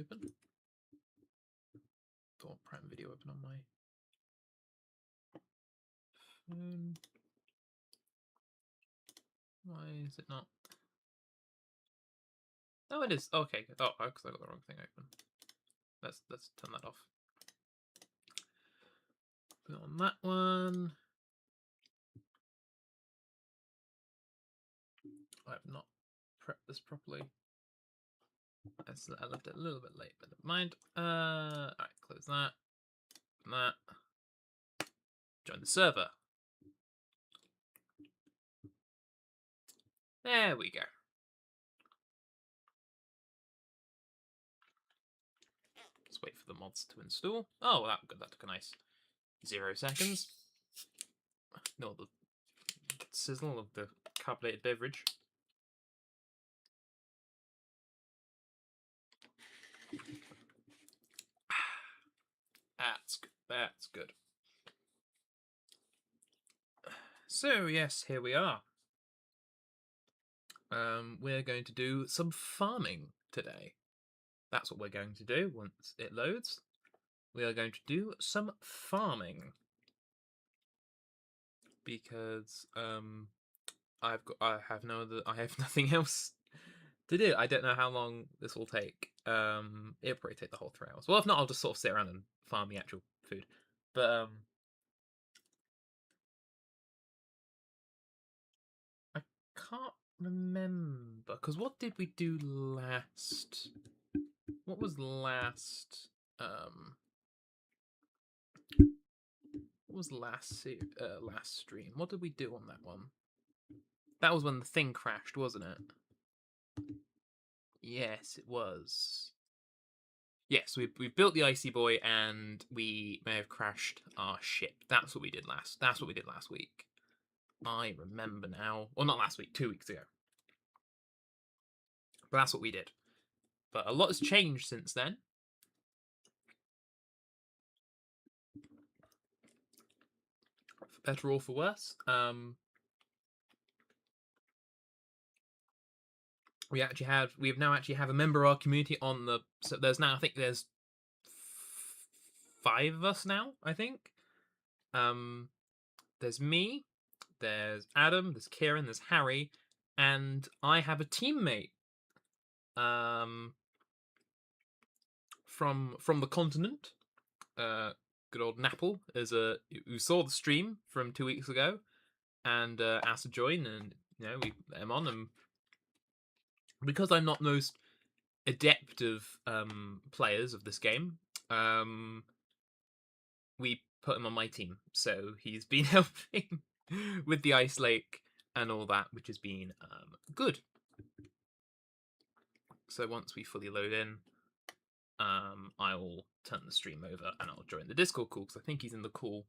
open? Thought Prime Video open on my phone. Why is it not? Oh, it is. Okay, good. Oh, because I got the wrong thing open. Let's turn that off. Put it on that one. I have not prepped this properly. I left it a little bit late, but never mind. Alright, close that. And that. Join the server. There we go. Just wait for the mods to install. Oh, that took a nice 0 seconds. No, the sizzle of the carbonated beverage. That's good. That's good. So yes, here we are. We're going to do some farming today. That's what we're going to do once it loads. We are going to do some farming because I have nothing else to do. I don't know how long this will take. It'll probably take the whole 3 hours. Well, if not, I'll just sort of sit around and farm the actual food. But I can't remember because what did we do last? What was last? What was last stream? What did we do on that one? That was when the thing crashed, wasn't it? Yes, it was. Yes, we built the Icy Boy and we may have crashed our ship. That's what we did last. That's what we did last week. I remember now. Well, not last week, 2 weeks ago. But that's what we did. But a lot has changed since then. For better or for worse. We now actually have a member of our community on the. So there's now, I think there's 5 of us now. I think. There's me, there's Adam, there's Kieran, there's Harry, and I have a teammate. From the continent. Good old Napple who saw the stream from 2 weeks ago, and asked to join, and we let him on, and because I'm not most adept of players of this game, we put him on my team, so he's been helping with the Ice Lake and all that, which has been good. So once we fully load in, I will turn the stream over and I'll join the Discord call because I think he's in the call.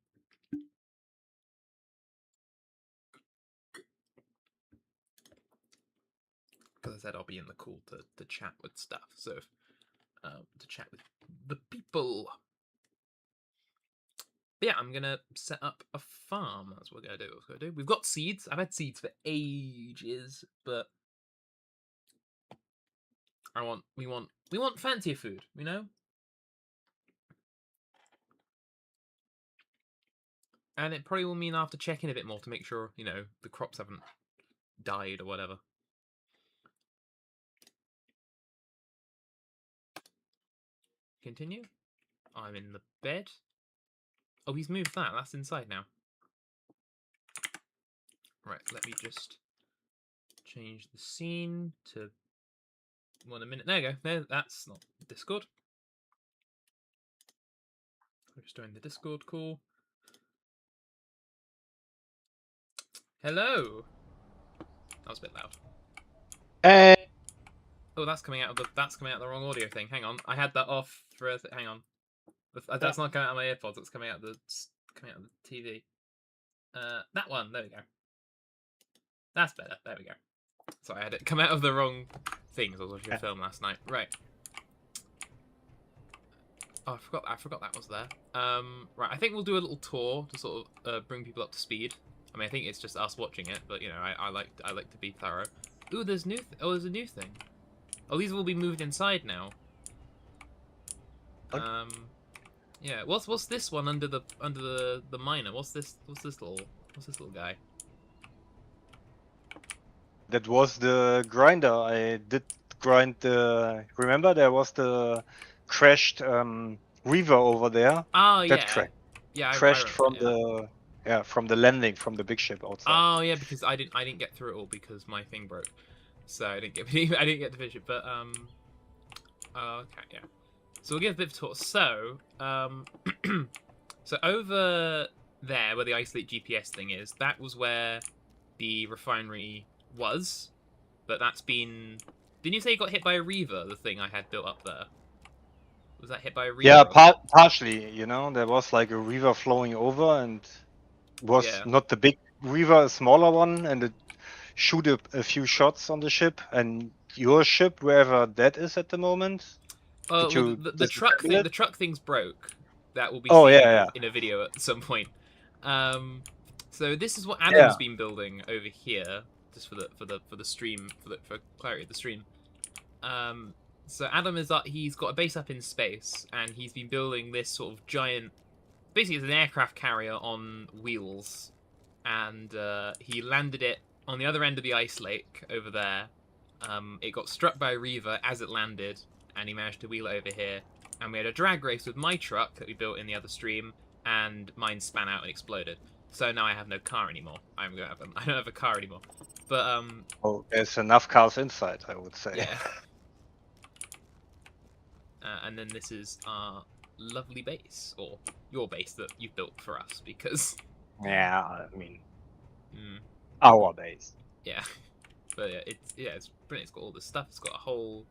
Because I said I'll be in the call to chat with stuff, so to chat with the people. But yeah, I'm gonna set up a farm. That's what we're gonna do. We've got seeds. I've had seeds for ages, but we want fancier food, And it probably will mean I have to check in a bit more to make sure, the crops haven't died or whatever. Continue. I'm in the bed. Oh, he's moved that. That's inside now. Right, let me just change the scene to 1 minute. There you go. No, that's not Discord. I'm just doing the Discord call. Hello. That was a bit loud. Hey. Oh, that's coming out of the wrong audio thing. Hang on, I had that off for. Hang on. That's not coming out of my earpods. It's coming out of the TV. That one. There we go. That's better. There we go. Sorry, I had it come out of the wrong things. I was watching a film last night. Right. Oh, I forgot that was there. Right. I think we'll do a little tour to sort of bring people up to speed. I mean, I think it's just us watching it, but I like to be thorough. Ooh, there's a new thing. Oh, these will be moved inside now. What? Yeah. What's this one under the miner? What's this little guy? That was the grinder. I did grind the. Remember, there was the crashed Reaver over there. Oh That yeah. Yeah, I crashed remember from that, yeah. from the landing from the big ship outside. Oh yeah, because I didn't get through it all because my thing broke, so I didn't get I didn't get to finish it. But okay, yeah. So we'll give a bit of a tour. So so over there where the isolate GPS thing is, that was where the refinery was, but that's been. Didn't you say it got hit by a Reaver? The thing I had built up there. Was that hit by a Reaver? Yeah, partially. You know, there was like a Reaver flowing over, and was Yeah. not the big Reaver, a smaller one, and it shoot a few shots on the ship. And your ship, wherever that is at the moment, did Well, you the truck disassemble thing, it? the truck thing's broke. That will be Oh seen yeah, in a video at some point. So this is what yeah, Adam's been building over here, just for the stream, for clarity of the stream. So Adam is he's got a base up in space, and he's been building this sort of giant. Basically, it's an aircraft carrier on wheels, and he landed it on the other end of the ice lake over there. It got struck by a Reaver as it landed, and he managed to wheel it over here. And we had a drag race with my truck that we built in the other stream, and mine span out and exploded. So now I have no car anymore. I don't have a car anymore. But oh, there's enough cars inside, I would say. yeah. And then this is our lovely base, or your base that you've built for us, because Yeah, I mean, mm, our base. yeah. But yeah, it's brilliant. It's got all this stuff. It's got a whole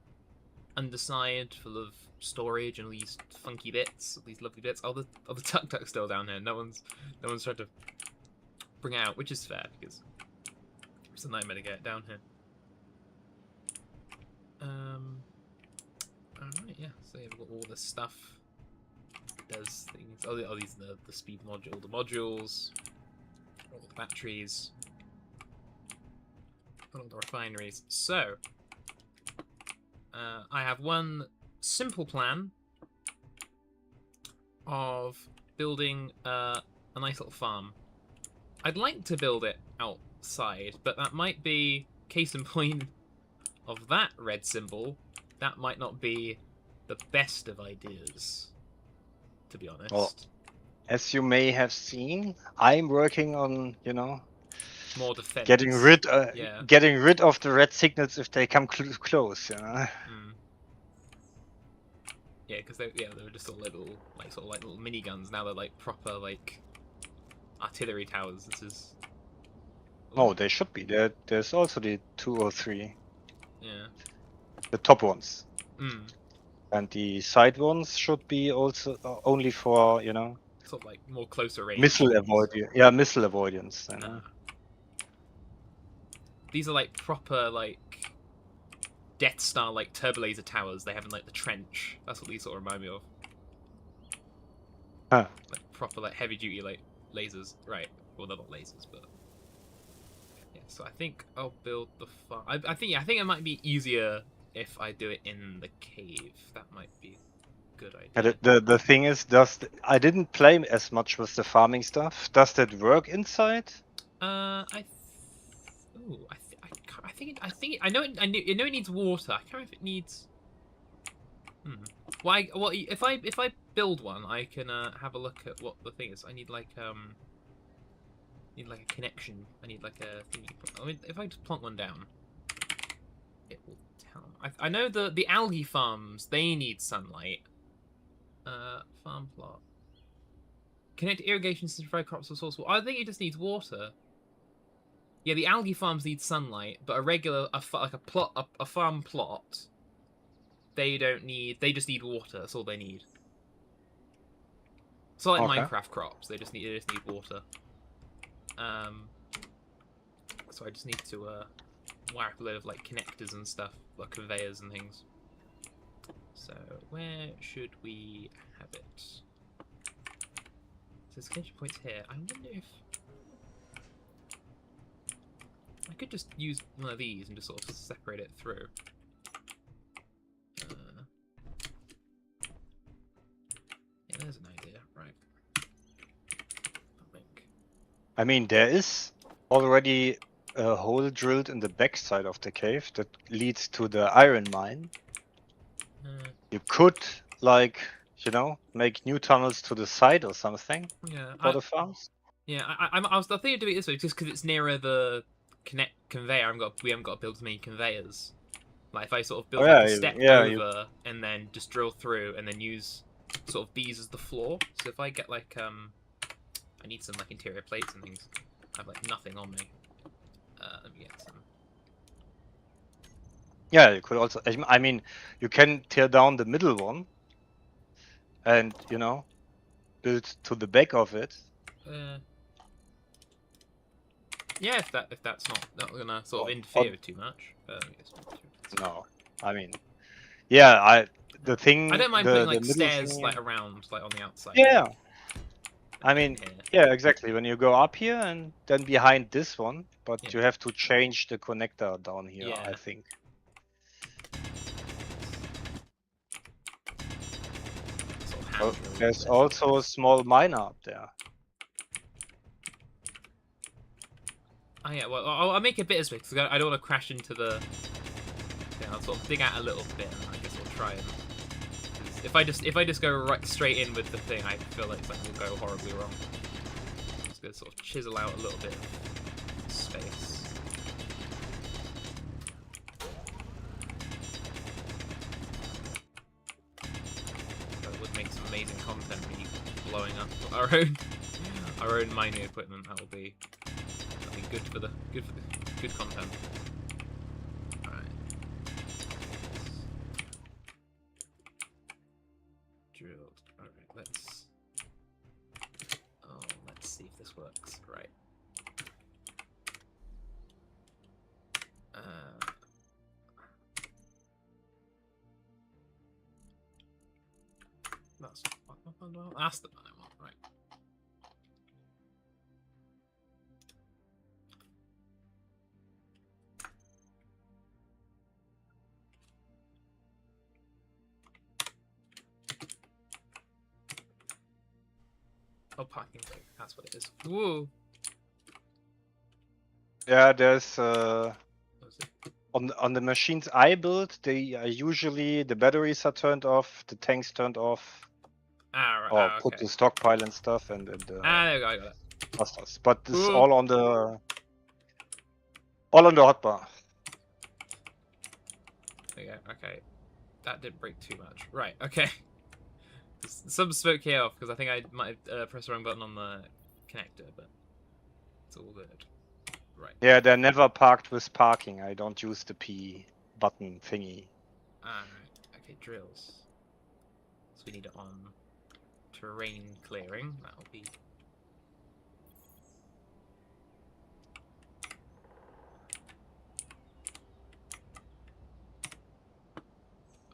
underside full of storage and all these funky bits, all these lovely bits. Oh, the tuk tuk's still down here. No one's tried to bring it out, which is fair because it's a nightmare to get it down here. Alright, yeah. So yeah, we've got all this stuff. Does things. Oh, these are the speed module, the modules, all the batteries, all the refineries. So I have one simple plan of building a nice little farm. I'd like to build it outside, but that might be case in point of that red symbol. That might not be the best of ideas, to be honest. Well, as you may have seen, I'm working on, you know, more defense. Getting rid of the red signals if they come close, you know. Yeah, because they were just sort of little miniguns. Now they're like proper like artillery towers. This is. Oh, they should be. There's also the 2 or 3. Yeah. The top ones. And the side ones should be also only for, you know, sort of like more closer range. Missile avoidance. Yeah, missile avoidance. You know? These are like proper like Death Star like turbolaser towers they have in like the trench. That's what these sort of remind me of. Huh. Like proper like heavy duty like lasers. Right. Well, they're not lasers, but yeah. So I think I'll build the farm. I think it might be easier if I do it in the cave. That might be a good idea. The thing is, I didn't play as much with the farming stuff. Does that work inside? I know it needs water. I can't remember if it needs. Well, if I build one, I can have a look at what the thing is. I need like a connection. I need like a thing. I mean, if I just plonk one down, it will tell. I know the algae farms, they need sunlight. Farm plot. Connect irrigation system to provide crops for source water. I think it just needs water. Yeah, the algae farms need sunlight, but a farm plot, they don't need. They just need water. That's all they need. So like Minecraft crops, they just need water. So I just need to wire up a load of like connectors and stuff, like conveyors and things. So where should we have it? So there's connection points here. I wonder if I could just use one of these and just sort of separate it through. I mean, there is already a hole drilled in the backside of the cave that leads to the iron mine. You could, like, you know, make new tunnels to the side or something Yeah, for the farms. yeah. I was thinking of doing it this way just because it's nearer the conveyor. We haven't got to build as many conveyors. Like if I sort of build like a step over and then just drill through and then use sort of these as the floor. So if I get like I need some like interior plates and things. I have like nothing on me. Let me get some. Yeah, you could also. I mean, you can tear down the middle one, and you know, build to the back of it. Yeah, if that's not gonna sort of interfere too much. No, I mean, yeah, the thing. I don't mind the putting like middle stairs thing, like around, like on the outside. Yeah. Like, I mean, yeah, exactly. When you go up here and then behind this one, but Yeah. you have to change the connector down here, Yeah. I think. Well, there's also a small miner up there. Oh yeah, well, I'll make it a bit as big because I don't want to crash into the. Yeah, I'll sort of dig out a little bit, and I guess I'll try and. If I just go right straight in with the thing, I feel like something will go horribly wrong. Just gonna sort of chisel out a little bit of space. That would make some amazing content. Me blowing up our own mining equipment. That'll be good for the good content. Alright. Drilled. Alright, let's see if this works. Right. That's the one I want, right. Oh, parking brake. That's what it is. Whoa. Yeah, there's on the machines I built, they are usually the batteries are turned off, the tanks turned off, or put to stockpile and stuff, and there we go, I got it. Clusters. But this is all on the hotbar. Okay. That didn't break too much. Right. Okay. Some smoke here off because I think I might have pressed the wrong button on the connector, but it's all good. Right. Yeah, they're never parked with parking. I don't use the P button thingy. Alright. Okay, drills. So we need it on terrain clearing. That'll be.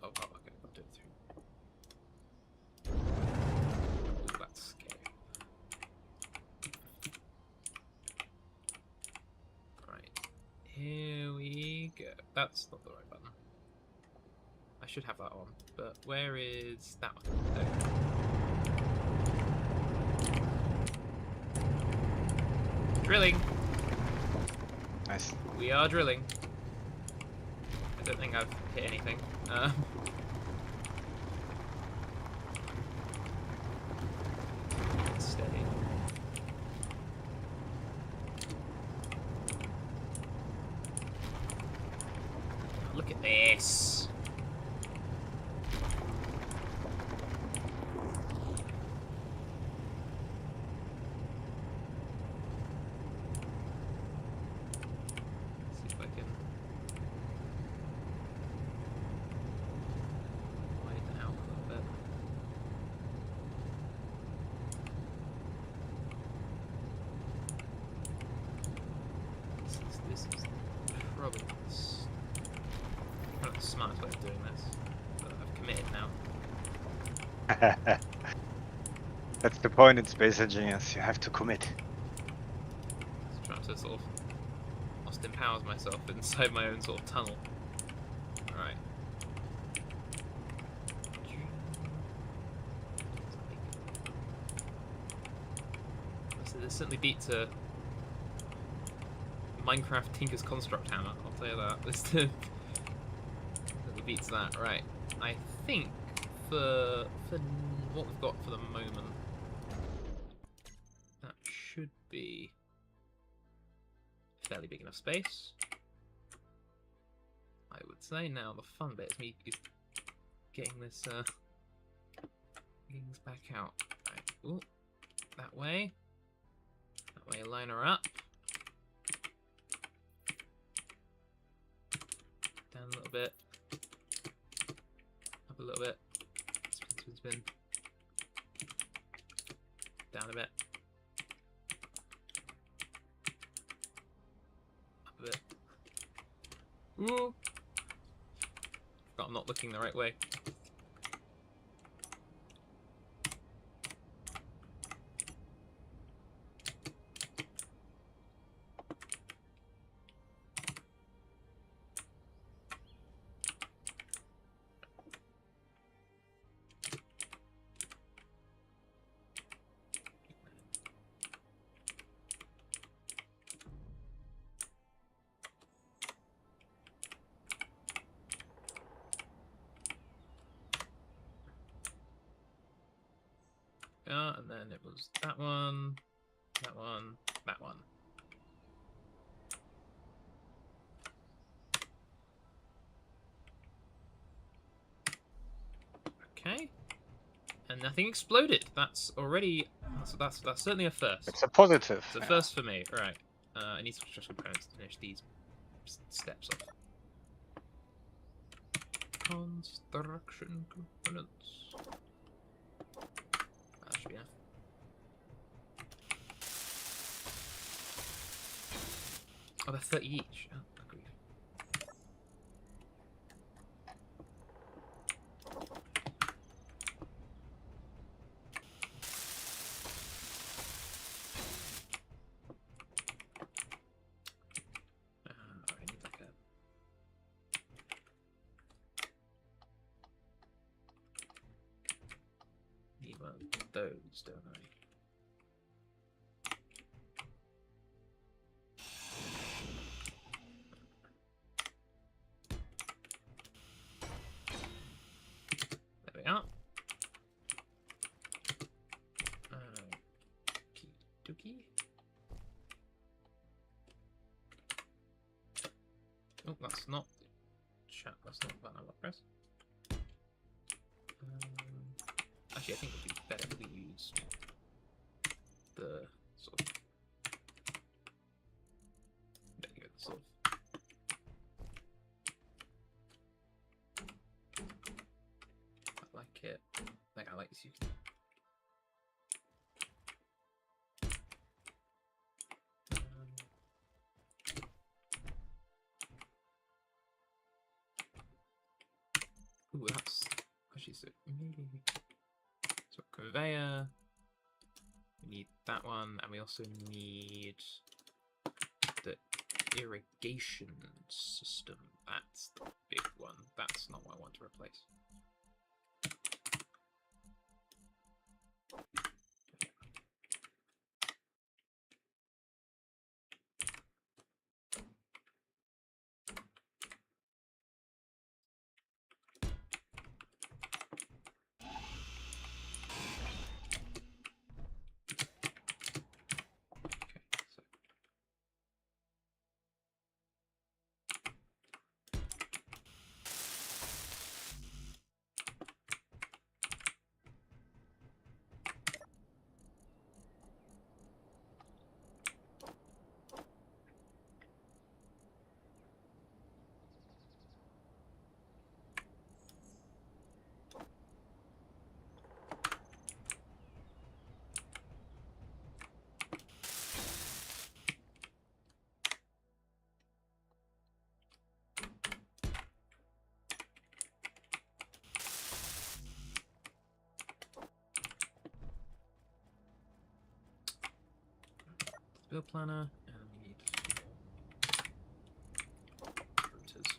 Oh, okay. I'll do it through. Oh, that's scary. Here we go. That's not the right button. I should have that on, but where is that one? There. Drilling! Nice. We are drilling. I don't think I've hit anything. Steady. Look at this. See if I can widen out a little bit. This is probably the smartest way of doing this, but I've committed now. That's the point in Space Engineers, you have to commit. Just trying to sort of Austin Powers myself inside my own sort of tunnel. Alright. So this certainly beats a Minecraft Tinker's Construct Hammer, I'll tell you that. This that beats that. Right. I think for what we've got for the moment, that should be fairly big enough space. I would say now the fun bit is me getting this back out. Right. Ooh, that way. That way, line her up. Down a little bit. Up a little bit. Spin, spin, spin. Down a bit. Up a bit. Ooh! I'm not looking the right way. And then it was that one, that one, that one. Okay. And nothing exploded. That's already that's certainly a first. It's a positive. It's a first for me. Right. I need some structural components to finish these steps off. Construction components. That should be enough. Oh, they're 30 each. Oh, agreed. I need like a... Need one of those, don't I? There we are. Dookie. Oh, that's not chat. That's not button I want to press. Actually, I think it would be better if we used the sort of. There you go, the sort of. I like it. Like I like this. Ooh, that's actually so maybe so conveyor. We need that one, and we also need the irrigation system. That's the big one. That's not what I want to replace. Build planner, and we need routers.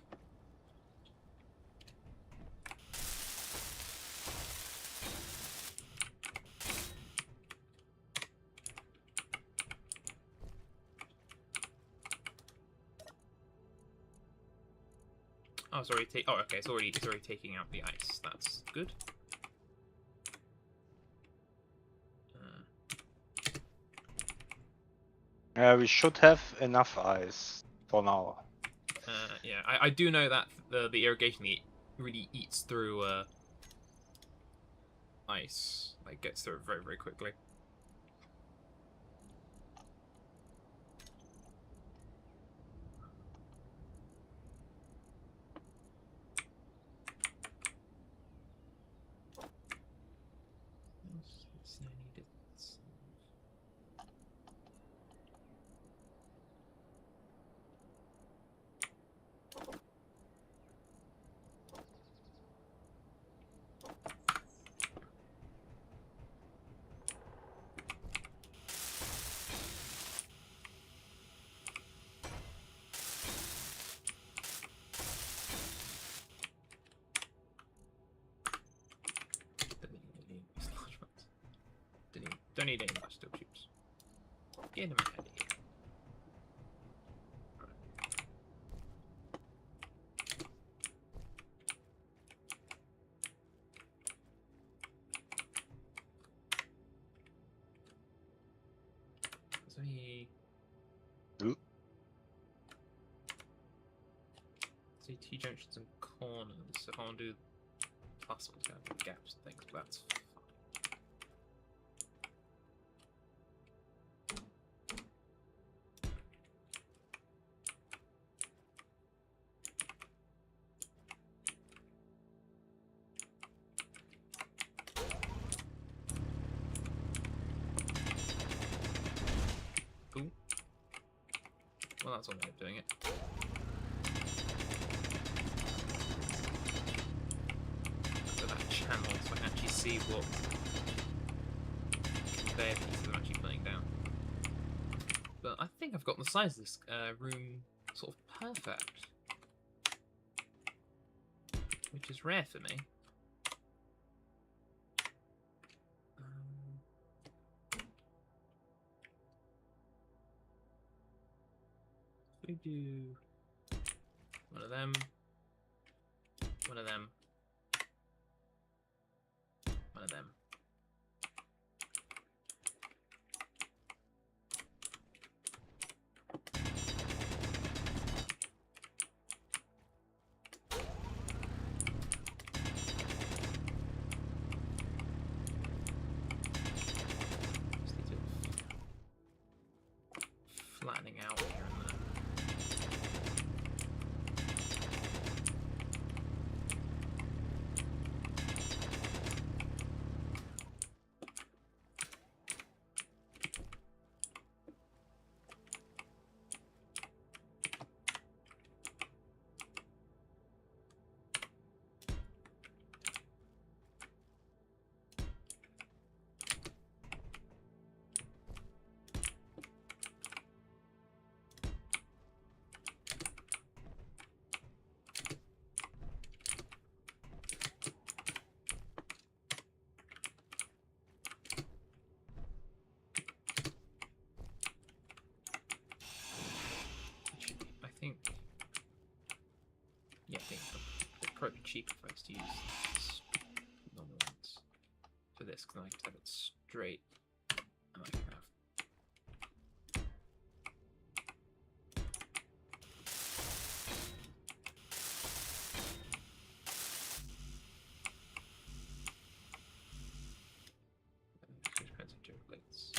Oh, it's already oh, okay. It's already taking out the ice. That's good. We should have enough ice for now. Yeah, I do know that the irrigation really eats through ice. Like gets through it very, very quickly. Don't need any more steel tubes. Get them out of here. There's only... Ooh. See, T-junctions and corners. So if I want to do plus ones, going to have gaps and things, but that's fine. Cool. Well, that's one way of doing it. So that channel, so I can actually see what conveyor pieces I'm actually putting down. But I think I've got the size of this room sort of perfect. Which is rare for me. We do one of them, one of them, one of them. Just need to flattening out here and there. I think, yeah, I think it'd probably be cheaper if I was to use these normal ones for this, because then I can have it straight, and I can have expensive joke plates.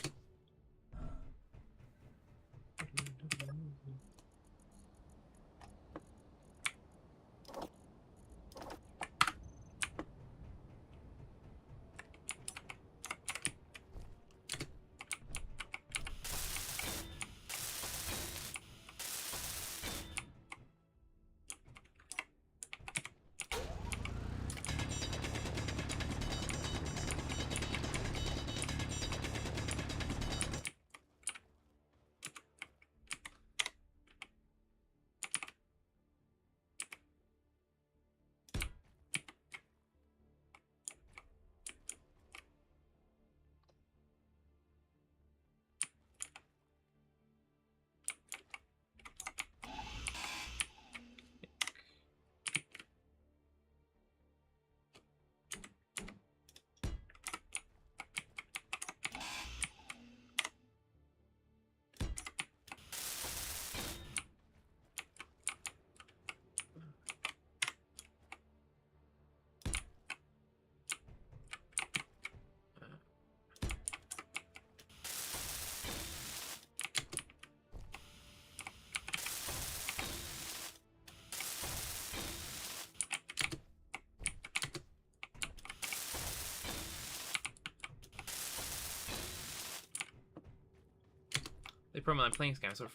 the problem when I'm playing this game, I sort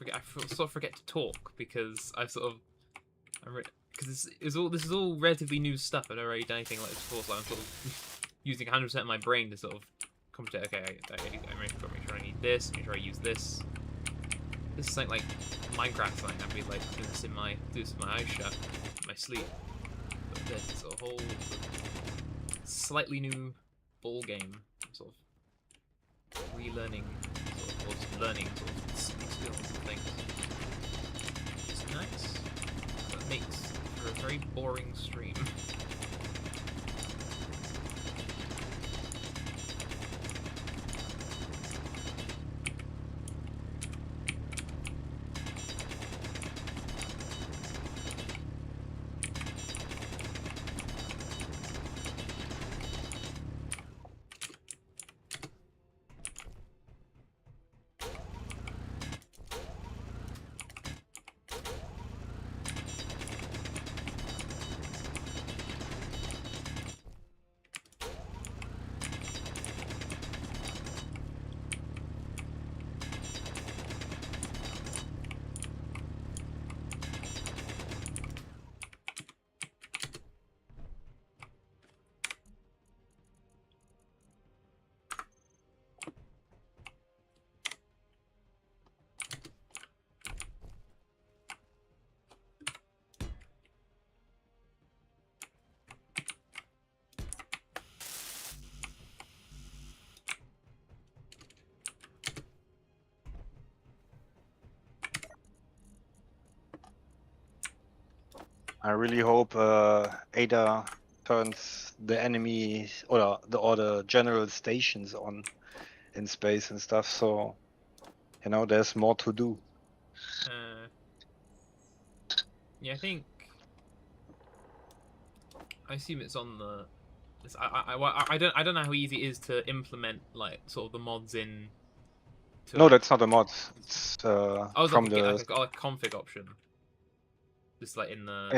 of forget to talk because because this is all relatively new stuff. I've never really done anything like this before, so I'm sort of using 100% of my brain to sort of compute. Okay, I'm make sure I need this. Make sure I use this. This is like Minecraft something. I'd be like doing this in my eyes shut, in my sleep. But this is a whole slightly new ball game, sort of relearning, or just learning sort of skills and things. It's nice, but it makes for a very boring stream. I really hope Ada turns the enemy or the general stations on in space and stuff. So you know, there's more to do. Yeah, I assume it's on the. I don't know how easy it is to implement like sort of the mods in. No, that's not a mod. It's from like the a config option. Just like in the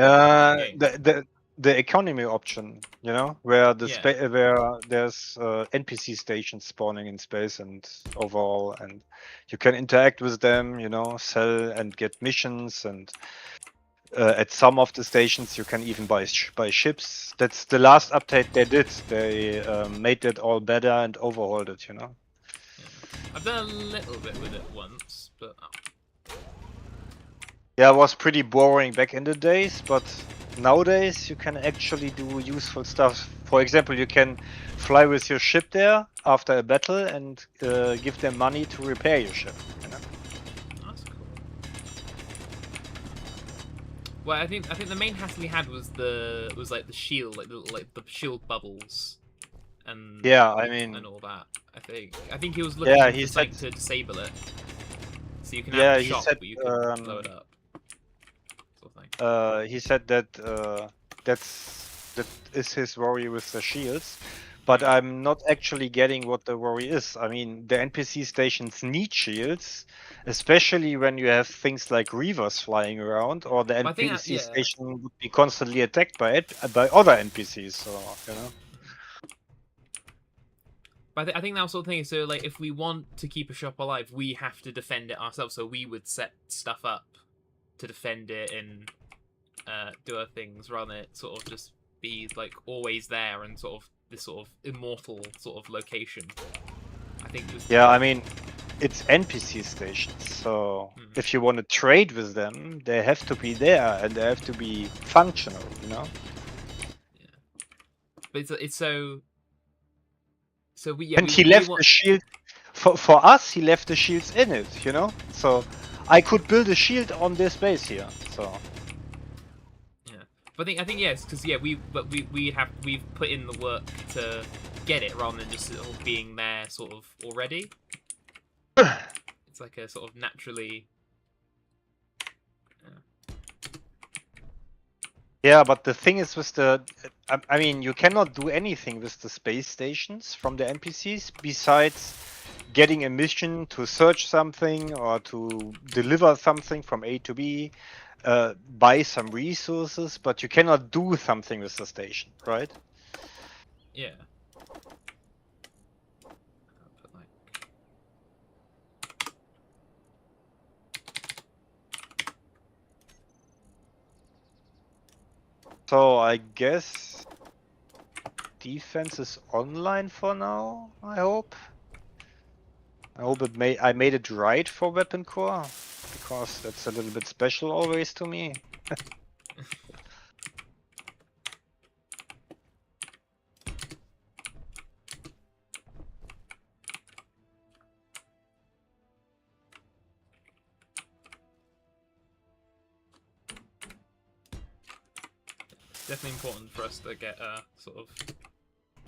game. the economy option, you know, where where there's NPC stations spawning in space and overall, and you can interact with them, you know, sell and get missions, and at some of the stations you can even buy ships. That's the last update they did. They made it all better and overhauled it, you know. Yeah. I've done a little bit with it once, but yeah, it was pretty boring back in the days, but nowadays you can actually do useful stuff. For example, you can fly with your ship there after a battle and give them money to repair your ship. You know? That's cool. Well, I think the main hassle he had was like the shield, like the shield bubbles, and yeah, I mean, and all that. I think he was looking for something to disable it, so you can have the shop, but you can blow it up. He said that that is his worry with the shields, but I'm not actually getting what the worry is. I mean, the NPC stations need shields, especially when you have things like reavers flying around, or the NPC station would be constantly attacked by other NPCs. So you know. But I think that sort of thing is, so like if we want to keep a shop alive, we have to defend it ourselves. So we would set stuff up to defend it and do other things, rather than it sort of just be like always there and sort of this sort of immortal sort of location. I think. Yeah, I mean, it's NPC stations, so if you want to trade with them, they have to be there and they have to be functional, you know. Yeah, but it's so. So he left the shield for us. He left the shields in it, you know. So I could build a shield on this base here. So yeah, but I think yes, because we've put in the work to get it rather than just sort of being there sort of already. It's like a sort of naturally. Yeah, but the thing is with the, I mean, you cannot do anything with the space stations from the NPCs besides getting a mission to search something or to deliver something from A to B, buy some resources, but you cannot do something with the station, right? Yeah. So I guess defense is online for now. I hope. I hope I made it right for Weapon Core, because that's a little bit special always to me. Definitely important for us to get a sort of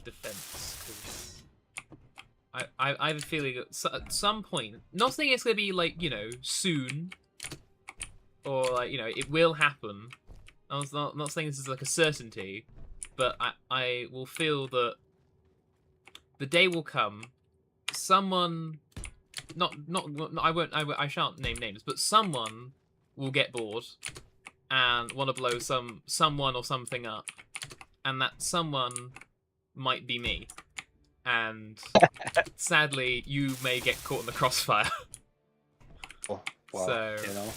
defense, because I have a feeling at some point, not saying it's gonna be like, you know, soon, or like, you know, it will happen. I was not saying this is like a certainty, but I will feel that the day will come. Someone, not I shan't name names, but someone will get bored and want to blow someone or something up, and that someone might be me, and sadly you may get caught in the crossfire. Oh, well, So, you know.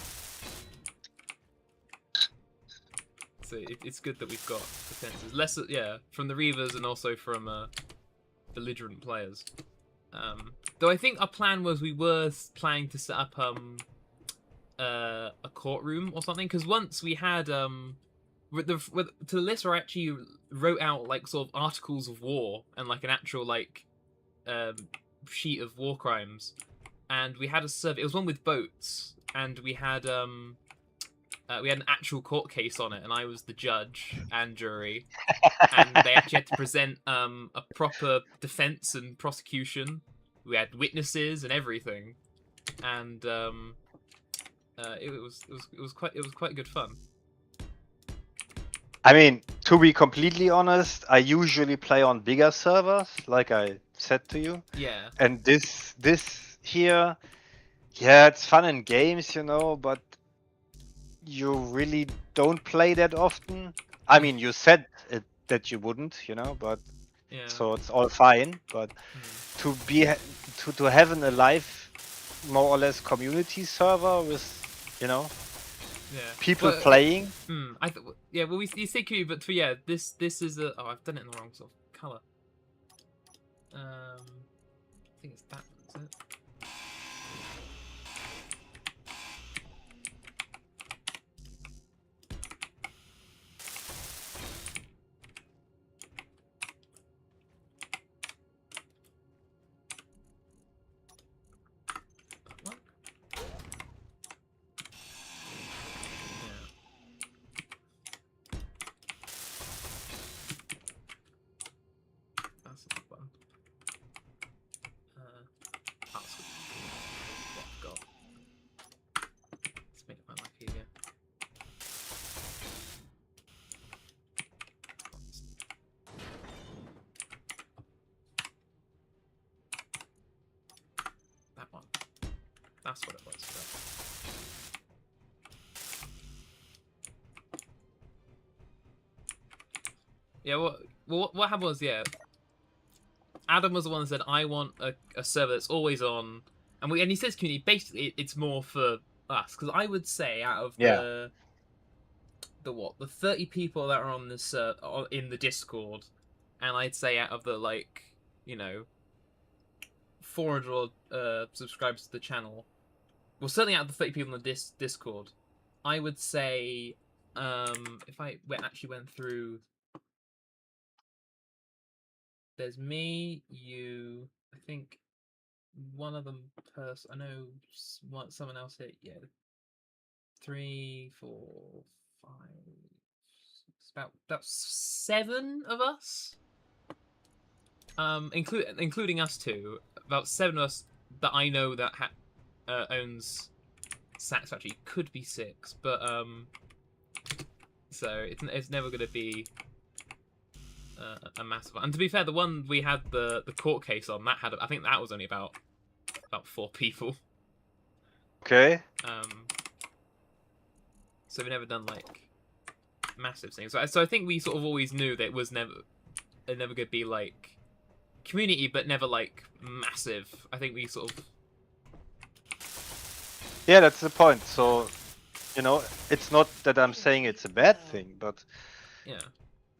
so it's good that we've got defenses, less from the Reavers and also from belligerent players. Though I think our plan was we were planning to set up a courtroom or something, because once we had to the list, I actually wrote out like sort of articles of war and like an actual like sheet of war crimes, and we had a survey. It was one with boats, and we had an actual court case on it, and I was the judge and jury, and they actually had to present a proper defense and prosecution. We had witnesses and everything, and it was quite good fun. I mean, to be completely honest, I usually play on bigger servers, like I said to you. Yeah. And this here, yeah, it's fun in games, you know, but you really don't play that often. I mean, you said that you wouldn't, you know, but Yeah. so it's all fine. But to have an alive, more or less community server with, you know, people playing. Well, you say community, but this is a. Oh, I've done it in the wrong sort of color. I think it's that one, is it? That's what it was. Yeah, what happened was, Adam was the one that said, I want a server that's always on, and he says community, basically it's more for us, because I would say out of the 30 people that are on this in the Discord, and I'd say out of the, like, you know, 400 subscribers to the channel, well, certainly out of the 30 people in the Discord, I would say, if I actually went through, there's me, you, I think one of them I know someone else here, 3, 4, 5, 6, about 7 of us, including us two, about 7 of us that I know that owns Satisfactory. Could be 6, but so it's never going to be a massive. And to be fair, the one we had the court case on, that had, I think that was only about 4 people. Okay. So we've never done like massive things. So I think we sort of always knew that it was never going to be like community, but never like massive. I think we sort of. Yeah, that's the point. So, you know, it's not that I'm saying it's a bad thing, but Yeah.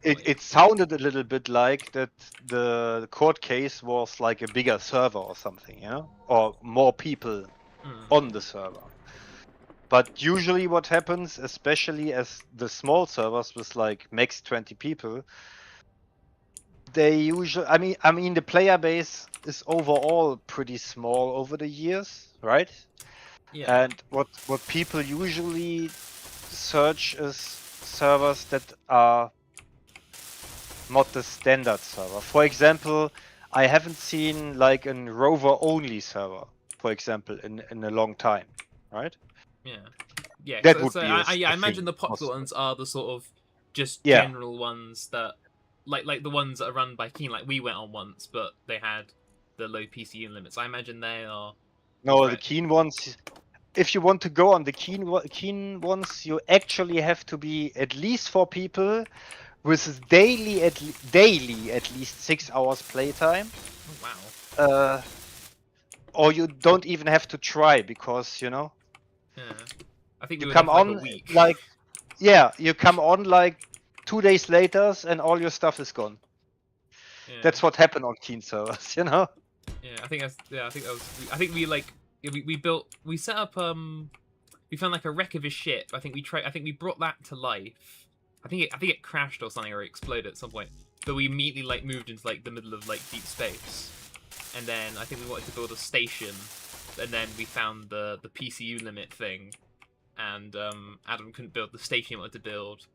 It sounded a little bit like that the court case was like a bigger server or something, you know, or more people on the server. But usually what happens, especially as the small servers with like max 20 people, they usually, I mean the player base is overall pretty small over the years, right? Yeah. And what people usually search is servers that are not the standard server. For example, I haven't seen like a rover only server, for example, in a long time, right? Yeah. Yeah. That So, would so be I a imagine thing, the popular possible. ones are the sort of just Yeah. general ones that, like the ones that are run by Keen. Like we went on once, but they had the low PCU limits. I imagine they are. No, the keen ones. If you want to go on the keen ones, you actually have to be at least 4 people with daily at least 6 hours playtime. Oh, wow. Or you don't even have to try because Yeah. I think we you were there come for like a on week. like you come on like 2 days later and all your stuff is gone. Yeah. That's what happened on keen servers, you know. Yeah, I think that's. Yeah, I think that was. I think we like. We built. We set up. We found like a wreck of his ship. I think we tried. I think we brought that to life. I think it crashed or something, or it exploded at some point. But we immediately like moved into like the middle of like deep space, and then I think we wanted to build a station, and then we found the PCU limit thing, and Adam couldn't build the station he wanted to build.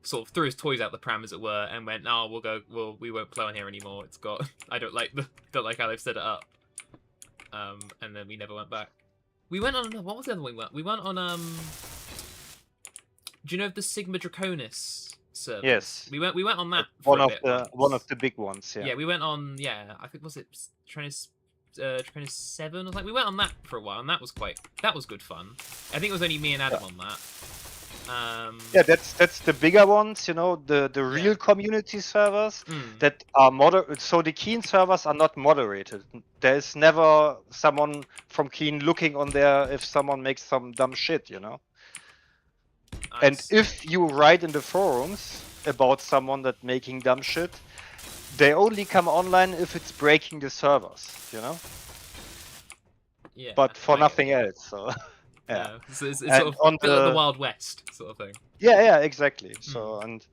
Sort of threw his toys out the pram, as it were, and went, "Oh, we won't play on here anymore. It's got. I don't like how they've set it up." And then we never went back. We went on. What was the other one we went? We went on. Do you know of the Sigma Draconis servers? Yes. We went on that. For one of the big ones. Yeah. Yeah, we went on. Yeah, I think was it Draconis 7 or something. We went on that for a while, and that was good fun. I think it was only me and Adam on that. Yeah, that's the bigger ones, you know, the real community servers that are moderate. So the Keen servers are not moderated. There's never someone from Keen looking on there if someone makes some dumb shit, you know. And if you write in the forums about someone that making dumb shit, they only come online if it's breaking the servers, you know. Yeah. But for nothing else. So. Yeah, it's sort of on the Wild West sort of thing. Yeah, exactly. So and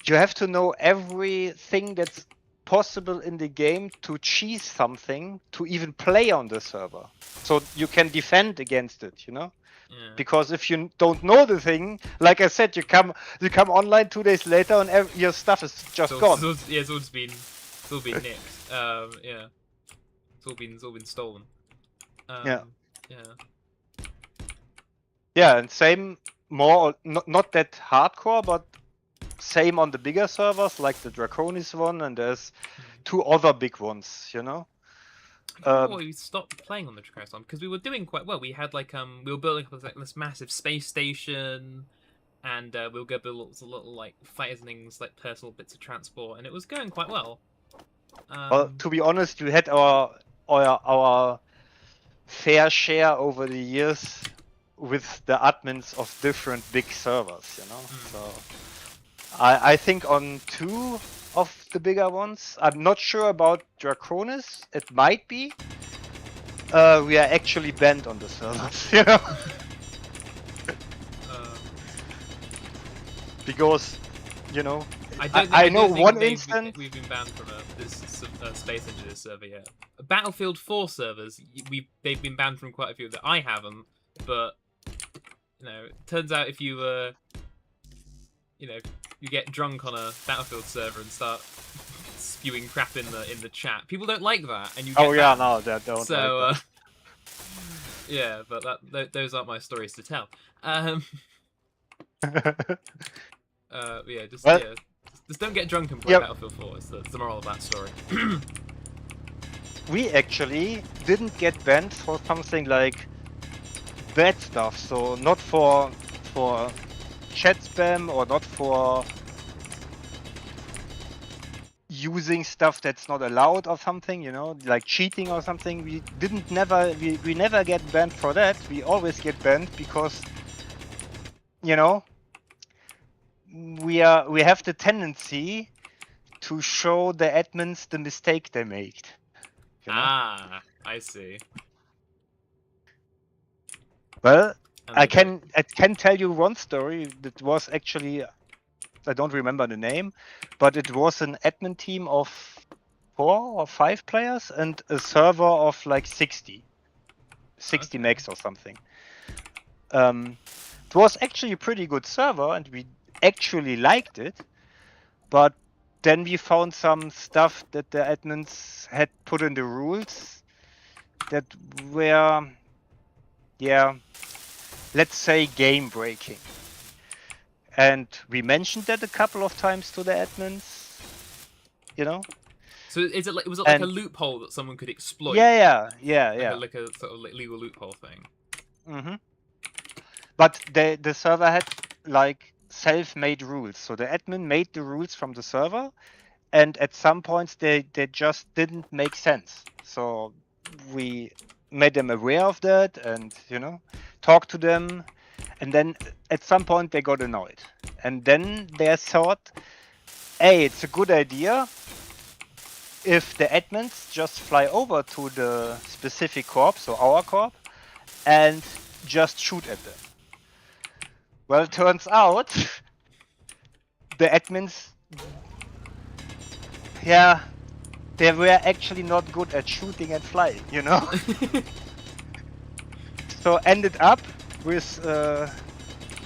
you have to know everything that's possible in the game to cheese something to even play on the server, so you can defend against it. You know, because if you don't know the thing, like I said, you come online 2 days later and your stuff is just gone. It's all been nicked. Yeah, it's all been stolen. Yeah, and same, more not that hardcore, but same on the bigger servers like the Draconis one, and there's 2 other big ones, you know. We stopped playing on the Draconis one because we were doing quite well. We had like we were building up this massive space station, and we were going to build lots of little like fighters and things, like personal bits of transport, and it was going quite well. Well, to be honest, we had our fair share over the years with the admins of different big servers, you know. So I think on 2 of the bigger ones, I'm not sure about Draconis. It might be. We are actually banned on the servers, you know. Because, you know, I know one instance. We've been banned from this Space Engineers server yet. Battlefield 4 servers, they've been banned from quite a few that I haven't, but you know, it turns out if you you get drunk on a Battlefield server and start spewing crap in the chat, people don't like that, and you get no, they don't. So like that. yeah, but those aren't my stories to tell. Just don't get drunk and play Battlefield 4. It's the moral of that story. We actually didn't get banned for something like bad stuff, so not for chat spam or not for using stuff that's not allowed or something, you know, like cheating or something. We never get banned for that. We always get banned because, you know, we have the tendency to show the admins the mistake they made. You know? Ah, I see. Well, And I they don't. can tell you one story that was actually, I don't remember the name, but it was an admin team of 4 or 5 players and a server of like 60 Okay. megs or something. It was actually a pretty good server and we actually liked it, but then we found some stuff that the admins had put in the rules that were, yeah, let's say game breaking. And we mentioned that a couple of times to the admins, you know? So was it like a loophole that someone could exploit? Yeah. Like a sort of legal loophole thing. Mm-hmm. But the server had like self-made rules. So the admin made the rules from the server, and at some points they just didn't make sense. So we made them aware of that, and talked to them, and then at some point they got annoyed, and then they thought, hey, it's a good idea if the admins just fly over to the specific corp, so our corp, and just shoot at them. Well, it turns out the admins, yeah, they were actually not good at shooting and flying, So ended up with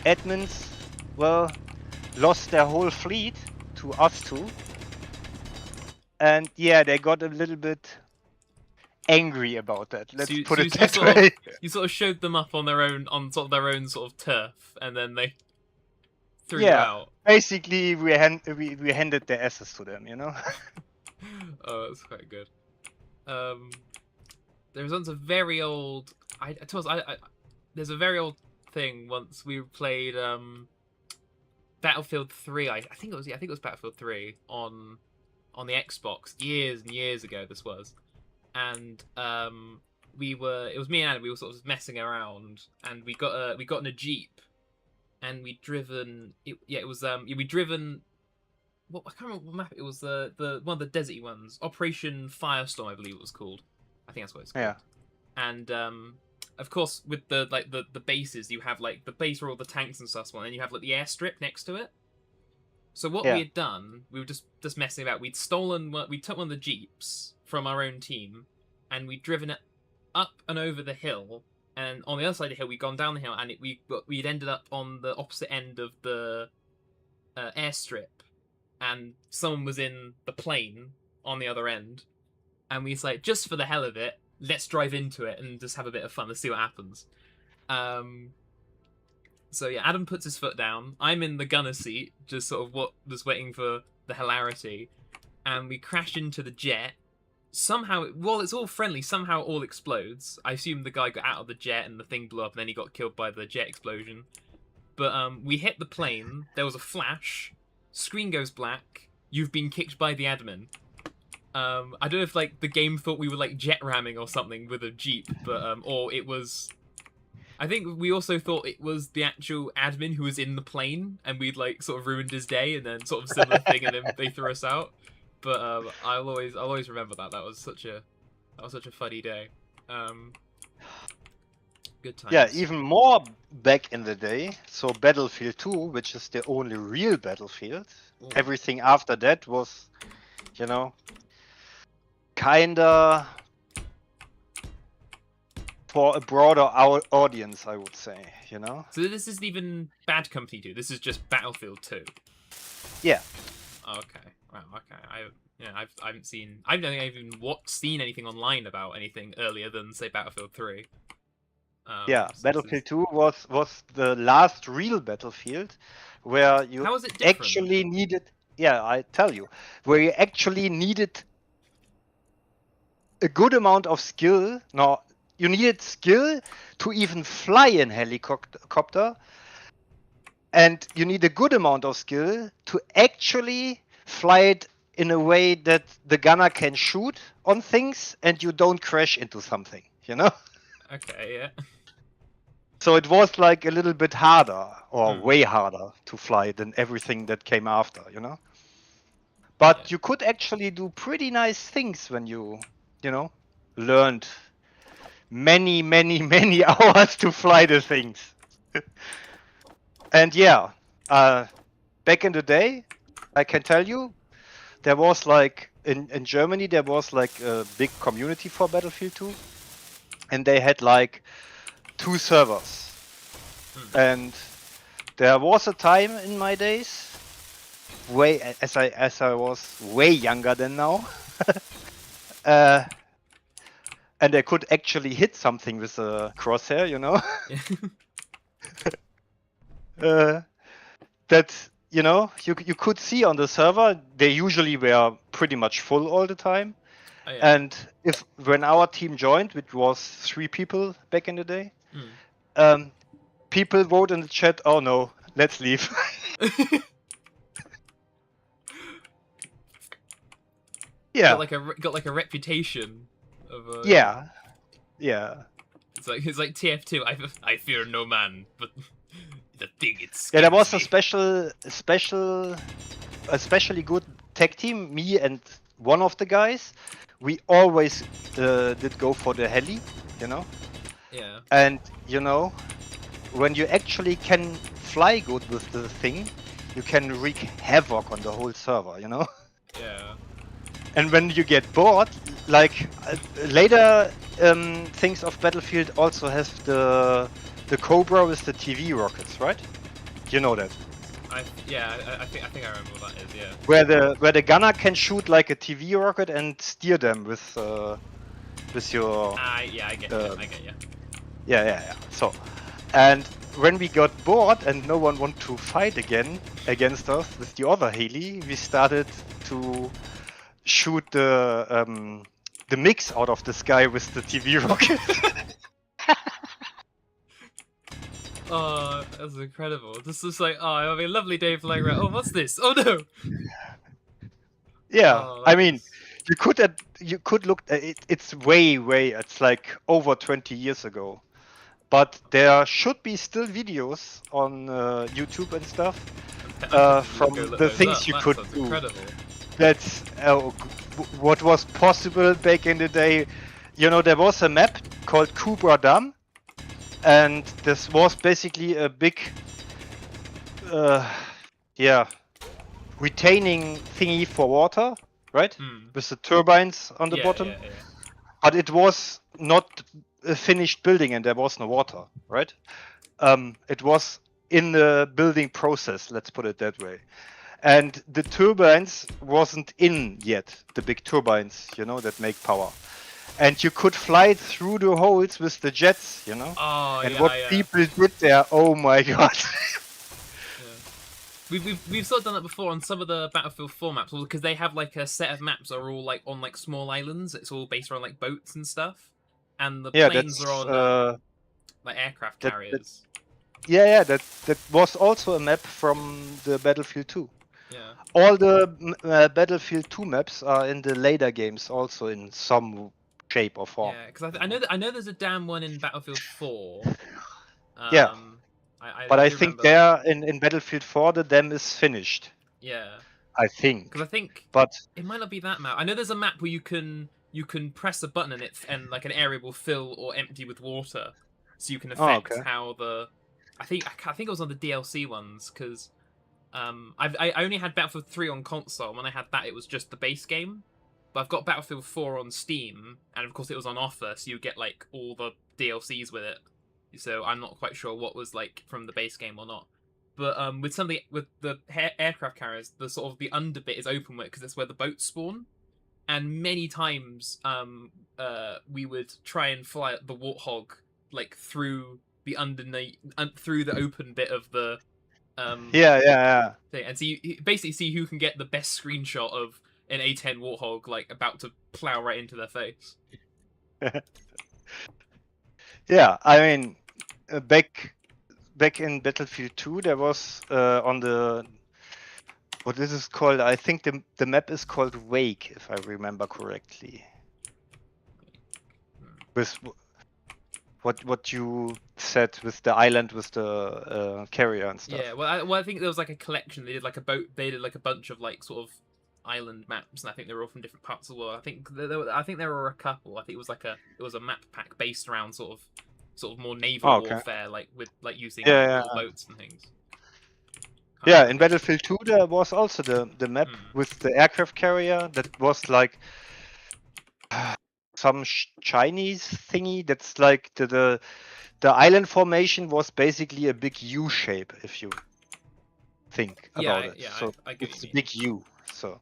admins, well, lost their whole fleet to us two. And yeah, they got a little bit angry about that. Let's put it that way. You sort of showed them up on their own, on sort of their own sort of turf, and then they threw you out. Basically, we handed their asses to them, Oh, that's quite good. There was once a very old. There's a very old thing. Once we played Battlefield 3. I think it was Battlefield 3 on the Xbox years and years ago. This was, and it was me and Adam. We were sort of messing around, and we got in a Jeep, and we'd driven. We'd driven. What, I can't remember what map it was. The one of the deserty ones, Operation Firestorm, I believe it was called. I think that's what it's called. Yeah. And of course, with the bases, you have like the base where all the tanks and stuff on, and you have like the airstrip next to it. So what we had done, we were just messing about. We took one of the Jeeps from our own team, and we'd driven it up and over the hill. And on the other side of the hill, we'd gone down the hill, and we'd ended up on the opposite end of the airstrip, and someone was in the plane on the other end, and we like, just for the hell of it, let's drive into it and just have a bit of fun. Let's see what happens. So yeah, Adam puts his foot down. I'm in the gunner seat, just sort of just waiting for the hilarity, and we crash into the jet. Somehow, while it's all friendly, somehow it all explodes. I assume the guy got out of the jet and the thing blew up, and then he got killed by the jet explosion. But we hit the plane. There was a flash. Screen goes black. You've been kicked by the admin. I don't know if like the game thought we were like jet ramming or something with a Jeep, but or it was. I think we also thought it was the actual admin who was in the plane, and we'd like sort of ruined his day, and then sort of similar thing, and then they threw us out. But I'll always remember that. That was such a funny day. Good times. Yeah, even more back in the day. So Battlefield 2, which is the only real Battlefield. Ooh. Everything after that was, kinda for a broader audience, I would say. So this isn't even Bad Company 2. This is just Battlefield 2. Yeah. Okay. Wow. Okay. I haven't seen. I don't think I've even seen anything online about anything earlier than say Battlefield 3. Yeah, so Battlefield 2 was the last real Battlefield where you actually needed. Yeah, I tell you, where you actually needed a good amount of skill. No, you needed skill to even fly in helicopter, and you need a good amount of skill to actually fly it in a way that the gunner can shoot on things and you don't crash into something, Okay, yeah. So it was like a little bit harder, or Hmm. way harder to fly than everything that came after, you know? But Yeah. you could actually do pretty nice things when you know, learned many, many, many hours to fly the things. And yeah, back in the day, I can tell you, there was like in Germany there was like a big community for Battlefield 2, and they had like 2 servers. And there was a time in my days, way as I was way younger than now, and I could actually hit something with a crosshair, you know. Yeah. That you could see on the server they usually were pretty much full all the time. Oh, yeah. And when our team joined, which was 3 people back in the day, people wrote in the chat, "Oh no, let's leave." Yeah, got like a reputation of yeah. It's like TF2. I fear no man, but the thing it Yeah, there scares was a me. especially good tech team. Me and one of the guys, we always did go for the heli, you know. Yeah. And you know, when you actually can fly good with the thing, you can wreak havoc on the whole server, you know. Yeah. And when you get bored, like later things of Battlefield also have the Cobra with the TV rockets, right? You know that. I think I remember what that is. Yeah. Where the gunner can shoot like a TV rocket and steer them with your Yeah, I get you. I get you. yeah. So, and when we got bored and no one wanted to fight again against us with the other heli, we started to shoot the mix out of the sky with the TV rocket. Oh, that's incredible. This is like, oh, it'll be a lovely day flying around. Oh, what's this? Oh no. Yeah, Oh, I that mean, is... you could look at it. It's way it's like over 20 years ago. But there should be still videos on YouTube and stuff I'm from gonna look the those things up. you That could sounds do. incredible. That's what was possible back in the day. You know, there was a map called Kubra Dam, and this was basically a big, retaining thingy for water, right? With the turbines on the bottom. Yeah. But it was not a finished building and there was no water, right? It was in the building process, let's put it that way. And the turbines wasn't in yet, the big turbines, you know, that make power. And you could fly through the holes with the jets, you know? Oh, and yeah, what yeah. people did there, oh my god. We've sort of done that before on some of the Battlefield 4 maps, because they have like a set of maps that are all like on like small islands. It's all based around like boats and stuff, and the Yeah, planes that's are on like aircraft carriers. that was also a map from the Battlefield 2. Yeah. All the Battlefield 2 maps are in the later games, also in some shape or form. Yeah, because I know there's a damn one in Battlefield 4. Yeah, but I think remember there in Battlefield 4 the dam is finished. Yeah. I think. Because I think but it might not be that map. I know there's a map where you can press a button and like an area will fill or empty with water, so you can affect how the. I think it was on the DLC ones because I only had Battlefield 3 on console. When I had that, it was just the base game. But I've got Battlefield 4 on Steam, and of course it was on offer, so you get like all the DLCs with it. So I'm not quite sure what was like from the base game or not. But with the aircraft carriers, the sort of the under bit is open world because that's where the boats spawn. And many times, we would try and fly the Warthog like through the underneath, through the open bit of the yeah. thing, and so you basically see who can get the best screenshot of an A10 Warthog like about to plow right into their face. Yeah, I mean, back in Battlefield 2, there was on the what this is called. I think the map is called Wake, if I remember correctly. what you said with the island with the carrier and stuff. Yeah, I think there was like a collection. They did like a boat. They did like a bunch of like sort of island maps, and I think they were all from different parts of the world. I think there were a couple. I think it was a map pack based around sort of more naval Oh, okay. warfare, like with like using Yeah, like, yeah, little yeah. boats and things. Can't Yeah, remember in which. Battlefield 2 there was also the map with the aircraft carrier that was like some Chinese thingy that's like the island formation was basically a big U shape if you think about it. So I get what it's you a mean. big U. So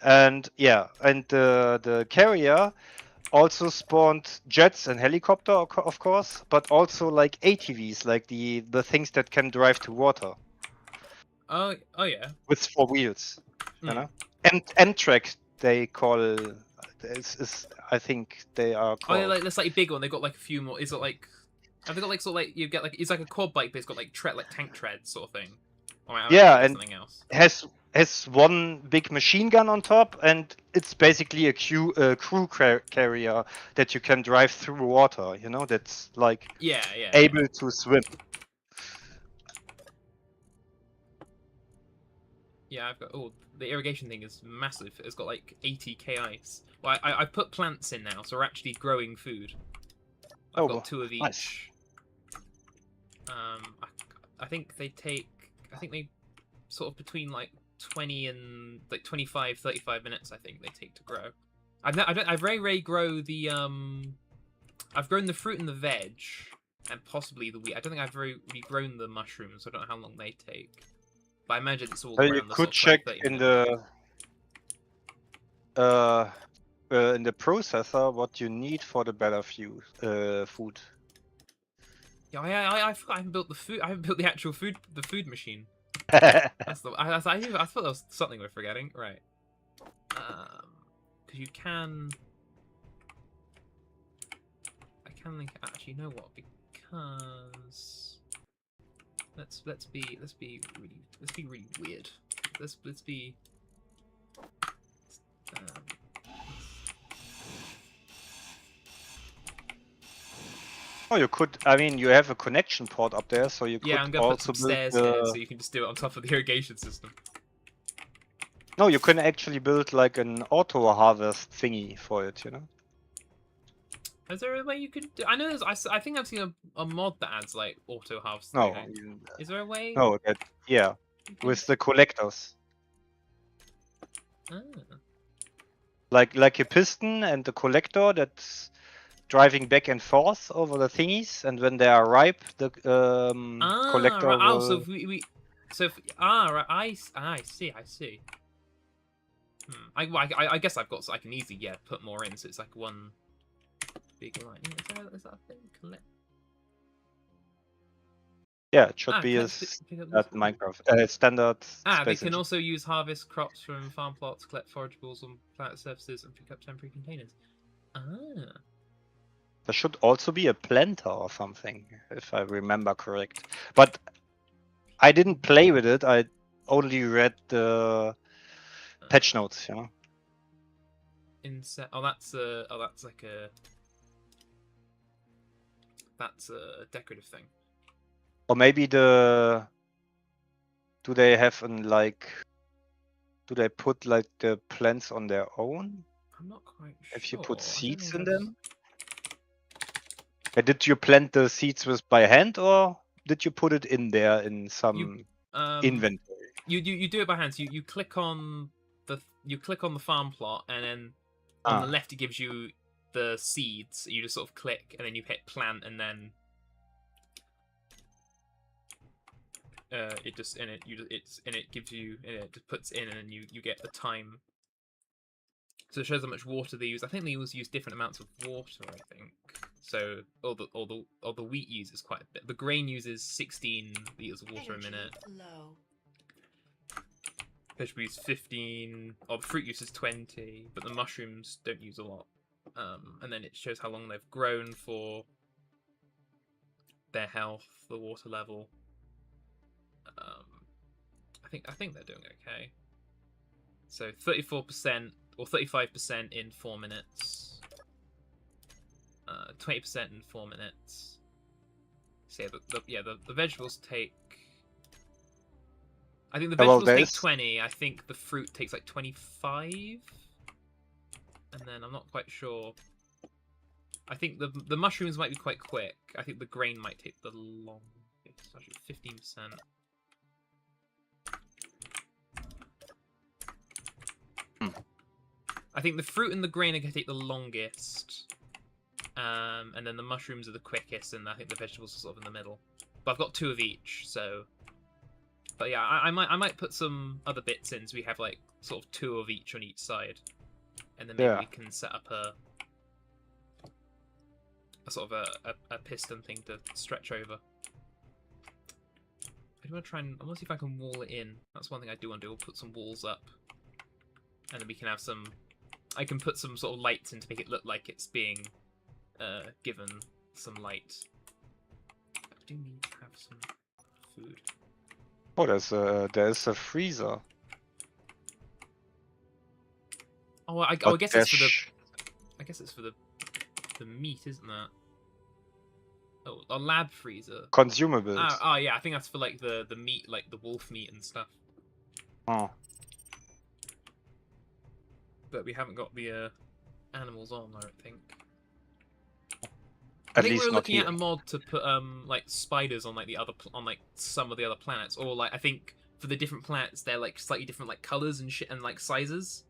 and yeah, and the carrier also spawned jets and helicopter of course, but also like ATVs, like the things that can drive to water Oh yeah. with 4 wheels, you Mm. know. And Amtrak they call is I think they are Oh yeah, called. like the slightly big one. They got like a few more. Is it like? Have they got like sort of like you get like it's like a quad bike, but it's got like like tank treads sort of thing. Or am I Yeah, thinking of and something else? has one big machine gun on top, and it's basically a crew carrier that you can drive through water. You know, that's like Yeah. able to swim. Yeah, I've got. Oh, the irrigation thing is massive. It's got like 80k ice. Well, I've put plants in now, so we're actually growing food. I've got Oh, 2 of nice. each. I think they take. I think they sort of between like 20 and like 25, 35 minutes. I think they take to grow. I very rarely grow the I've grown the fruit and the veg, and possibly the wheat. I don't think I've really grown the mushrooms. So I don't know how long they take. But I imagine it's all You around the could sort of 20, check 30 in minute mark. the processor what you need for the better food. Yeah, I forgot I haven't built the food. I haven't built the actual the food machine. That's the. I thought there was something we're forgetting. Right. Because you can. I can link. Actually, you know what? Because let's be really weird. Let's be. Um, Oh, you could. I mean, you have a connection port up there, so you yeah, could I'm gonna put also some build stairs the. here, so you can just do it on top of the irrigation system. No, you can actually build like an auto harvest thingy for it. You know. Is there a way you could? I know there's. I think I've seen a mod that adds like auto harvesting. No, Is there a way? no, yeah, You could... with the collectors, Ah. like a piston and the collector that's driving back and forth over the thingies, and when they are ripe, the collector Right. Oh, will. so if we so if, right. I see. I guess I've got. So I can easily put more in. So it's like one big line. Is that a thing? Collect. Yeah, it should be Pick up that this. Minecraft standard They space can engine. also use harvest crops from farm plots, collect forageables on planet surfaces, and pick up temporary containers. There should also be a planter or something, if I remember correct. But I didn't play with it. I only read the patch notes. You know. Inset. That's a decorative thing. Or maybe do they have do they put like the plants on their own? I'm not quite sure. If you put seeds I in them? Did you plant the seeds by hand, or did you put it in there in some inventory? You do it by hand. So you click on the farm plot, and then on the left it gives you the seeds. You just sort of click, and then you hit plant, and then it just puts in, and then you get the time. So it shows how much water they use. I think they always use different amounts of water. I think so. Or the wheat uses quite a bit. The grain uses 16 liters of water a minute. Vegetable use 15. Or the fruit uses 20, but the mushrooms don't use a lot. And then it shows how long they've grown for, their health, the water level. I think they're doing okay. So 34% or 35% in 4 minutes. 20% in 4 minutes. So yeah, the vegetables take. I think the Well, vegetables take there's 20. I think the fruit takes like 25. And then I'm not quite sure. I think the mushrooms might be quite quick. I think the grain might take the longest. Actually, 15%. I think the fruit and the grain are going to take the longest. And then the mushrooms are the quickest, and I think the vegetables are sort of in the middle. But I've got 2 of each, so. But yeah, I might put some other bits in, so we have like sort of 2 of each on each side, and then maybe we can set up a sort of a piston thing to stretch over. I want to try and I want to see if I can wall it in. That's one thing I do want to do. We'll put some walls up, and then we can have some. I can put some sort of lights in to make it look like it's being given some light. I do need to have some food. Oh, there's a freezer. Oh, I guess it's for the. I guess it's for the meat, isn't that? Oh, a lab freezer. Consumables. Oh yeah, I think that's for like the meat, like the wolf meat and stuff. Oh. But we haven't got the animals on, I don't think. At I think least we were not looking here. at a mod to put like spiders on like the other on like some of the other planets, or like I think for the different planets they're like slightly different like colors and shit and like sizes.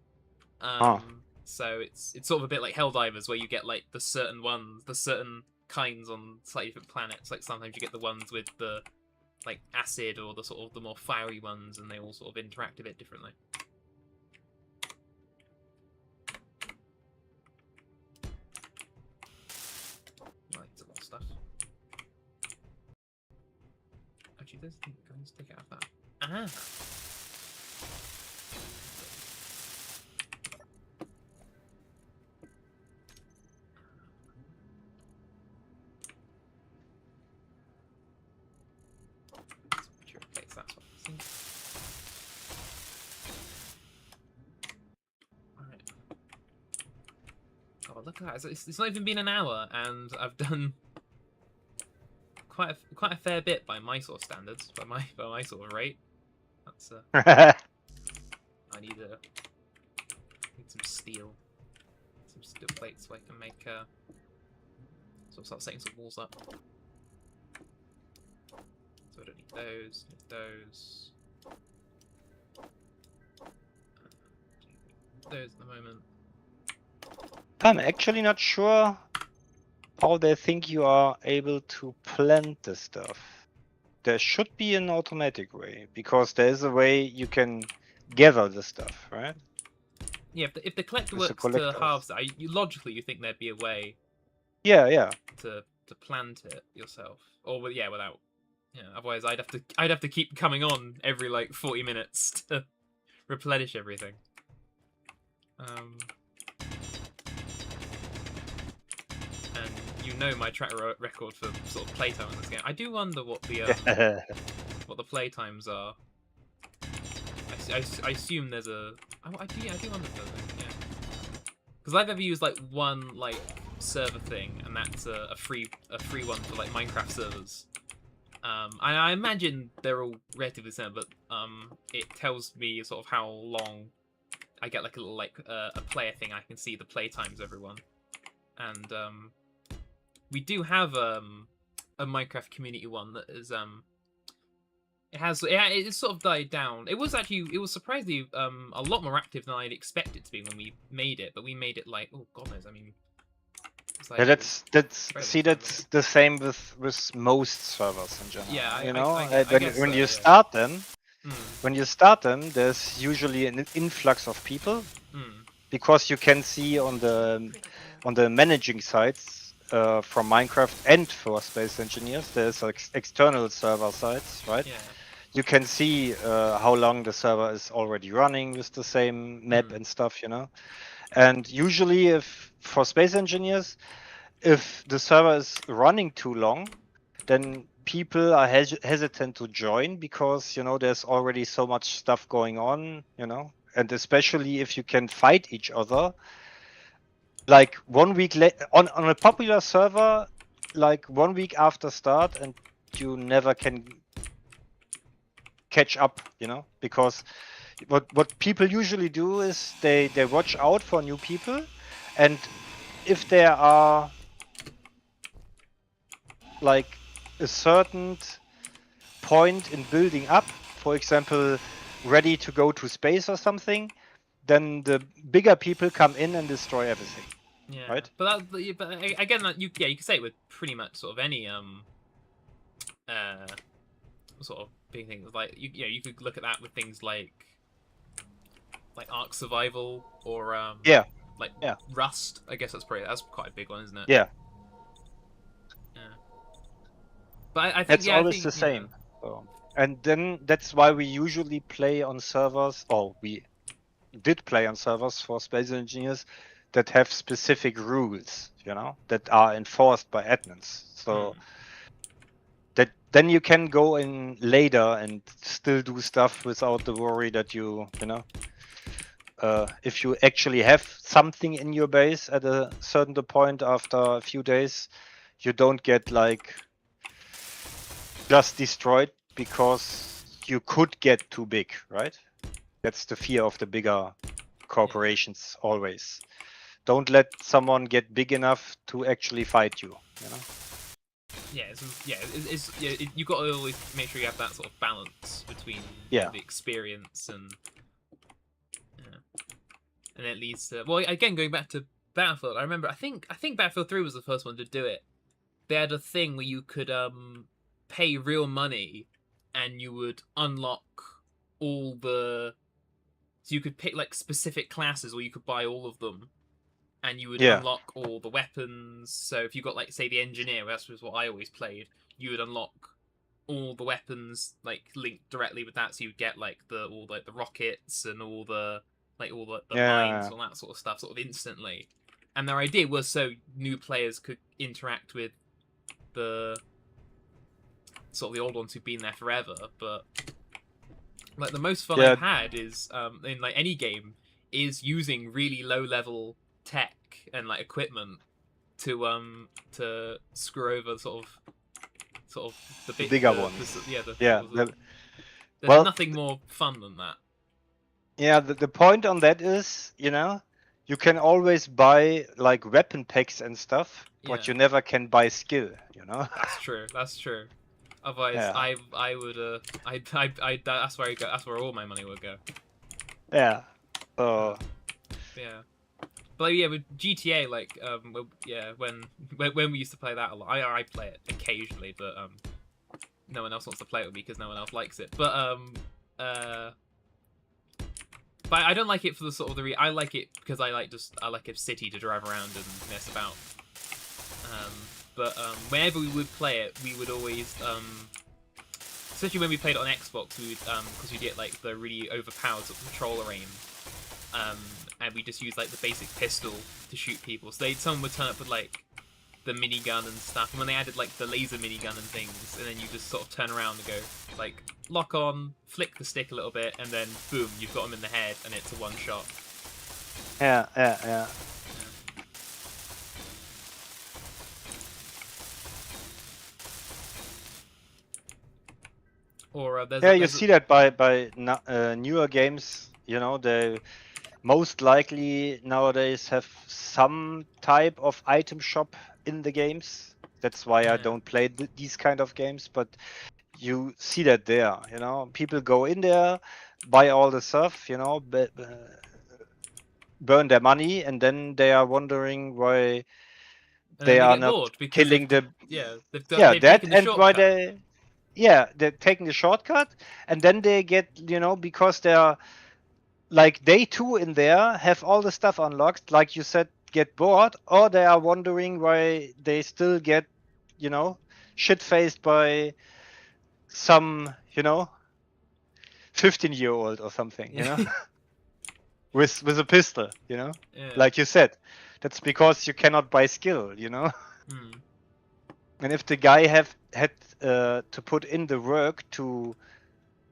So it's sort of a bit like Helldivers, where you get like the certain kinds on slightly different planets. Like sometimes you get the ones with the like acid, or the sort of the more fiery ones, and they all sort of interact a bit differently. It's a lot of stuff. Actually, there's the guns. Take it out of that. Ah. That's what I think. Alright. Oh, look at that! It's not even been an hour, and I've done quite a fair bit by my sort of standards, by my sort of rate. That's I need some steel plates so I can make so I'll start setting some walls up. So I don't need those. Those at the moment. I'm actually not sure how they think you are able to plant the stuff. There should be an automatic way, because there is a way you can gather the stuff, right? Yeah, if the collector works to harvest it, logically you think there'd be a way. Yeah. To plant it yourself, or without. Yeah, otherwise I'd have to keep coming on every like 40 minutes to replenish everything. And you know my track record for sort of playtime in this game. I do wonder what the what the playtimes are. I assume there's a. I do wonder if there's yeah. Because I've ever used like one like server thing, and that's a free one for like Minecraft servers. I imagine they're all relatively similar, but it tells me sort of how long. I get like a little like a player thing. I can see the play times of everyone, and we do have a Minecraft community one that is it's sort of died down. It was surprisingly a lot more active than I'd expect it to be when we made it, but we made it like, oh god knows, I mean. Like, yeah, that's the same with most servers in general. Yeah, you know, when you start them, there's usually an influx of people because you can see on the managing sites from Minecraft and for Space Engineers, there's like external server sites, right? Yeah. You can see how long the server is already running with the same map and stuff, you know. And usually, if for Space Engineers, if the server is running too long, then people are hesitant to join because, you know, there's already so much stuff going on, you know, and especially if you can fight each other. Like 1 week on a popular server, like 1 week after start, and you never can catch up, you know, because what people usually do is they watch out for new people, and if there are like a certain point in building up, for example, ready to go to space or something, then the bigger people come in and destroy everything. Yeah, right? but again, you can say it with pretty much sort of any sort of big things. Like you could look at that with things like Ark Survival or Yeah. Rust. I guess that's quite a big one, isn't it? Yeah. Yeah. But I think That's yeah, always the same. So, and then that's why we usually play on servers, or we did play on servers for Space Engineers that have specific rules, you know, that are enforced by admins. So that then you can go in later and still do stuff without the worry that you know, if you actually have something in your base at a certain point after a few days, you don't get like just destroyed because you could get too big, right? That's the fear of the bigger corporations always. Don't let someone get big enough to actually fight you, you know? You've got to always make sure you have that sort of balance between the experience and at least well, again, going back to Battlefield, I remember I think Battlefield 3 was the first one to do it. They had a thing where you could pay real money and you would unlock all the, so you could pick like specific classes or you could buy all of them and you would unlock all the weapons. So if you got like say the engineer, that was what I always played, you would unlock all the weapons like linked directly with that, so you'd get like all the rockets and all the mines, all that sort of stuff, sort of instantly. And their idea was so new players could interact with the sort of the old ones who've been there forever. But like the most fun I've had is in like any game is using really low level tech and like equipment to screw over sort of the bigger ones. There's nothing more fun than that. Yeah, the point on that is, you know, you can always buy like weapon packs and stuff, but you never can buy skill, you know? That's true. Otherwise, I would that's where I go. That's where all my money would go. Yeah. Yeah. But yeah, with GTA, like when we used to play that a lot, I play it occasionally, but no one else wants to play it with me because no one else likes it. But but I don't like it for the sort of I like it because I like a city to drive around and mess about. But whenever we would play it, we would always, especially when we played it on Xbox, we would because we get like the really overpowered sort of controller aim, and we just use like the basic pistol to shoot people. So someone would turn up with like the minigun and stuff, and when they added like the laser minigun and things, and then you just sort of turn around and go like lock on, flick the stick a little bit, and then boom, you've got them in the head, and it's a one shot. Yeah. Or you see that by newer games, you know, they most likely nowadays have some type of item shop in the games. That's why I don't play these kind of games, but you see that there, you know, people go in there, buy all the stuff, you know, burn their money, and then they are wondering why they are not killing the they're taking the shortcut, and then they get, you know, because they're like day 2 in there, have all the stuff unlocked, like you said, get bored, or they are wondering why they still get, you know, shit-faced by some, you know, 15-year-old or something, you know, with a pistol, you know, like you said. That's because you cannot buy skill, you know. And if the guy had to put in the work to,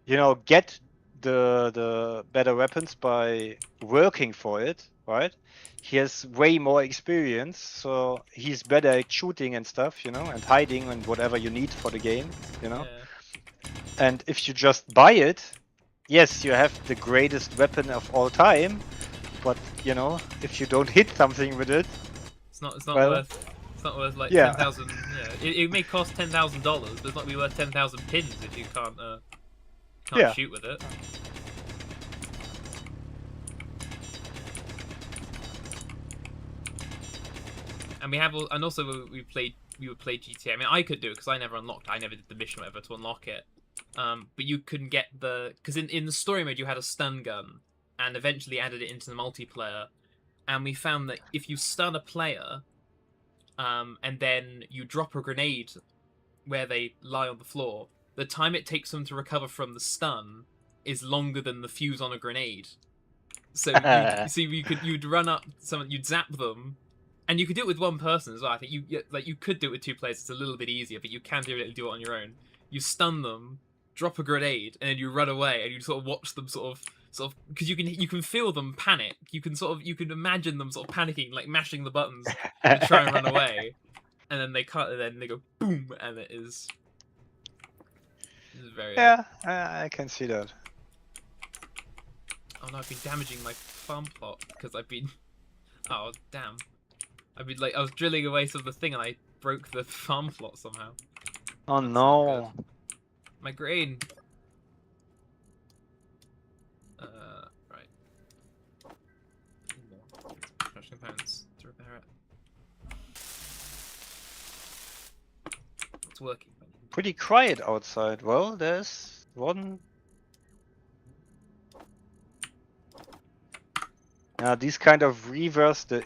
you know, get the better weapons by working for it, right? He has way more experience, so he's better at shooting and stuff, you know, and hiding and whatever you need for the game, you know. Yeah. And if you just buy it, yes, you have the greatest weapon of all time, but you know, if you don't hit something with it, It's not well, worth. It's not worth like yeah. 10,000. Yeah, it may cost $10,000, but it's not be worth 10,000 pins if you can't Yeah. shoot with it. And we have, and also we would play GTA. I mean, I could do it because I never unlocked. I never did the mission or whatever to unlock it. But you couldn't get because in the story mode you had a stun gun, and eventually added it into the multiplayer. And we found that if you stun a player, and then you drop a grenade where they lie on the floor, the time it takes them to recover from the stun is longer than the fuse on a grenade. So you'd run up someone, you'd zap them, and you could do it with one person as well. I think you could do it with two players. It's a little bit easier, but you can do it on your own. You stun them, drop a grenade, and then you run away, and you sort of watch them sort of because you can feel them panic. You can imagine them sort of panicking, like mashing the buttons to try and run away, and then they cut, and then they go boom, and it is very. Yeah, I can see that. Oh no, I've been damaging my farm plot because I've been. Oh damn! I was drilling away some of the thing and I broke the farm plot somehow. Oh That's no! My grain. Right. More trash components to repair it. It's working. Pretty quiet outside. Well, there's one. These kind of reverse the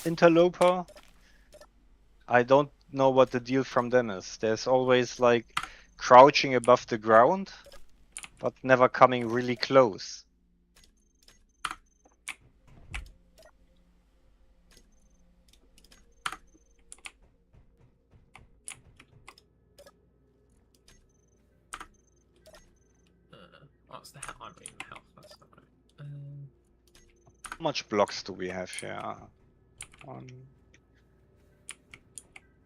interloper. I don't know what the deal from them is. There's always like crouching above the ground, but never coming really close. What's the hell? I'm reading the health. That's not right. How much blocks do we have here?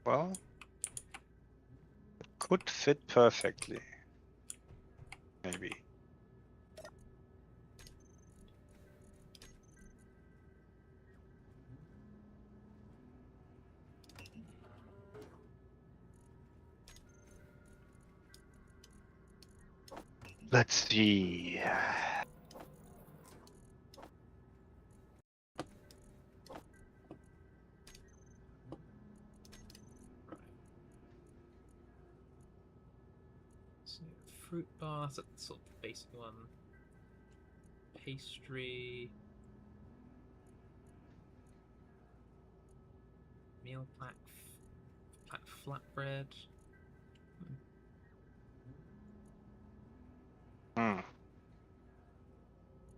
Well, it could fit perfectly. Maybe. Let's see. So, fruit bar, that's a sort of basic one. Pastry. Meal pack flatbread.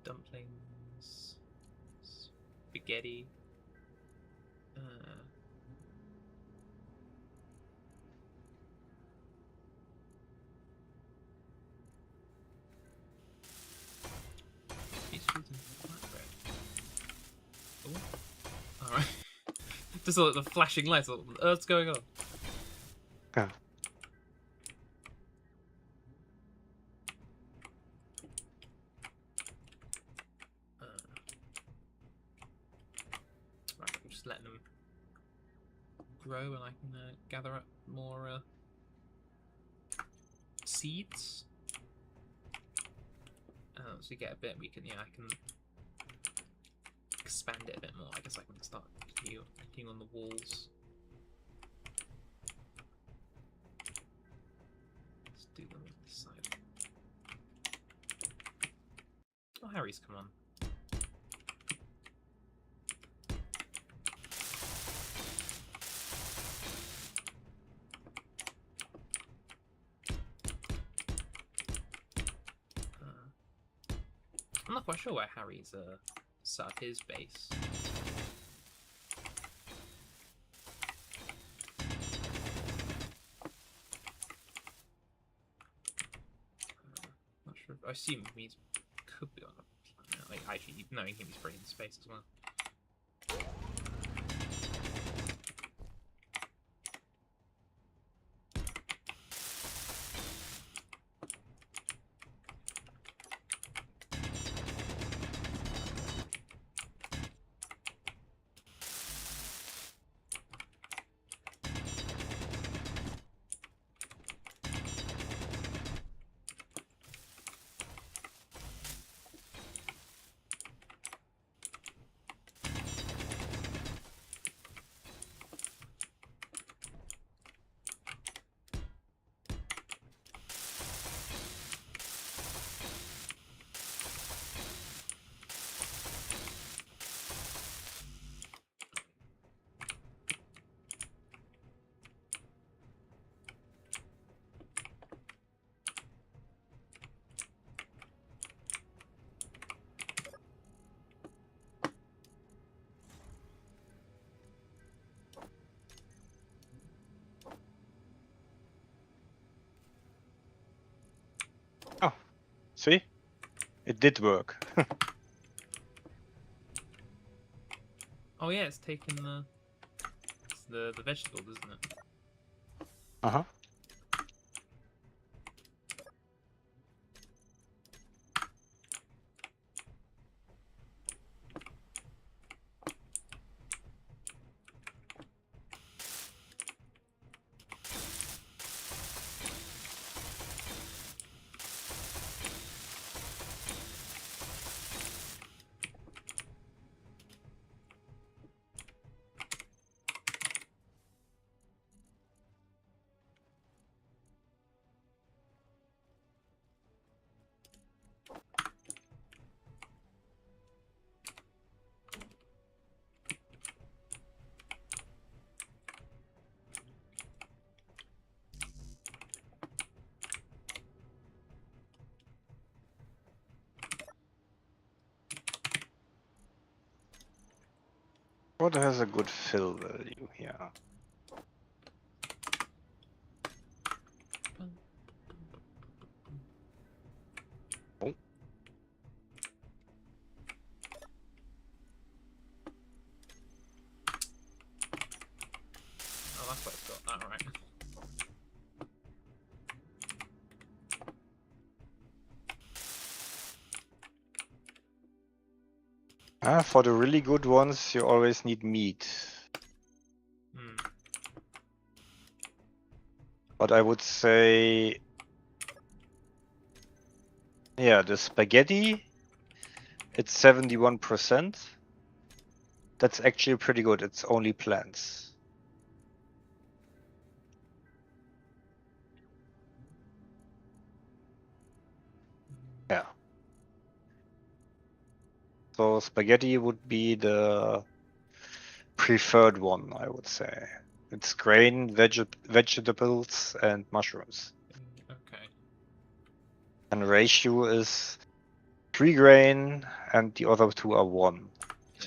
Dumplings. Spaghetti. Pastries and flatbread. Oh. Alright. Just like the flashing lights. What on earth's going on? Yeah. Right, I'm just letting them grow and I can gather up more seeds. Once we get a bit, I can expand it a bit more. I guess I can start putting on the walls. Let's do them on this side. Oh, Harry's come on. I'm not quite sure where Harry's set up his base. Not sure. I assume he could be on a planet. Like, actually, knowing him, he's probably in space as well. See? It did work. Oh yeah, it's taking the vegetables, isn't it? Uh-huh. What has a good fill value here? Oh. Oh, that's what it's got. That right. For the really good ones, you always need meat. Hmm. But I would say, yeah, the spaghetti, it's 71%. That's actually pretty good. It's only plants. Yeah. So spaghetti would be the preferred one, I would say. It's grain, vegetables, and mushrooms. Okay. And ratio is 3 grain, and the other 2 are 1. Yeah.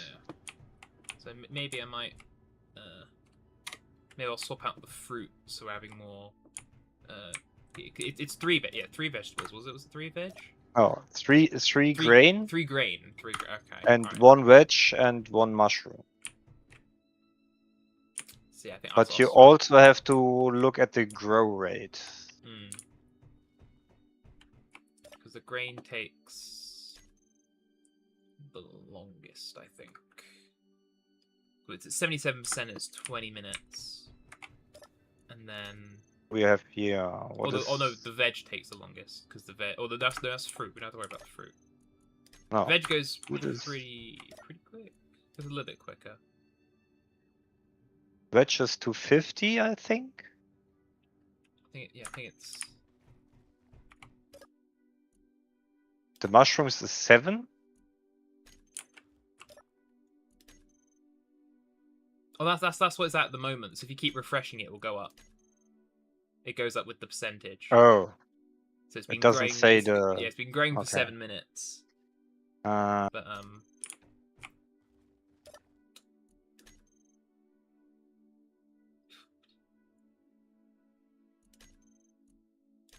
So maybe I might. Maybe I'll swap out the fruit, so we're having more. It's three. Yeah, three vegetables. Was it 3 veg? Oh, three grain, 3 grain. 3. Okay. and Right. 1 veg, and 1 mushroom. See, I think But you also have to look at the grow rate. Because the grain takes the longest, I think. It's at 77%. It's 20 minutes, and then. We have here. Oh no, the veg takes the longest because the veg. Oh, that's fruit. We don't have to worry about the fruit. No. Veg goes Food is... pretty quick. It's a little bit quicker. Veg is 250, I think. I think it's. The mushrooms is 7. Oh, that's what it's at the moment. So if you keep refreshing it, it will go up. It goes up with the percentage. Oh. So it's been It doesn't growing. say it's been growing for 7 minutes. But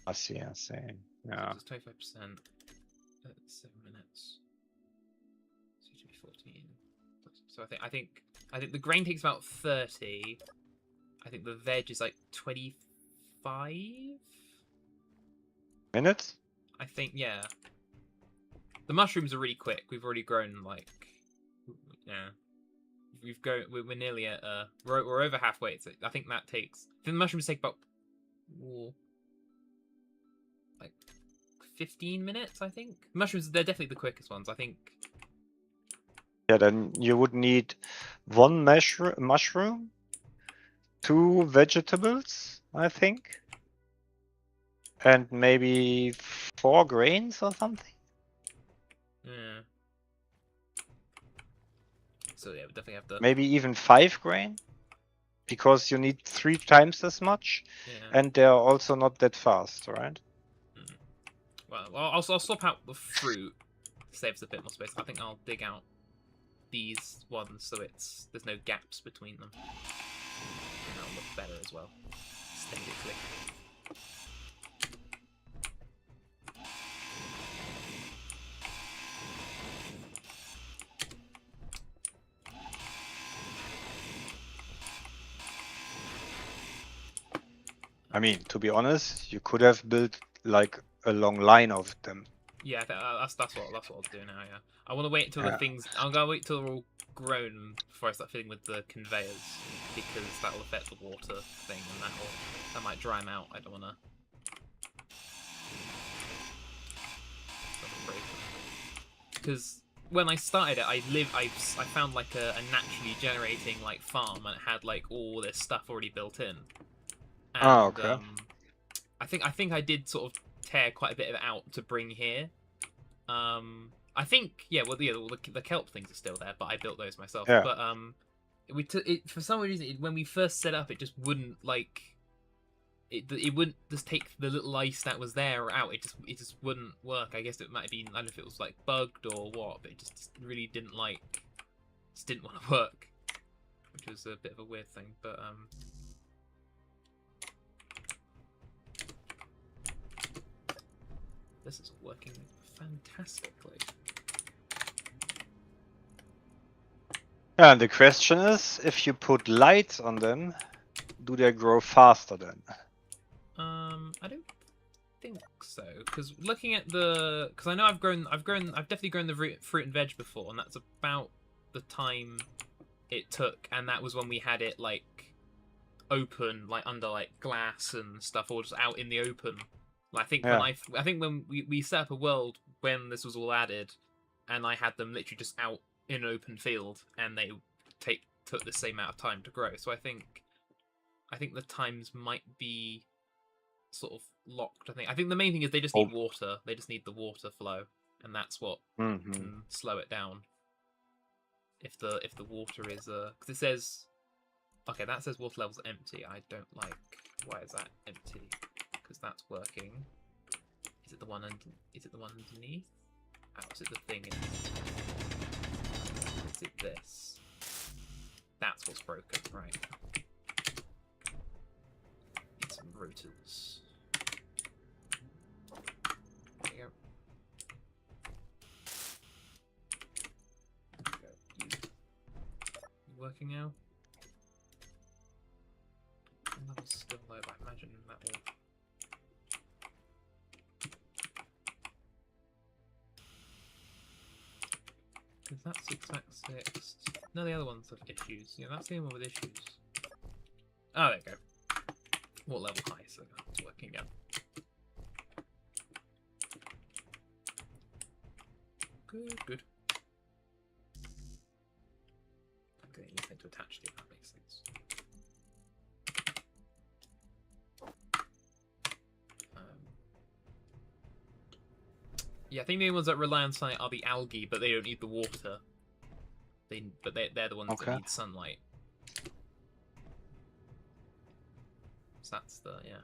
I see. Yeah. So it's 25%. 7 minutes. CGP 14. So I think the grain takes about 30. I think the veg is like 25 minutes. I think, yeah. The mushrooms are really quick. We've already grown yeah. We're nearly at we're over halfway. So I think the mushrooms take about like 15 minutes. I think mushrooms, they're definitely the quickest ones. I think. Yeah, then you would need 1 mushroom, 2 vegetables, I think, and maybe 4 grains or something. Yeah. So yeah, we definitely have to. Maybe even 5 grain, because you need 3 times as much, and they're also not that fast, right? Well, I'll swap out the fruit. Saves a bit more space. I think I'll dig out these ones so there's no gaps between them. And that'll look better as well, aesthetically. I mean, to be honest, you could have built like a long line of them. Yeah, that's what I'll do now. Yeah, I want to wait until the Yeah. things. I'm gonna wait till they're all grown before I start filling with the conveyors, because that will affect the water thing, and that might dry them out. I don't want to. Because when I started it, I found like a naturally generating like farm, and it had like all this stuff already built in. And, okay. I think I did sort of tear quite a bit of it out to bring here. I think the kelp things are still there, but I built those myself. Yeah. But for some reason when we first set up, it just wouldn't like. It wouldn't just take the little ice that was there out. It just wouldn't work. I guess it might have been, I don't know if it was like bugged or what, but it just really didn't want to work, which was a bit of a weird thing. But this is working fantastically. Yeah, and the question is, if you put lights on them, do they grow faster then? I don't think so, because looking at because I know I've definitely grown the fruit and veg before, and that's about the time it took, and that was when we had it like open, like under like glass and stuff, or just out in the open. Like, I think when we set up a world when this was all added, and I had them literally just out in an open field, and they took the same amount of time to grow. So I think the times might be sort of locked. I think the main thing is they just need water. They just need the water flow, and that's what can slow it down. If the water is because it says, okay, that says water levels are empty. I don't like. Why is that empty? Because that's working. Is it the one underneath? Oh, is it the thing? Is it this? That's what's broken, right? Need some routers. There you go. Working now? Level's still low, but I imagine that will. Because that's exact six. No, the other ones have issues. Yeah, that's the only one with issues. Oh, there you go. What level high? So that's working out. Good. Okay, anything to attach to it, that makes sense. Yeah, I think the only ones that rely on sunlight are the algae, but they don't need the water. They're the ones that need sunlight. So that's yeah.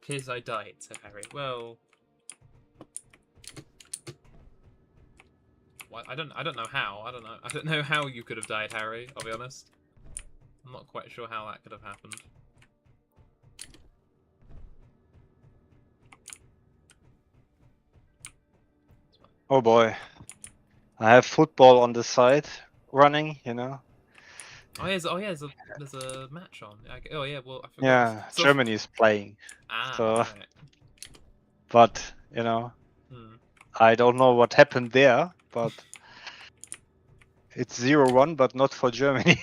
Appears I died, said Harry. Well, I don't know how. I don't know how you could have died, Harry. I'll be honest. I'm not quite sure how that could have happened. Oh boy, I have football on the side running. You know. Oh yeah, there's a match on. Oh yeah, well I forgot. Yeah, So, Germany's playing. So, right. but you know, I don't know what happened there, but it's 0-1, but not for Germany.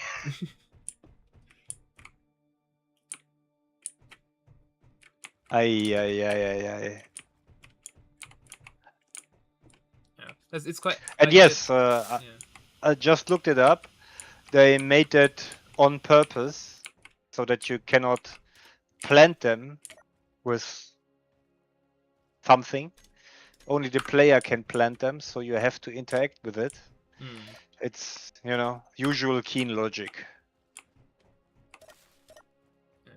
Ay. Yeah, it's quite. And like, yes, yeah. I just looked it up. They made that on purpose so that you cannot plant them with something. Only the player can plant them, so you have to interact with it. Mm. It's, you know, usual Keen logic. Yeah.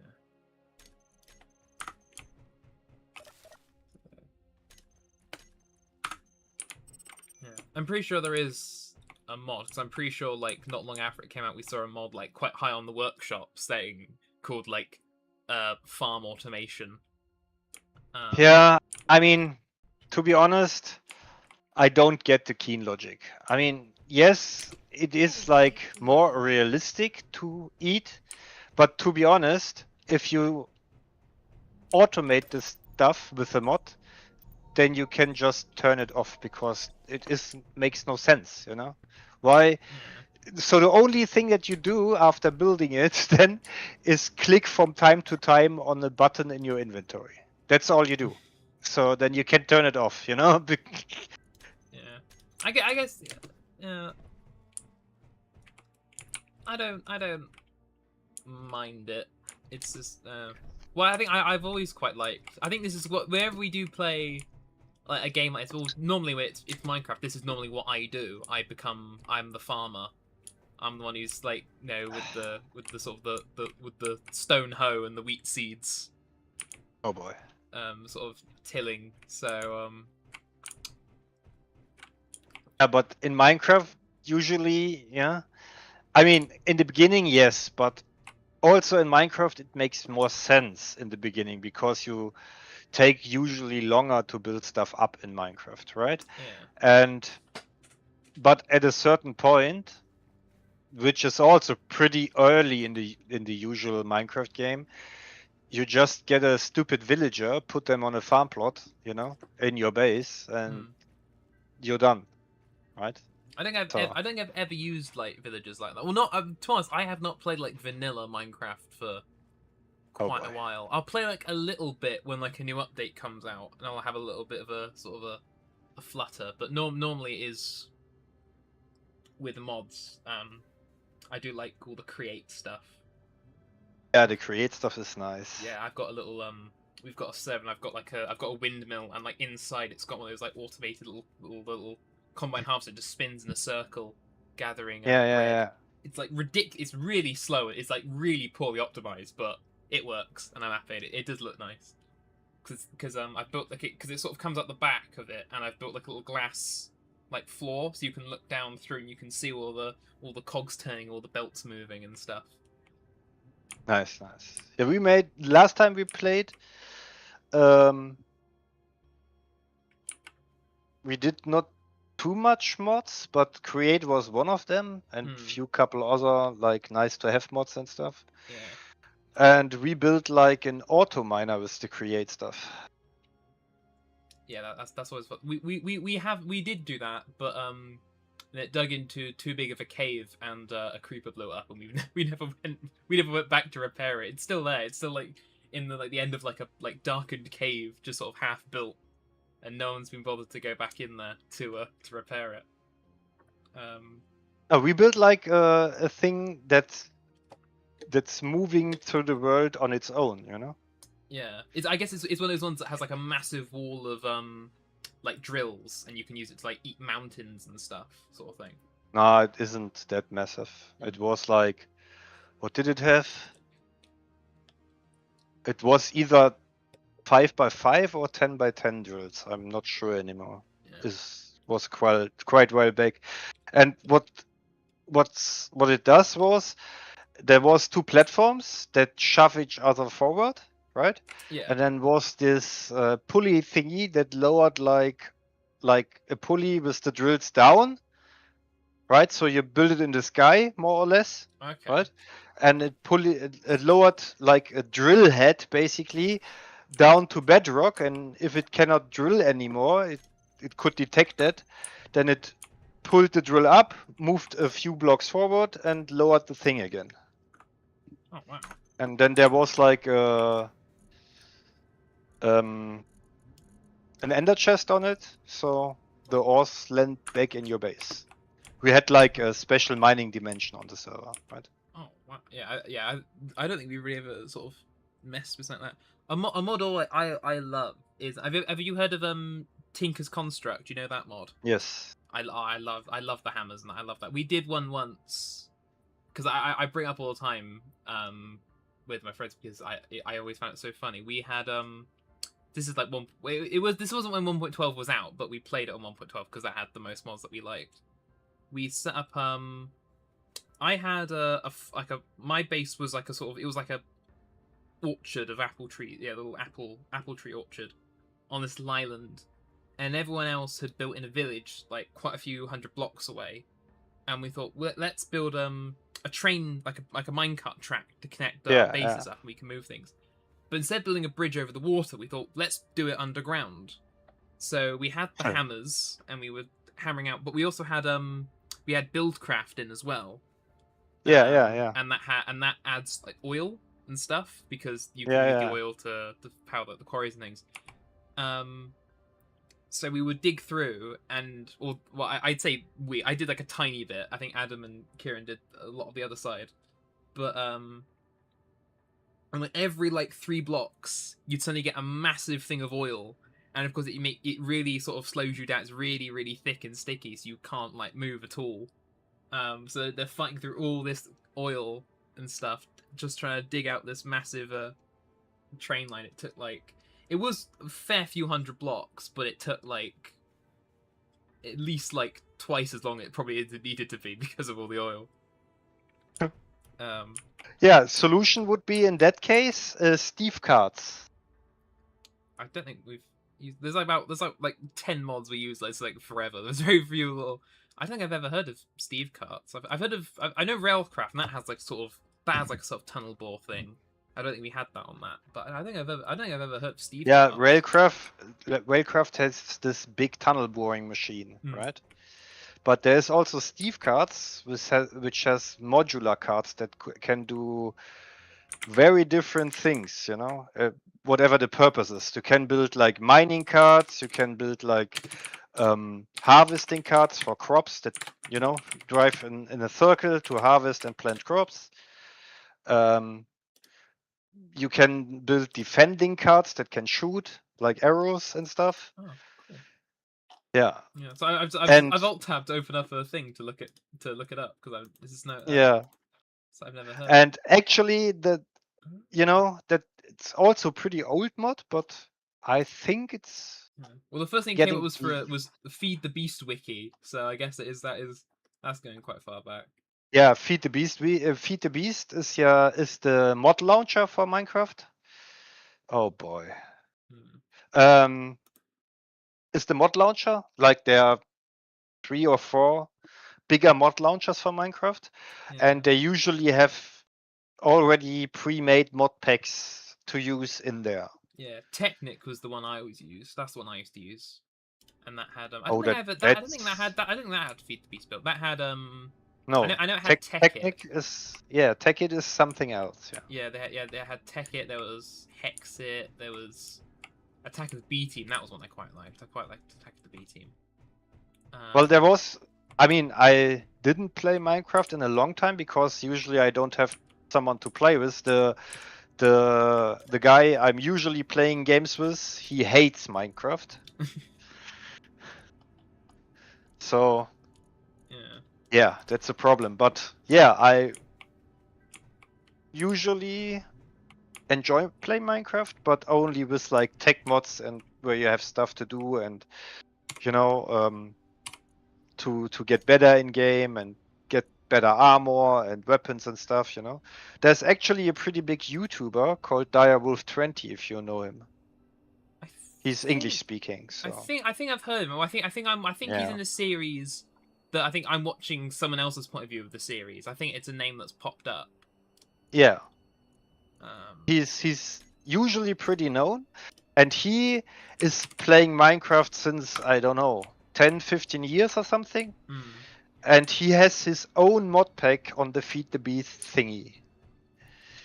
I'm pretty sure there is a mod, because I'm pretty sure, like, not long after it came out, we saw a mod, like, quite high on the workshop saying, called, like, farm automation. Yeah, I mean, to be honest, I don't get the Keen logic. I mean, yes, it is like more realistic to eat, but to be honest, if you automate this stuff with a mod, then you can just turn it off because it makes no sense, you know? Why? Yeah. So the only thing that you do after building it then is click from time to time on a button in your inventory. That's all you do. So then you can turn it off, you know? Yeah. I guess. Yeah. I don't mind it. It's just. Well, I think I've always quite liked. I think this is what whenever we do play like a game like this. Well, normally when it's Minecraft. This is normally what I do. I'm the farmer. I'm the one who's like, you know, with the sort of with the stone hoe and the wheat seeds. Oh boy. Sort of tilling. So Yeah, but in Minecraft, usually, yeah. I mean, in the beginning, yes, but also in Minecraft, it makes more sense in the beginning because you take usually longer to build stuff up in Minecraft, right? yeah. But at a certain point, which is also pretty early in the usual Minecraft game, you just get a stupid villager, put them on a farm plot, you know, in your base, and you're done, right? I don't think I've ever used like villagers like that. Well, not to be honest, I have not played like vanilla Minecraft for quite a while. I'll play like a little bit when like a new update comes out, and I'll have a little bit of a sort of a flutter. But normally it is with mods. I do like all the create stuff. Yeah, the create stuff is nice. Yeah, I've got a little we've got a server. I've got a windmill, and like inside it's got one of those like automated little combine harvester. It just spins in a circle, gathering bread. Yeah. It's like ridiculous. It's really slow. It's like really poorly optimized, but it works, and I'm happy. It does look nice because I built like it because it sort of comes out the back of it, and I've built like a little glass like floor, so you can look down through and you can see all the cogs turning, all the belts moving and stuff. Nice. Yeah, we made last time we played. We did not too much mods, but create was one of them, and few couple other like nice to have mods and stuff. Yeah. And we built like an auto miner with the create stuff. Yeah, that's always fun. We did do that, but it dug into too big of a cave, and a creeper blew up, and we never went back to repair it. It's still there. It's still like in the end of like a darkened cave, just sort of half built, and no one's been bothered to go back in there to repair it. We built like a thing that's moving through the world on its own, you know. Yeah, I guess it's one of those ones that has like a massive wall of like drills, and you can use it to like eat mountains and stuff, sort of thing. No, it isn't that massive. It was like, what did it have? It was either 5x5 or 10x10 drills. I'm not sure anymore. Yeah. This was quite well back, and what it does was there was two platforms that shove each other forward, right? Yeah. And then was this pulley thingy that lowered like a pulley with the drills down, right? So you build it in the sky, more or less, okay. Right? And it lowered like a drill head basically down to bedrock, and if it cannot drill anymore, it could detect that. Then it pulled the drill up, moved a few blocks forward, and lowered the thing again. Oh, wow. And then there was like a an ender chest on it, so the ores land back in your base. We had like a special mining dimension on the server, right? Oh, wow. Yeah. I don't think we really ever sort of messed with something like that. A model I love is have you heard of Tinker's Construct? Do you know that mod? Yes. I love the hammers and I love that. We did one once because I bring up all the time with my friends because I always found it so funny. We had this is like this wasn't when 1.12 was out, but we played it on 1.12 because that had the most mods that we liked. We set up I had my base was like a sort of, it was like a orchard of apple trees, yeah, little apple tree orchard on this island, and everyone else had built in a village like quite a few hundred blocks away, and we thought, well, let's build a train, like a minecart track to connect our bases up, and we can move things. But instead of building a bridge over the water, we thought, let's do it underground. So we had the hammers, and we were hammering out, but we also had we had Buildcraft in as well. Yeah. And that adds like oil and stuff because you can use the oil to power the quarries and things. So we would dig through I'd say I did like a tiny bit. I think Adam and Kieran did a lot of the other side, but and like every like 3 blocks, you'd suddenly get a massive thing of oil, and of course it really sort of slows you down. It's really really thick and sticky, so you can't like move at all. So they're fighting through all this oil and stuff, just trying to dig out this massive train line. It took like, it was a fair few hundred blocks, but it took like at least like twice as long it probably needed to be because of all the oil. Yeah, solution would be in that case Steve cards. I don't think we've used, there's like 10 mods we use like forever. There's very few little. I don't think I've ever heard of Steve carts. I've heard of, I know Railcraft, and that has like a sort of tunnel bore thing. I don't think we had that on that, but I don't think I've ever heard of Steve. Yeah, Railcraft has this big tunnel boring machine, right? But there's also Steve carts, which has modular carts that can do very different things, you know, whatever the purpose is. You can build like mining carts, you can build like harvesting carts for crops that, you know, drive in a circle to harvest and plant crops. You can build defending carts that can shoot like arrows and stuff. Oh, cool. Yeah. Yeah. So I've alt tabbed to open up a thing to look it up because this is no. Yeah. So I've never heard. And actually, you know, that it's also pretty old mod, but I think it's. Well, the first thing that came up was the Feed the Beast wiki, so I guess that's going quite far back. Yeah, Feed the Beast. Feed the Beast is the mod launcher for Minecraft. Oh boy. Is the mod launcher, like there are 3 or 4 bigger mod launchers for Minecraft, and they usually have already pre-made mod packs to use in there. Yeah, Technic was the one I always used. That's the one I used to use, and that had I don't think that had Feed the Beast built. That had No, I know it had Technic is Techit is something else. Yeah, they had Techit. There was Hexit. There was Attack of the B Team. That was one I quite liked. I quite liked Attack of the B Team. Well, there was. I mean, I didn't play Minecraft in a long time because usually I don't have someone to play with. The guy I'm usually playing games with, he hates Minecraft. So. Yeah, that's a problem. But yeah, I usually enjoy playing Minecraft, but only with like tech mods and where you have stuff to do and, you know, to get better in game and get better armor and weapons and stuff, you know. There's actually a pretty big YouTuber called Direwolf20, if you know him. He's English speaking. So I think I've heard of him. I think he's in a series that I think I'm watching someone else's point of view of the series. I think it's a name that's popped up. Yeah. He's usually pretty known, and he is playing Minecraft since, I don't know, 10-15 years or something. And he has his own mod pack on the Feed the Beast thingy.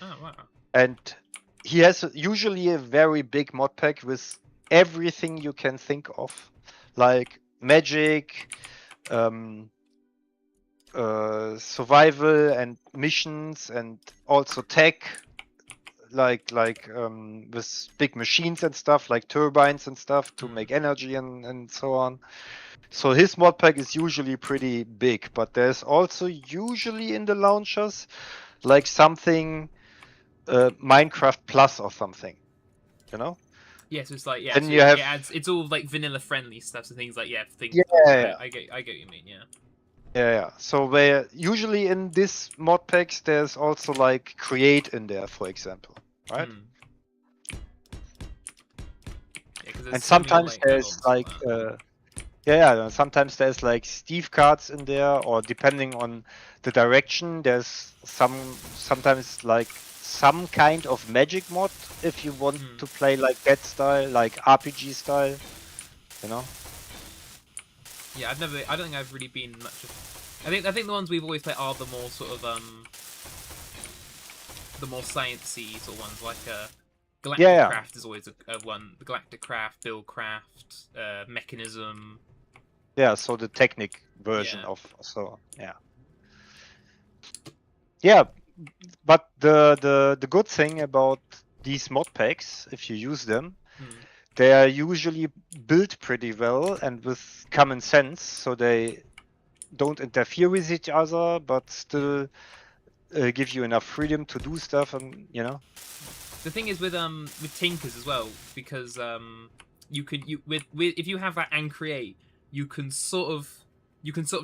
Oh wow. And he has usually a very big mod pack with everything you can think of, like magic, survival and missions, and also tech, like with big machines and stuff, like turbines and stuff to make energy and so on. So his mod pack is usually pretty big, but there's also usually in the launchers like something Minecraft Plus or something, you know? Yes, it's like Then so you it have adds. It's all like vanilla friendly stuff, so things like things. yeah. I get what you mean. Yeah. Yeah. So where usually in this mod packs there's also like create in there, for example, right? Yeah, because And so many, sometimes there's add-ons like for sometimes there's like Steve cards in there, or depending on the direction, there's sometimes like some kind of magic mod if you want to play like that style, like RPG style, you know? Yeah, I don't think I've really been much of. I think the ones we've always played are the more sort of the more sciencey sort of ones, like Galacticraft is always a one. The Galacticraft, Buildcraft, Mechanism. Yeah, so the Technic version of yeah, but the good thing about these mod packs, if you use them, they are usually built pretty well and with common sense, so they don't interfere with each other, but still give you enough freedom to do stuff, and you know. The thing is with Tinkers as well, because you can with if you have that and create, you can sort of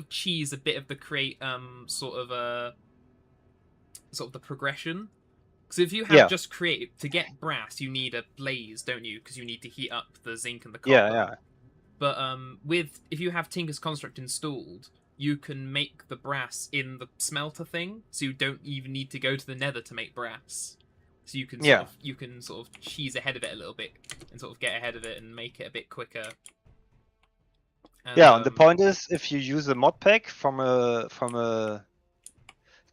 cheese a bit of the create sort of the progression. Because if you have just create, to get brass, you need a blaze, don't you? Because you need to heat up the zinc and the copper. Yeah. But if you have Tinker's Construct installed, you can make the brass in the smelter thing, so you don't even need to go to the Nether to make brass. So you can sort of cheese ahead of it a little bit and sort of get ahead of it and make it a bit quicker. And, and the point is, if you use a mod pack from a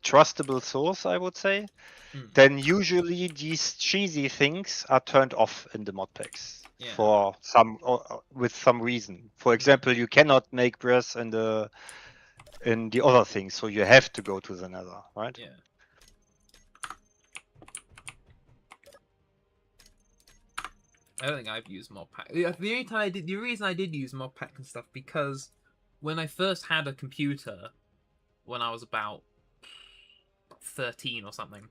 trustable source, I would say, then usually these cheesy things are turned off in the mod packs for with some reason. For example, you cannot make brass in the other things, so you have to go to the Nether, right? Yeah. I don't think I've used mod pack. The only time the reason I did use mod pack and stuff, because when I first had a computer, when I was about 13 or something,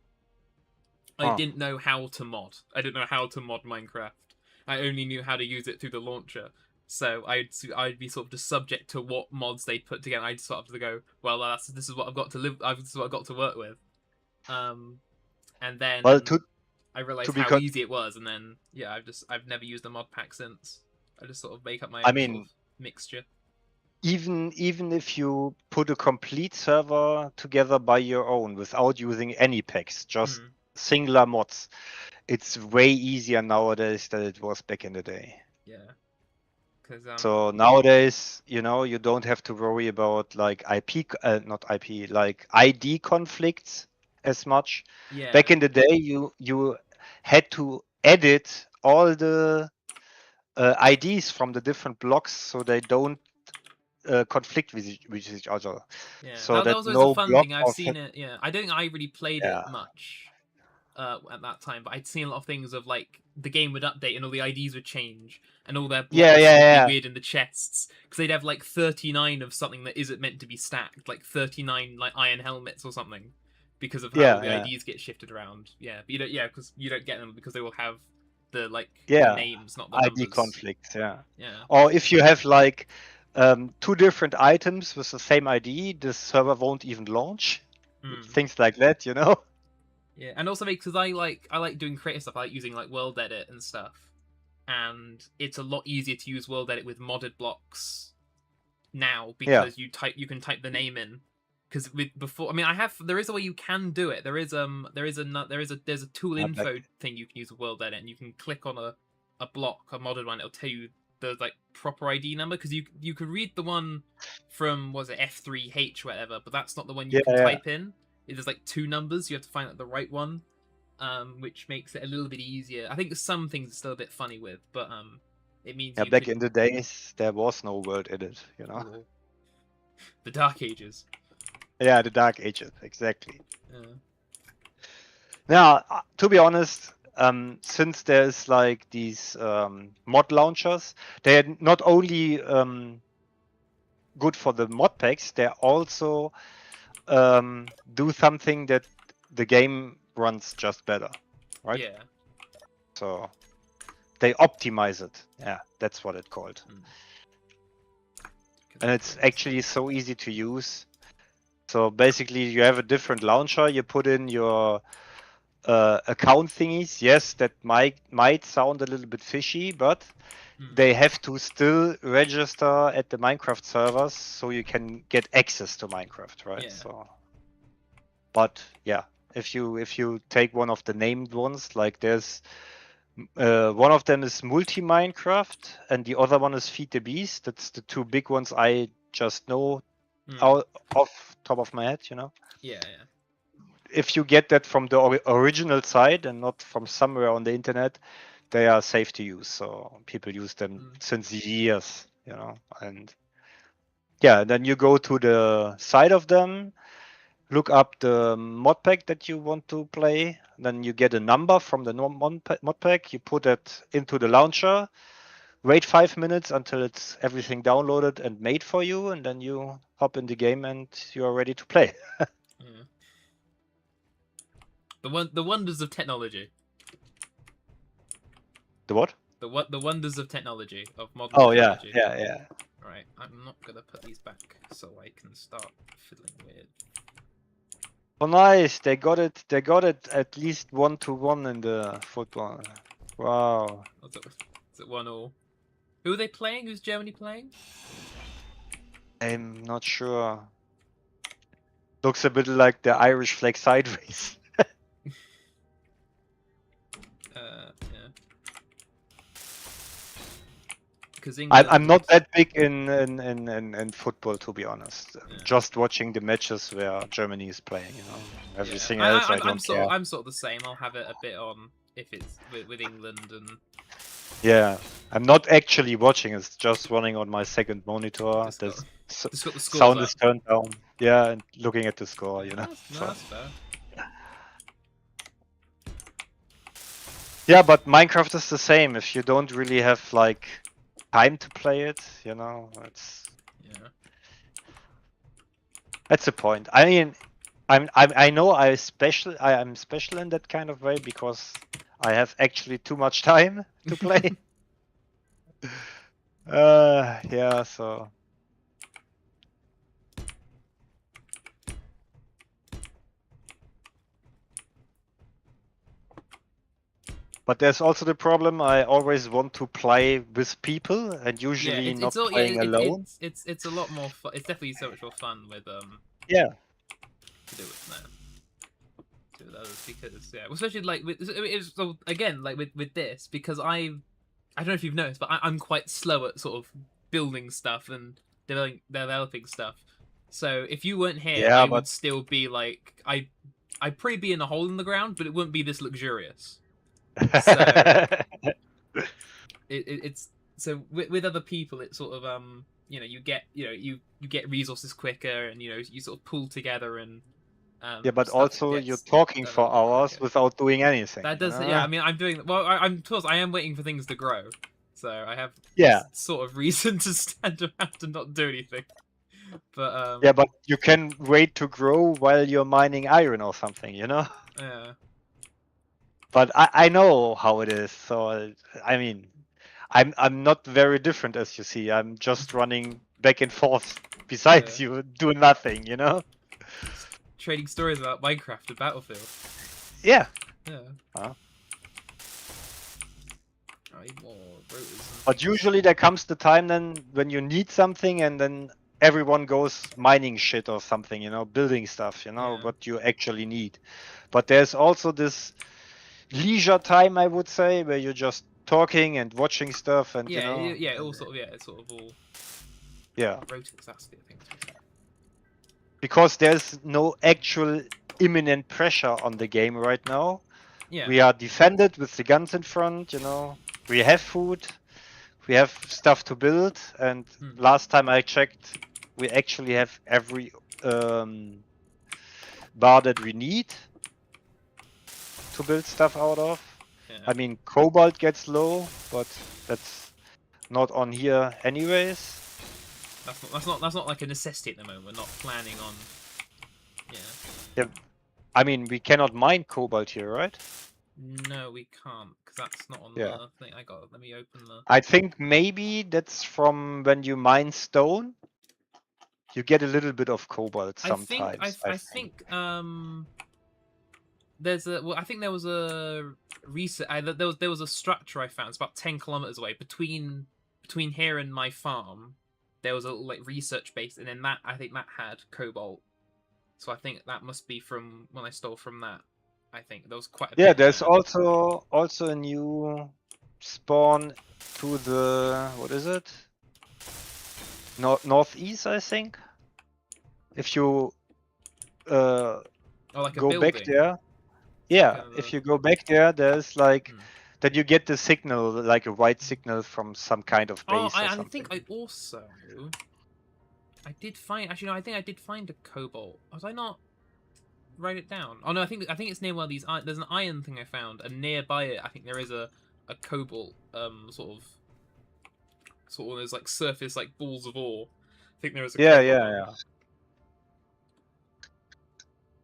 I didn't know how to mod. I didn't know how to mod Minecraft. I only knew how to use it through the launcher. So I'd be sort of just subject to what mods they put together. I'd sort of have to go, well, this is what I've got to live. This is what I've got to work with. And then I realized how easy it was, and then I've never used a mod pack since. I just sort of make up my own sort of mixture. Even if you put a complete server together by your own without using any packs, just singular mods, it's way easier nowadays than it was back in the day. Yeah. So nowadays, you don't have to worry about like not IP, like ID conflicts as much. Yeah. Back in the day, you had to edit all the IDs from the different blocks so they don't conflict with each other. Yeah, so that was always a fun thing. I've seen it. Yeah, I don't think I really played it much at that time, but I'd seen a lot of things of like the game would update and all the IDs would change and all their blocks would be weird in the chests, because they'd have like 39 of something that isn't meant to be stacked, like 39 like iron helmets or something, because of how the IDs get shifted around. Yeah, but because you don't get them because they will have the the names, not the ID numbers. conflicts. Yeah. Yeah. Or if you have like two different items with the same ID, the server won't even launch. Things like that, Yeah, and also because I like doing creative stuff. I like using like World Edit and stuff, and it's a lot easier to use World Edit with modded blocks now, because you can type the name in. Because before, I mean, there is a way you can do it. There's a tool info thing you can use with World Edit, and you can click on a block, a modded one. It'll tell you the like proper ID number, because you can read the one from F3H whatever, but that's not the one you can type in. There's like two numbers. You have to find the right one. which makes it a little bit easier. I think some things are still a bit funny with, but it means Yeah, you back could... in the days, there was no world edit, you know? Lol. The Dark Ages. Yeah, the Dark Ages, exactly. Yeah. Now, to be honest, since there's like these mod launchers, they're not only good for the mod packs, they also do something that the game runs just better, right? Yeah. So they optimize it. Yeah, that's what it's called. And it's actually so easy to use. So basically, you have a different launcher. You put in your account thingies. Yes, that might sound a little bit fishy, but they have to still register at the Minecraft servers so you can get access to Minecraft, right? Yeah. So, but yeah, if you take one of the named ones, like there's one of them is Multi Minecraft and the other one is Feed the Beast. That's the two big ones I just know out off top of my head, you know. Yeah, yeah. If you get that from the original site and not from somewhere on the internet, they are safe to use. So people use them since years, you know. And yeah, then you go to the side of them, look up the mod pack that you want to play. Then you get a number from the mod pack. You put it into the launcher. Wait 5 minutes until it's everything downloaded and made for you, and then you hop in the game and you are ready to play. Yeah. The wonders of technology. The what? The wonders of technology, of modern Oh technology. yeah. Right, I'm not gonna put these back so I can start fiddling with. Oh nice, they got it at least 1-1 in the football. Wow. Is it 1-1? Who are they playing? Who's Germany playing? I'm not sure. Looks a bit like the Irish flag sideways. Yeah. Because I'm not that big in football, to be honest. Yeah. Just watching the matches where Germany is playing, you know. Everything Yeah. else, I don't care. I'm sort of the same. I'll have it a bit on if it's with England and. Yeah, I'm not actually watching. It's just running on my second monitor. Just got the sound up. is turned down. Yeah, and looking at the score, you know. That's fair. Yeah, but Minecraft is the same. If you don't really have like time to play it, you know, that's the point. I mean, I know I'm special in that kind of way because I have actually too much time to play. Yeah, so. But there's also the problem. I always want to play with people, and usually not playing alone. It's a lot more fun. It's definitely so much more fun with Yeah. To do with that. With others, because especially like so again like with this, because I don't know if you've noticed, but I'm quite slow at sort of building stuff and developing stuff. So if you weren't here, I would still be like I'd probably be in a hole in the ground, but it wouldn't be this luxurious. So it's so with other people, it's sort of you get resources quicker, and you sort of pull together and. Yeah, but also you're talking for hours without doing anything. That does, yeah. I mean, I'm doing well. I am waiting for things to grow, so I have sort of reason to stand around and not do anything. But yeah, but you can wait to grow while you're mining iron or something, you know. Yeah. But I know how it is, so I mean, I'm not very different as you see. I'm just running back and forth besides you doing nothing, you know. Trading stories about Minecraft and Battlefield. Yeah. Yeah. But usually there comes the time then when you need something, and then everyone goes mining shit or something, you know, building stuff, you know, what you actually need. But there's also this leisure time, I would say, where you're just talking and watching stuff, and you know. It's sort of all. Yeah. Rotates, that's the thing. Because there's no actual imminent pressure on the game right now. Yeah. We are defended with the guns in front, you know. We have food. We have stuff to build. And last time I checked, we actually have every bar that we need to build stuff out of. Yeah. I mean, cobalt gets low, but that's not on here anyways. That's not like a necessity at the moment. We're not planning on. Yeah. Yeah. I mean, we cannot mine cobalt here, right? No, we can't, because that's not on Yeah. the thing. Let me open the. I think maybe that's from when you mine stone. You get a little bit of cobalt sometimes. I think there's a I think there was a there was a structure I found. It's about 10 kilometers away between here and my farm. There was a like research base, and then I think that had cobalt. So I think that must be from when I stole from that. I think there was quite a bit there's there. also a new spawn to the what is it? Northeast, I think. If you like a go building. back there, yeah. If you go back there, there's like that you get the signal, like a white signal from some kind of base. I think I also did find. Actually, no, I think I did find a cobalt. Was I not? Write it down. Oh no, I think it's near one of these. There's an iron thing I found, and nearby it, I think there is a cobalt sort of there's like surface like balls of ore. I think there is a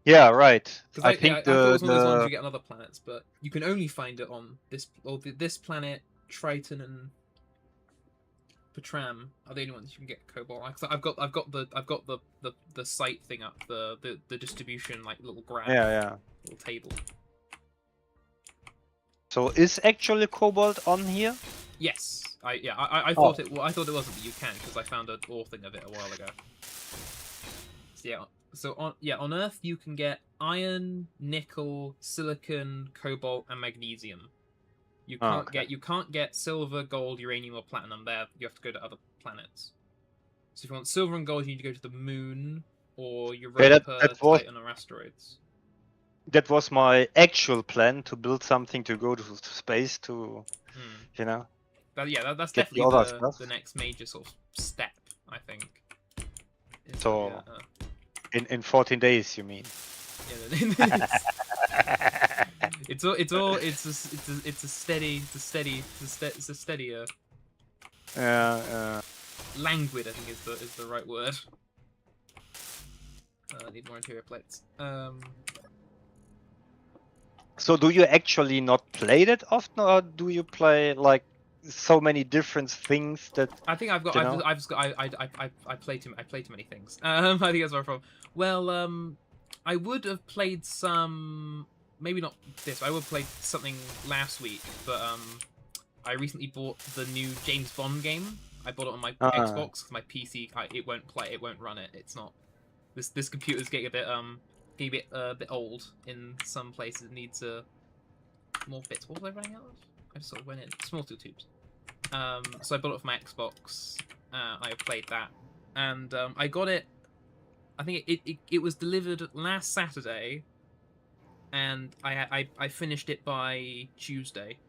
yeah, right. I think I thought it was one of those ones you get on other planets, but you can only find it on this planet. Triton and Patram are the only ones you can get cobalt. I've got the site thing up, the distribution like little graph. Yeah. Little table. So is actually cobalt on here? Yes. I thought it. Well, I thought it wasn't, but you can, because I found an ore thing of it a while ago. So yeah. So on Earth you can get iron, nickel, silicon, cobalt, and magnesium. You can't get silver, gold, uranium, or platinum there. You have to go to other planets. So if you want silver and gold, you need to go to the moon or Europa, Titan, or asteroids. That was my actual plan, to build something to go to space to, you know. That's definitely the next major sort of step, I think. So, in 14 days, you mean? Yeah. It's a steadier. Languid, I think is the right word. I need more interior plates. So do you actually not play that often, or do you play like so many different things that? I think I play too many things. I think that's my problem. Well, I would have played some. Maybe not this. I would have played something last week, but I recently bought the new James Bond game. I bought it on my Xbox. My PC, it won't play. It won't run it. It's not. This computer's getting a bit old in some places. It needs more bits. What was I running out of? I just sort of went in small two tubes. So I bought it for my Xbox. I played that, and I got it. I think it was delivered last Saturday, and I finished it by Tuesday.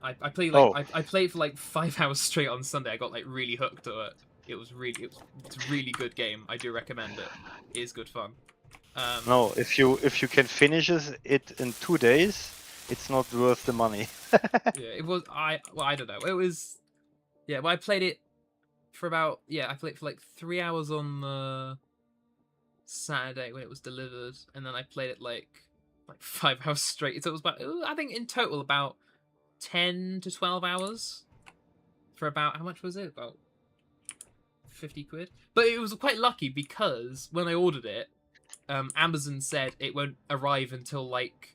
I played I played for like 5 hours straight on Sunday. I got like really hooked to it. It's a really good game. I do recommend it. It is good fun. No, if you can finish it in 2 days, it's not worth the money. Yeah, it was. I don't know. It was. Yeah, well, I played it for about. Yeah, I played it for like 3 hours on the Saturday when it was delivered, and then I played it like 5 hours straight. So it was about. I think in total about 10 to 12 hours. For about, how much was it? About 50 quid. But it was quite lucky because when I ordered it, Amazon said it won't arrive until like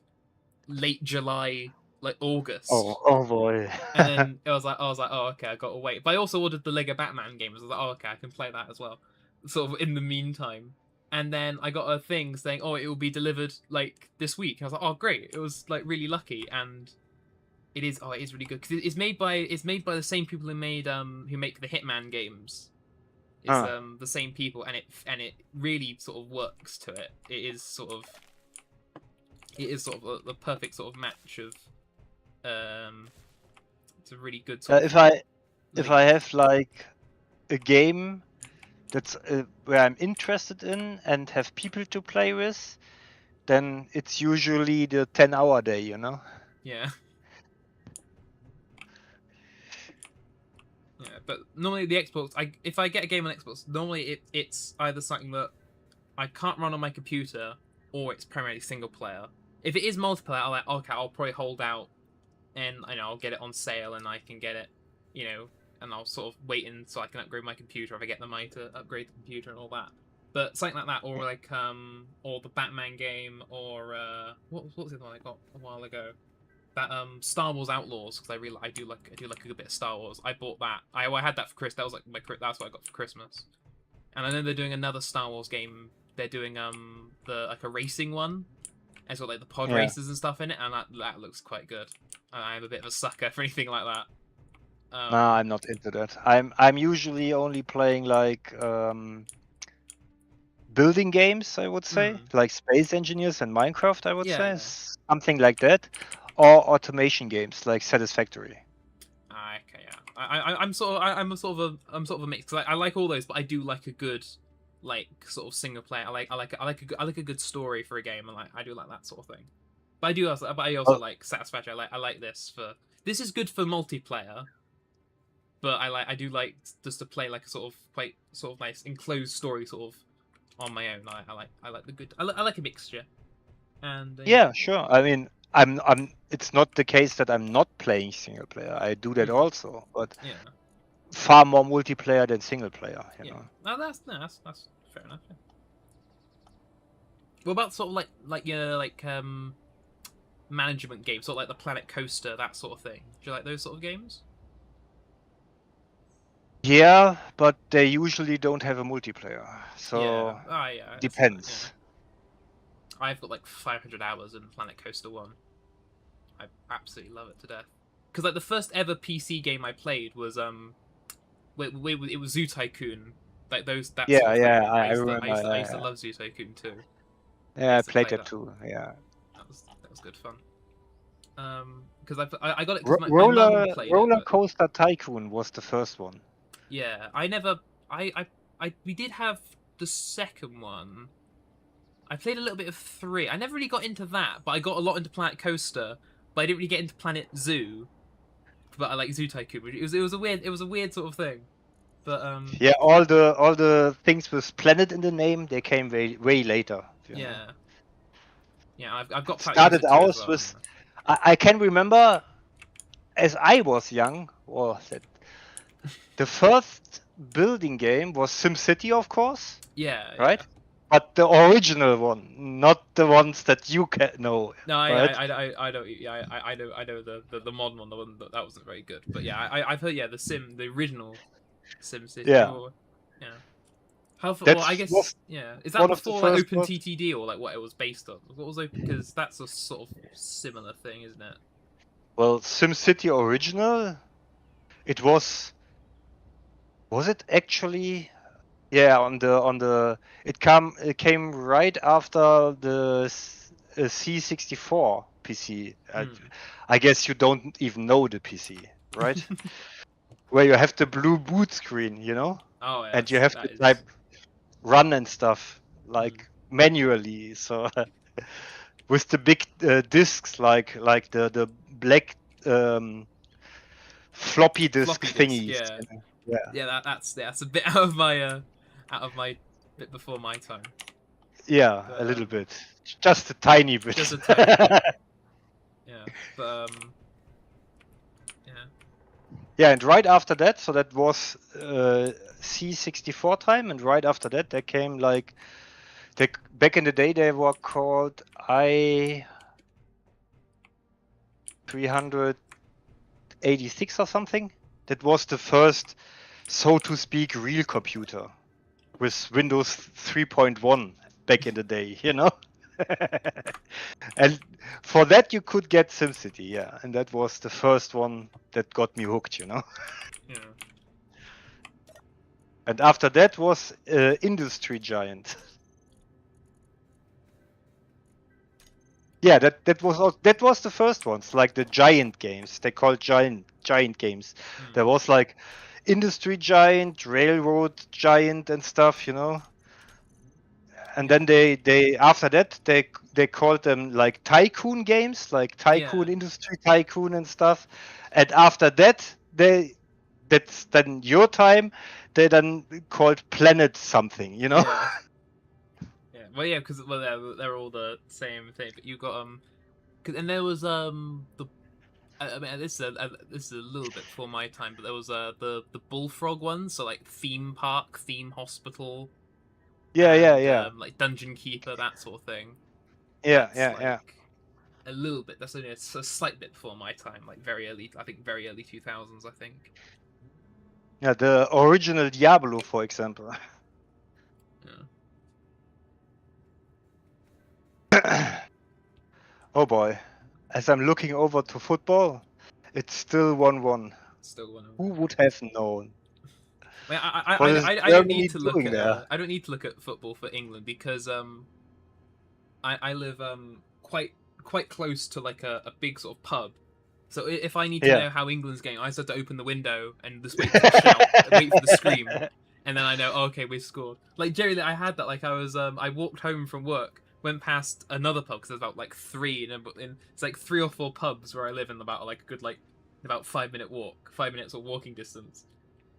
late July, like August. Oh boy. And then I was like, oh okay, I gotta wait. But I also ordered the Lego Batman game. I was like, oh okay, I can play that as well. Sort of in the meantime. And then I got a thing saying, oh, it will be delivered like this week. And I was like, oh great. It was like really lucky, and it is really good because it's made by the same people who make the Hitman games. It's the same people, and it really sort of works to it. It is sort of it is sort of the perfect sort of match of it's a really good sort of if I have like a game that's where I'm interested in and have people to play with, then it's usually the 10-hour day, you know? Yeah. Yeah, but normally the Xbox, if I get a game on Xbox, normally it's either something that I can't run on my computer, or it's primarily single player. If it is multiplayer, I'm like, okay, I'll probably hold out, and I'll get it on sale, and I can get it, and I'll sort of wait so I can upgrade my computer if I get the money to upgrade the computer and all that. But something like that, or like or the Batman game, or what was the other one I got a while ago? That Star Wars Outlaws, because I do like a good bit of Star Wars. I bought that. I had that for Christmas. That was like that's what I got for Christmas. And I know they're doing another Star Wars game. They're doing a racing one. It's got like the pod races and stuff in it, and that looks quite good. I'm a bit of a sucker for anything like that. No, I'm not into that. I'm usually only playing like building games, I would say, like Space Engineers and Minecraft, I would say, something like that, or automation games like Satisfactory. Okay, yeah. I'm sort of a mix, because I like all those, but I do like a good like sort of single player. I like a good story for a game, and I do like that sort of thing. But I also like Satisfactory. I like this is good for multiplayer. But I do like just to play like a sort of quite sort of nice enclosed story sort of on my own. I like the good. I like a mixture. And yeah, sure. I mean, I'm. It's not the case that I'm not playing single player. I do that also, but yeah, far more multiplayer than single player. You know. No, that's fair enough. Yeah. What about sort of like your management games, sort of like the Planet Coaster, that sort of thing? Do you like those sort of games? Yeah, but they usually don't have a multiplayer, so depends. I've got like 500 hours in Planet Coaster 1. I absolutely love it to death. Because like the first ever PC game I played was it was Zoo Tycoon. Like those that sort of thing. I remember. I used to love Zoo Tycoon too. Yeah, I played that too. Yeah, that was good fun. Because I got it because my mum played Roller Coaster Tycoon was the first one. Yeah, we did have the second one. I played a little bit of 3. I never really got into that, but I got a lot into Planet Coaster. But I didn't really get into Planet Zoo. But I like Zoo Tycoon. It was a weird sort of thing. But yeah, all the things with planet in the name, they came way later. Yeah. Know. Yeah, I've got started out with. I can remember, as I was young, the first building game was SimCity, of course. Yeah. Right. Yeah. But the original one, not the ones that you can know. No, right? I don't. Yeah, I know the modern one. The one that wasn't very good. But yeah, I've heard the original SimCity. Yeah. Yeah. Well, I guess Is that before like OpenTTD or like what it was based on? What was because that's a sort of similar thing, isn't it? Well, SimCity original, it was. Was it actually? Yeah, it came right after the C64 PC. I guess you don't even know the PC, right? Where you have the blue boot screen, you know? Oh, yeah, and you have to type run and stuff like manually. So with the big discs, like the black floppy disk thingies. Yeah, that's a bit out of my bit before my time. Yeah, but, a little bit, just a tiny bit. Just a tiny bit. Yeah, but yeah, and right after that, so that was C64 time, and right after that, there came like, back in the day, they were called i386 or something. That was the first, so to speak, real computer with Windows 3.1 back in the day, you know? And for that you could get SimCity, yeah, and that was the first one that got me hooked, you know. Yeah. And after that was Industry Giant. Yeah, that was the first ones, like the giant games. They called giant games. There was like industry giant, railroad giant, and stuff, you know. And then they after that they called them like tycoon games, like tycoon, Yeah. industry tycoon and stuff. And after that that's then your time. They then called planet something, you know. Yeah. Yeah. Well, yeah, because they're all the same thing. But you got and there was the. I mean, this is a little bit before my time, but there was the bullfrog ones, so like theme park, theme hospital, Yeah. like dungeon keeper, that sort of thing. Yeah, That's yeah, like yeah. a little bit. That's only a slight bit before my time, like very early. I think very early 2000s. I think. Yeah, the original Diablo, for example. Yeah. Oh boy. As I'm looking over to football, it's still 1-1. Still one of Who would have known? What is I don't Germany need to look doing at there? I don't need to look at football for England because I live quite close to like a big sort of pub. So if I need to Yeah. know how England's going, I just have to open the window and just wait for the shout, wait for the scream, and then I know, oh, okay, we scored. Like Jerry, I had that. Like I was, I walked home from work, went past another pub because there's about like three, it's like 3 or 4 pubs where I live in about like a good like about 5 minute walk, 5 minutes of walking distance.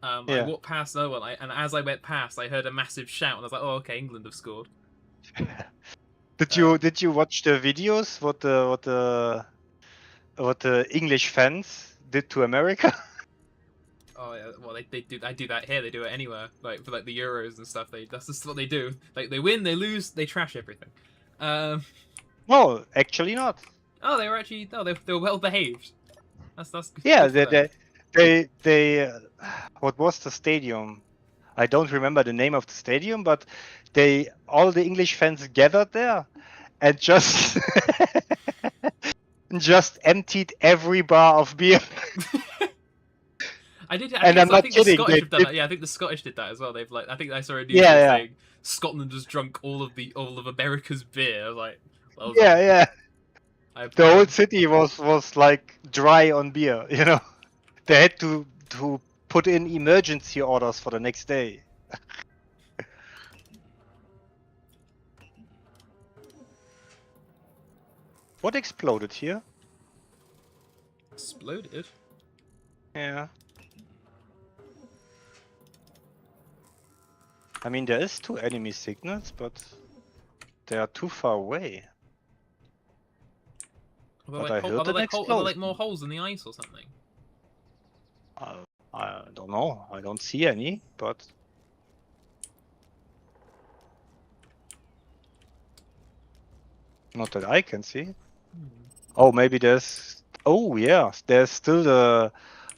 I Yeah. walked past another one, and as I went past, I heard a massive shout, and I was like, oh, okay, England have scored. Did you watch the videos what the English fans did to America? Oh yeah, well they do. I do that here. They do it anywhere. Like for like the Euros and stuff. That's just what they do. Like they win, they lose, they trash everything. No, actually not. Oh, they were actually they were well behaved. That's Yeah, good for them. they what was the stadium? I don't remember the name of the stadium, but all the English fans gathered there and just just emptied every bar of beer. I did. And I'm I not think kidding. the Scottish have done that. Yeah, I think the Scottish did that as well. They've like I think I saw a news Yeah. saying Scotland has drunk all of America's beer. I was like, well done. Yeah. I The whole city was like dry on beer, you know. They had to put in emergency orders for the next day. What exploded here? Exploded. Yeah. I mean, there is 2 enemy signals, but they are too far away. But I heard an explosion. Are there like more holes in the ice or something? I don't know. I don't see any, but not that I can see. Oh, maybe there's. Oh yeah, there's still the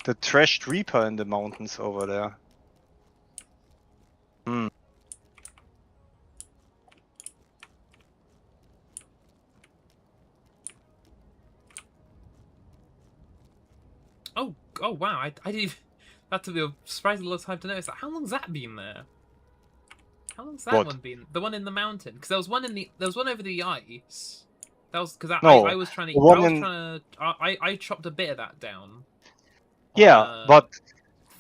trashed Reaper in the mountains over there. Hmm. Oh wow! I didn't. That took me a surprisingly long time to notice that. How long's that been there? How long's that one been? The one in the mountain? Because there was one over the ice. That was because I was trying to. I chopped a bit of that down. Yeah, but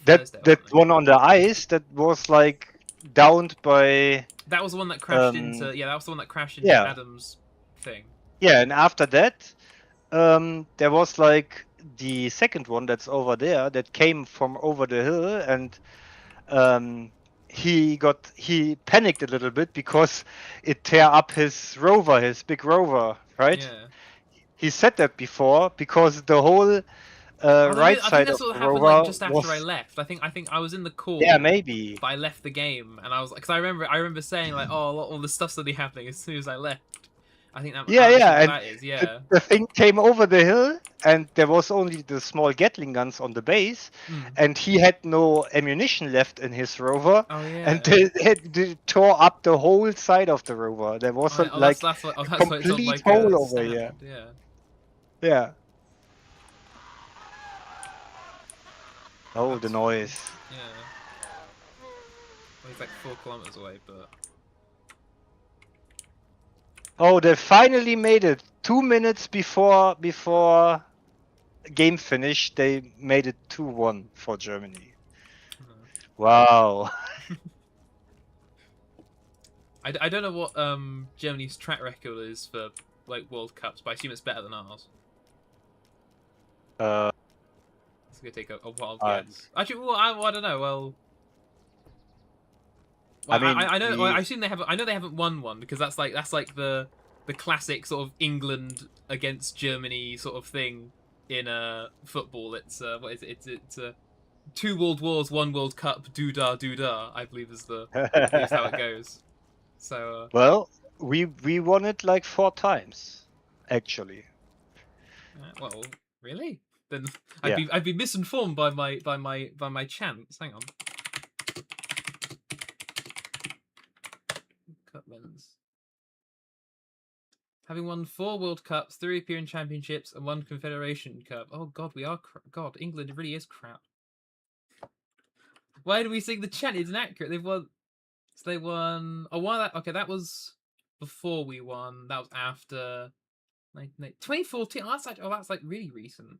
that one on the ice that was like downed by. That was the one that crashed into. Yeah, that was the one that crashed into Adam's thing. Yeah, and after that, there was like the second one that's over there that came from over the hill, and he panicked a little bit because it tear up his rover, his big rover, right? Yeah. He said that before because the whole right side of the rover like, just after I left. I think I was in the call. Yeah, maybe. But I left the game, and I was because I remember saying like, oh, all the stuff's suddenly happening as soon as I left. I think that. Yeah. That is, yeah. The thing came over the hill, and there was only the small Gatling guns on the base, and he had no ammunition left in his rover. Oh yeah. And they tore up the whole side of the rover. There was a complete hole over here. Yeah. Yeah. Oh, the noise. Yeah. Well, he's like 4 kilometers away, but. Oh, they finally made it 2 minutes before game finish, they made it 2-1 for Germany. Wow. I don't know what Germany's track record is for like World Cups, but I assume it's better than ours. It's gonna take a wild guess. Actually, well, I don't know. Well, I mean, I know. I assume they have. I know they haven't won one because that's like the classic sort of England against Germany sort of thing in football. It's what is it? It's 2 World Wars, 1 World Cup, doo-dah, doo-dah, I believe is how it goes. So well, we won it like 4 times, actually. well, really? Then Yeah. I'd be misinformed by my chance. Hang on. Cup wins. Having won 4 World Cups, 3 European Championships, and 1 Confederation Cup. Oh God, we are God. England really is crap. Why do we think the chant is inaccurate? They've won. So they won. Oh, why that? Okay, that was before we won. That was after 2014. Oh, that's like really recent.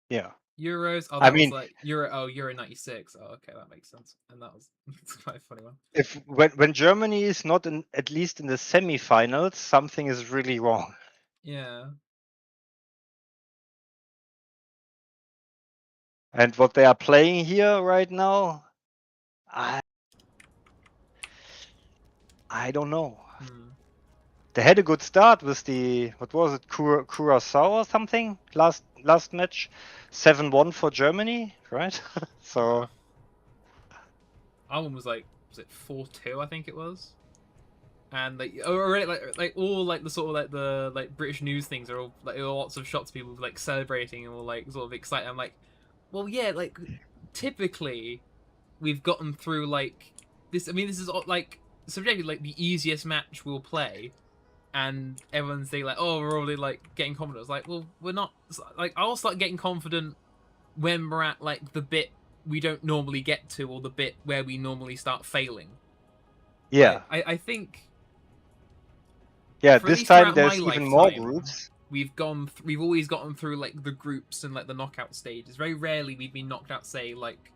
Yeah. Euros. Oh, I that mean, was like Euro. Oh, Euro '96. Oh, okay, that makes sense. And that was it's quite a funny one. If when Germany is not in, at least in the semi-finals, something is really wrong. Yeah. And what they are playing here right now, I don't know. They had a good start with the, what was it, Curaçao or something last match, 7-1 for Germany, right? So our one was it 4-2? I think it was. And already like all like the sort of like the like British news things are all like lots of shots of people like celebrating and all like sort of excited. I'm like, well, yeah, like typically we've gotten through like this. I mean, this is like subjectively like the easiest match we'll play, and everyone's saying like, oh, we're already like getting confident. It's like, well, we're not. Like, I'll start getting confident when we're at like the bit we don't normally get to, or the bit where we normally start failing. yeah, I think. Yeah, this time there's even more groups. We've always gotten through like the groups and like the knockout stages. Very rarely we've been knocked out, say like,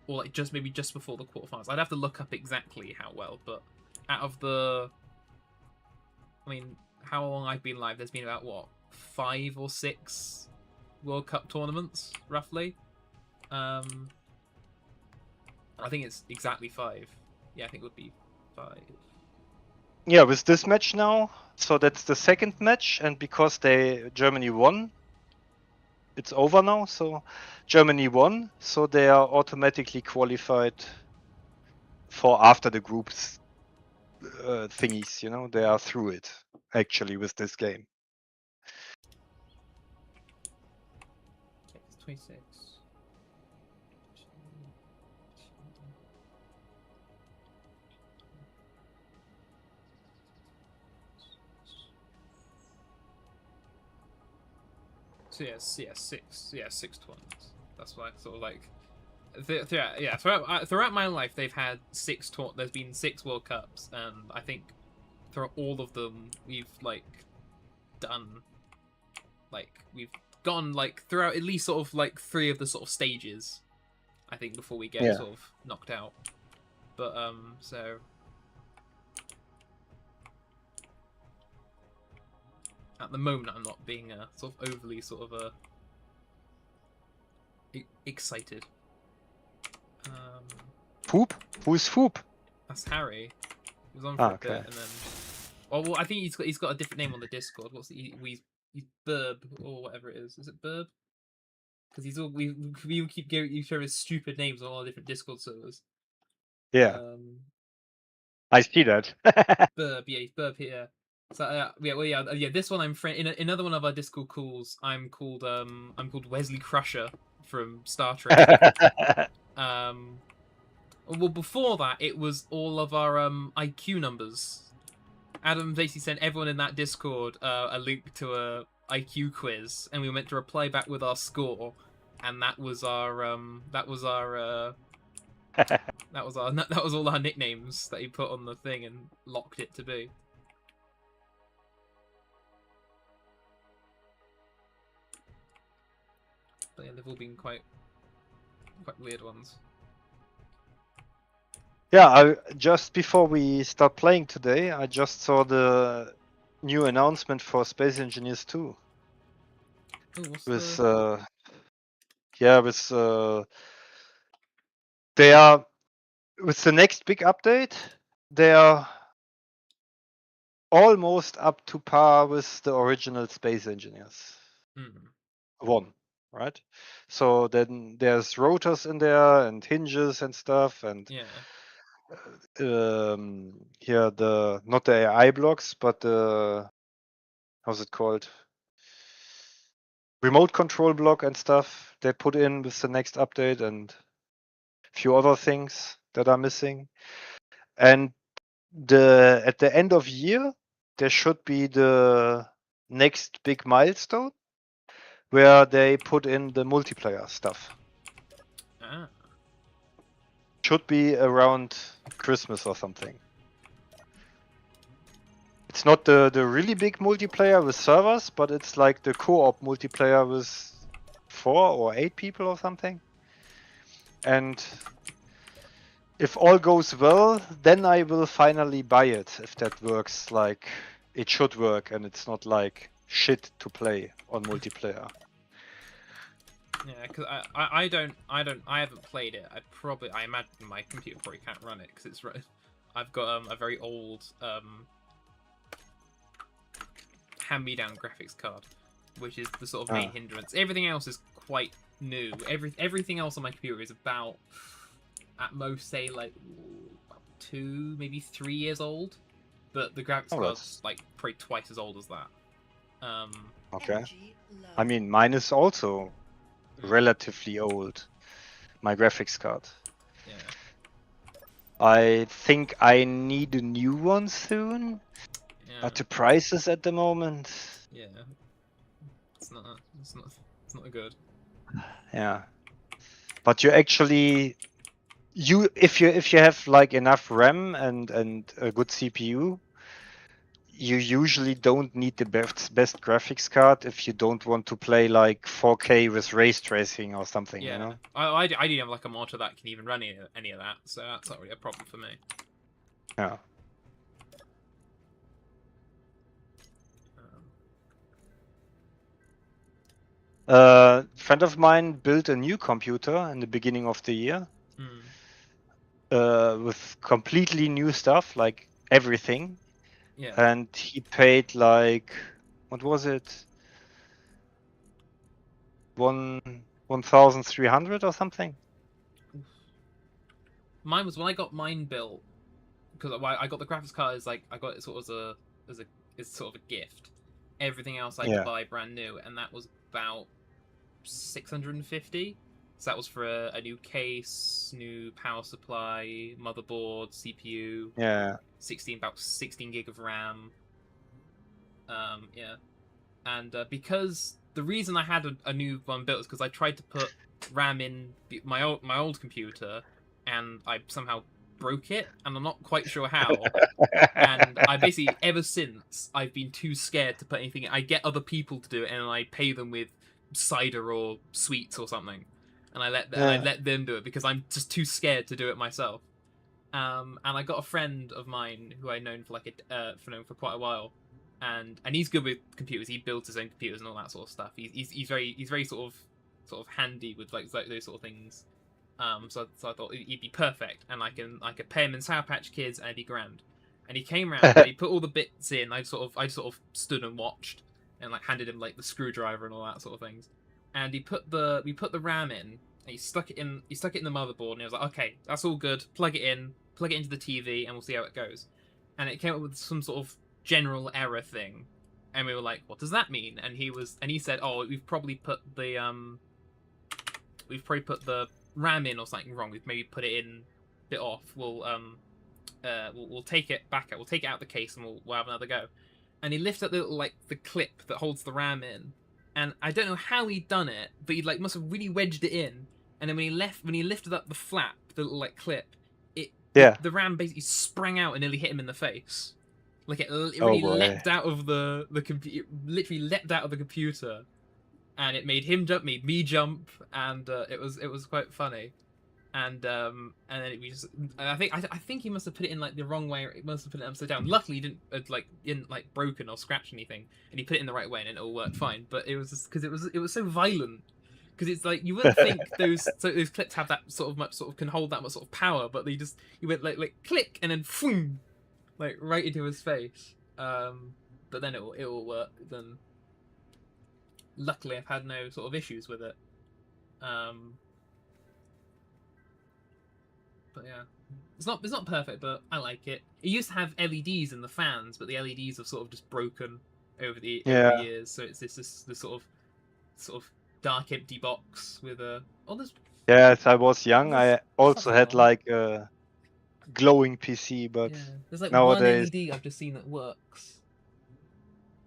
or like just maybe just before the quarterfinals. I'd have to look up exactly how well, but out of the, I mean, how long I've been live, there's been about what 5 or 6 World Cup tournaments roughly. I think it's exactly 5. Yeah, I think it would be 5. Yeah, with this match now, so that's the second match, and because Germany won, it's over now. So Germany won, so they are automatically qualified for after the groups thingies. You know, they are through it actually with this game. It's 26. So six tournaments. That's why sort of like throughout my life they've had 6 there's been 6 World Cups, and I think throughout all of them we've like done like we've gone like throughout at least sort of like 3 of the sort of stages, I think, before we get sort of knocked out. But so at the moment I'm not being sort of overly sort of excited. Foop? Who's Foop? That's Harry. He was on for a bit, and then well, I think he's got a different name on the Discord. What's he's Burb or whatever it is. Is it Burb? Because he's all we keep giving each other stupid names on all the different Discord servers. Yeah. I see that. Burb, yeah, he's Burb here. So yeah. This one I'm in another one of our Discord calls. I'm called Wesley Crusher from Star Trek. Well, before that, it was all of our IQ numbers. Adam basically sent everyone in that Discord a link to a IQ quiz, and we were meant to reply back with our score, and that was all our nicknames that he put on the thing and locked it to be. But yeah, they've all been quite weird ones. Yeah, just before we start playing today, I just saw the new announcement for Space Engineers 2. Oh, what's With the... they are with the next big update, they are almost up to par with the original Space Engineers 1, right? So then there's rotors in there and hinges and stuff, and Yeah. here the not the AI blocks, but the how's it called? Remote control block and stuff they put in with the next update, and a few other things that are missing. And at the end of year, there should be the next big milestone where they put in the multiplayer stuff. Ah. Should be around Christmas or something. It's not the really big multiplayer with servers, but it's like the co-op multiplayer with 4 or 8 people or something. And if all goes well, then I will finally buy it if that works like it should work and it's not like shit to play on multiplayer. Yeah, because I haven't played it. I imagine my computer probably can't run it because it's I've got a very old hand-me-down graphics card, which is the sort of main hindrance. Everything else is quite new. Everything else on my computer is about, at most, say like 2, maybe 3 years old, but the graphics card's like probably twice as old as that. Okay. I mean, mine is also relatively old. My graphics card. Yeah. I think I need a new one soon. Yeah. But the prices at the moment. Yeah. It's not good. Yeah. But you actually if you have like enough RAM and a good CPU, you usually don't need the best graphics card if you don't want to play like 4K with ray tracing or something. Yeah, you know? I do have like a monitor that can even run any of that, so that's not really a problem for me. Yeah. A friend of mine built a new computer in the beginning of the year with completely new stuff, like everything. Yeah. And he paid like, what was it? 1,300 or something. Mine was when I got mine built, because I got the graphics card as like I got it sort of as sort of a gift. Everything else I could buy brand new, and that was about 650. So that was for a new case, new power supply, motherboard, CPU. Yeah. About 16 gig of RAM. Yeah. And because the reason I had a new one built is because I tried to put RAM in my old computer, and I somehow broke it, and I'm not quite sure how. And I basically, ever since, I've been too scared to put anything in. I get other people to do it, and I pay them with cider or sweets or something, and I let them do it because I'm just too scared to do it myself. And I got a friend of mine who I'd known for for quite a while, and he's good with computers. He builds his own computers and all that sort of stuff. He's very sort of handy with like those sort of things. So I thought he'd be perfect, and I could pay him in Sour Patch Kids, and it'd be grand. And he came round, and he put all the bits in. I sort of stood and watched, and like handed him like the screwdriver and all that sort of things. And we put the RAM in, and he stuck it in the motherboard, and he was like, okay, that's all good. Plug it into the TV, and we'll see how it goes. And it came up with some sort of general error thing, and we were like, what does that mean? And he said, oh, we've probably put the RAM in or something wrong. We've maybe put it in a bit off. We'll take it back out. We'll take it out the case, and we'll have another go. And he lifted up the clip that holds the RAM in, and I don't know how he'd done it, but he must have really wedged it in. And then when he lifted up the flap, the little clip, the RAM basically sprang out and nearly hit him in the face. Like it really leapt out of the computer. Literally leapt out of the computer. and it made him jump, made me jump, and it was quite funny. And then we just, I think he must have put it in like the wrong way, or he must have put it upside down. Luckily, he didn't like broken or scratch anything, and he put it in the right way, and it all worked fine. But it was just because it was so violent. Because it's like you wouldn't think those clips have that sort of can hold that much sort of power, but you went like click and then boom, like right into his face. But then it will work. Then luckily I've had no sort of issues with it. But yeah, it's not perfect, but I like it. It used to have LEDs in the fans, but the LEDs have sort of just broken over the years. So it's this sort of dark empty box with a there's Yes, I was young. I also had like a glowing PC, but there's like nowadays... one LED I've just seen that works.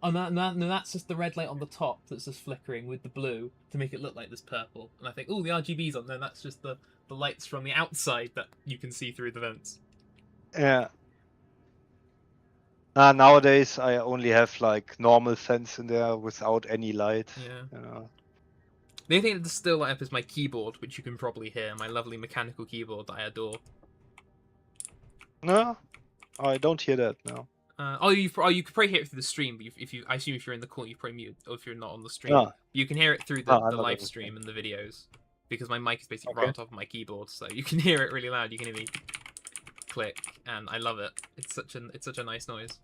Oh no, that's just the red light on the top that's just flickering with the blue to make it look like this purple. And I think, oh, the RGB's on. No, that's just the lights from the outside that you can see through the vents. Yeah. Nowadays I only have like normal fans in there without any light. Yeah. You know. The only thing that's still light up is my keyboard, which you can probably hear. My lovely mechanical keyboard that I adore. No, I don't hear that now. You could probably hear it through the stream, but I assume if you're in the call, you probably mute, or if you're not on the stream, you can hear it through the live stream and the videos, because my mic is basically right on top of my keyboard, so you can hear it really loud. You can hear me click, and I love it. It's such a nice noise.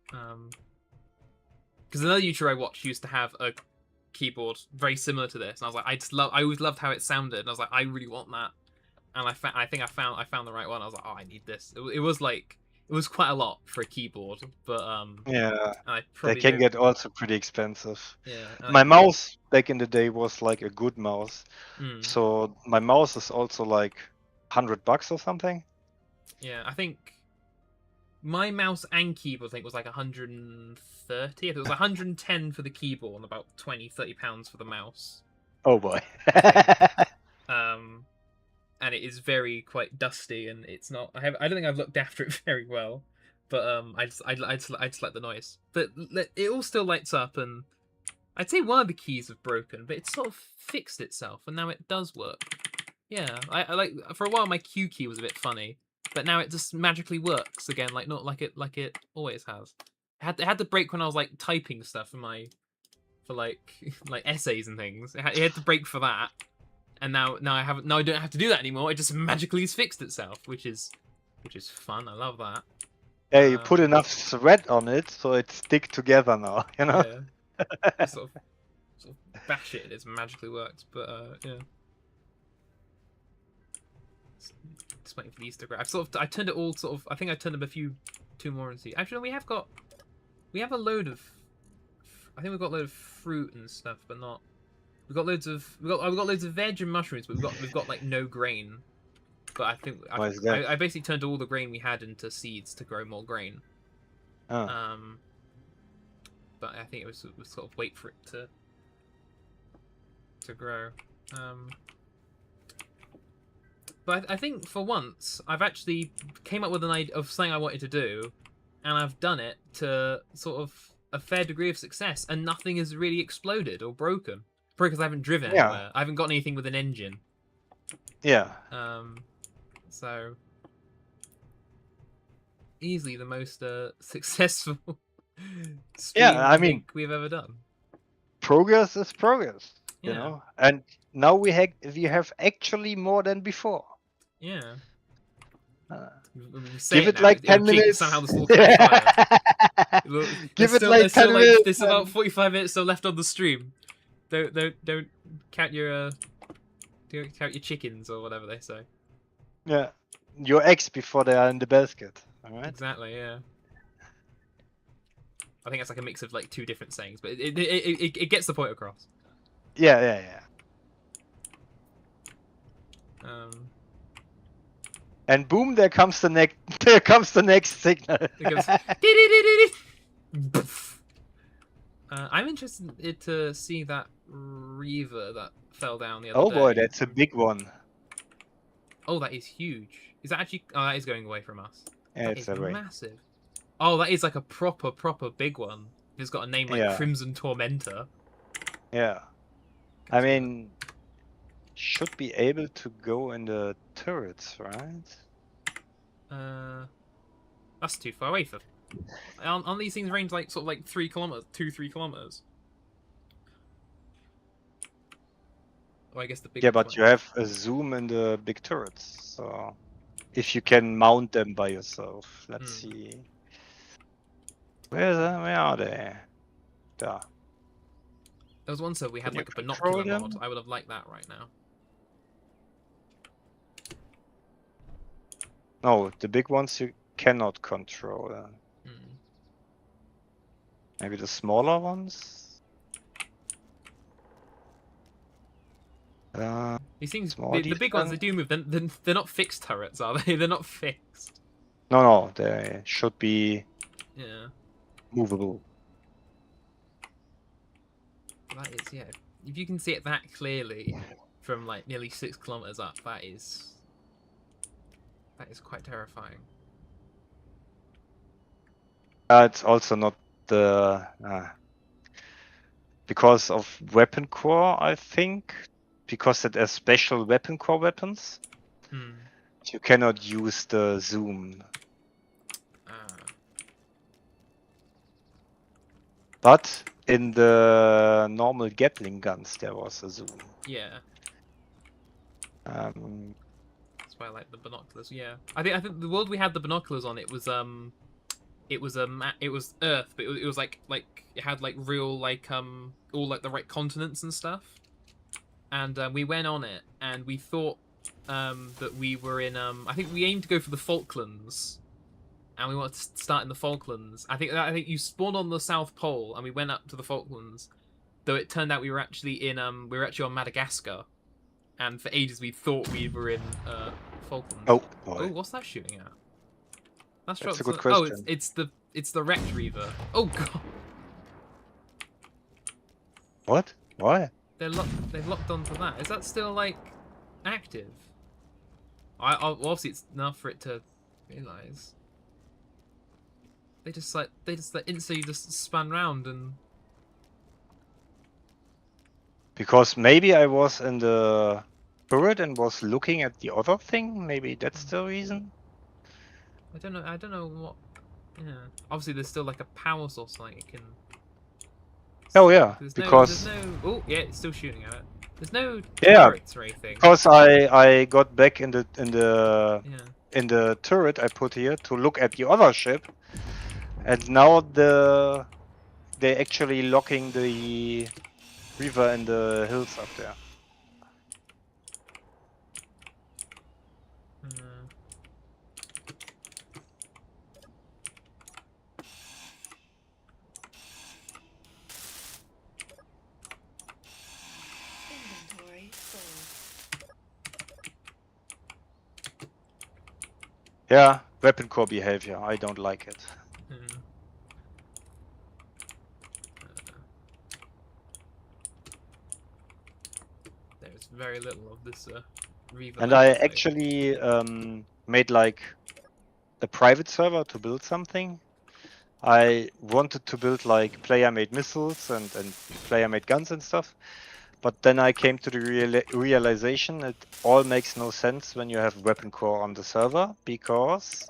Because another YouTuber I watched used to have a keyboard very similar to this, and I was like, I always loved how it sounded, and I was like, I really want that, and I think I found the right one. I was like, oh, I need this. It was quite a lot for a keyboard, but yeah, they can get also pretty expensive. Yeah, my mouse back in the day was like a good mouse, so my mouse is also like $100 or something. Yeah, I think my mouse and keyboard was like 130. If it was 110 for the keyboard and about 20-30 pounds for the mouse. Oh boy. And it is quite dusty, and it's not. I don't think I've looked after it very well, but I just like the noise. But it all still lights up, and I'd say one of the keys have broken, but it's sort of fixed itself, and now it does work. Yeah, I like, for a while my Q key was a bit funny, but now it just magically works again, not like it always has. It had to break when I was like typing stuff for like essays and things. It had to break for that. And now I don't have to do that anymore. It just magically has fixed itself, which is fun. I love that. Yeah, you put enough thread on it so it stick together now. You know. Yeah. sort of bash it, and it's magically worked. But yeah. Just waiting for these to grow. I turned it all I think I turned them two more and see. Actually, we have a load of. I think we've got a load of fruit and stuff, but not. We've got loads of veg and mushrooms, but we've got like no grain. But I think I basically turned all the grain we had into seeds to grow more grain. Oh. But I think it was sort of wait for it to grow. But I think for once I've actually came up with an idea of something I wanted to do, and I've done it to sort of a fair degree of success, and nothing has really exploded or broken. Probably because I haven't driven anywhere. I haven't got anything with an engine. Yeah. So easily the most successful stream I think we've ever done. Progress is progress, you know. And now we have actually more than before. Yeah. Give it like 10 minutes. Somehow this will catch fire. Give it like 10 minutes. There's about 45 minutes still left on the stream. Don't count your chickens or whatever they say. Yeah, your eggs before they are in the basket. All right. Exactly. Yeah. I think it's like a mix of like two different sayings, but it gets the point across. Yeah. And boom! There comes the next signal. I'm interested to see that Reaver that fell down the other day. Oh boy, that's a big one. Oh, that is huge. Is that actually? Oh, that is going away from us. Yeah, it's massive. Oh, that is like a proper big one. It's got a name like Crimson Tormentor. Yeah. I mean, should be able to go in the turrets, right? That's too far away for. Aren't these things range like sort of like 3 kilometers, 2-3 kilometers? Oh, I guess the big Yeah, ones but might. you have a zoom in the big turrets, so if you can mount them by yourself. Let's see. Where are they? There. There was one so we had Can you like a control binocular mod. them? I would have liked that right now. No, the big ones you cannot control. Maybe the smaller ones? These things, Small the big ones, they defense? do move. They're not fixed turrets, are they? They're not fixed. No, they should be Yeah, movable. that is, yeah. If you can see it that clearly from like nearly 6 kilometers up, that is quite terrifying. It's also not the because of weapon core, I think, because it has special weapon core weapons. You cannot use the zoom. But in the normal Gatling guns, there was a zoom. Yeah. Um, That's why I like the binoculars. Yeah, I think the world we had the binoculars on, it was Earth, but it was like it had like real like all like the right continents and stuff. And we went on it, and we thought that we were in I think we aimed to go for the Falklands, and we wanted to start in the Falklands. I think you spawned on the South Pole, and we went up to the Falklands. Though it turned out we were actually on Madagascar, and for ages we thought we were in Falklands. oh boy, Oh, what's that shooting at? That's a good oh, question. it's the Wrecked Reaver. Oh god, What? Why? they've locked onto that. Is that still like active? Well, obviously it's enough for it to realize. They just like instantly just span round and. Because maybe I was in the turret and was looking at the other thing. Maybe that's the reason. I don't know what. Yeah. Obviously, there's still like a power source like it can. Oh yeah, There's because no. Oh yeah, it's still shooting at it. There's no yeah, turrets or anything. because I got back in the Yeah. in the turret I put here to look at the other ship, and now they're actually locking the river in the hills up there. Inventory full. Yeah, weapon core behavior. I don't like it. There's very little of this Reaver. And I actually made like a private server to build something. I wanted to build like player-made missiles and player-made guns and stuff. But then I came to the realization it all makes no sense when you have weapon core on the server, because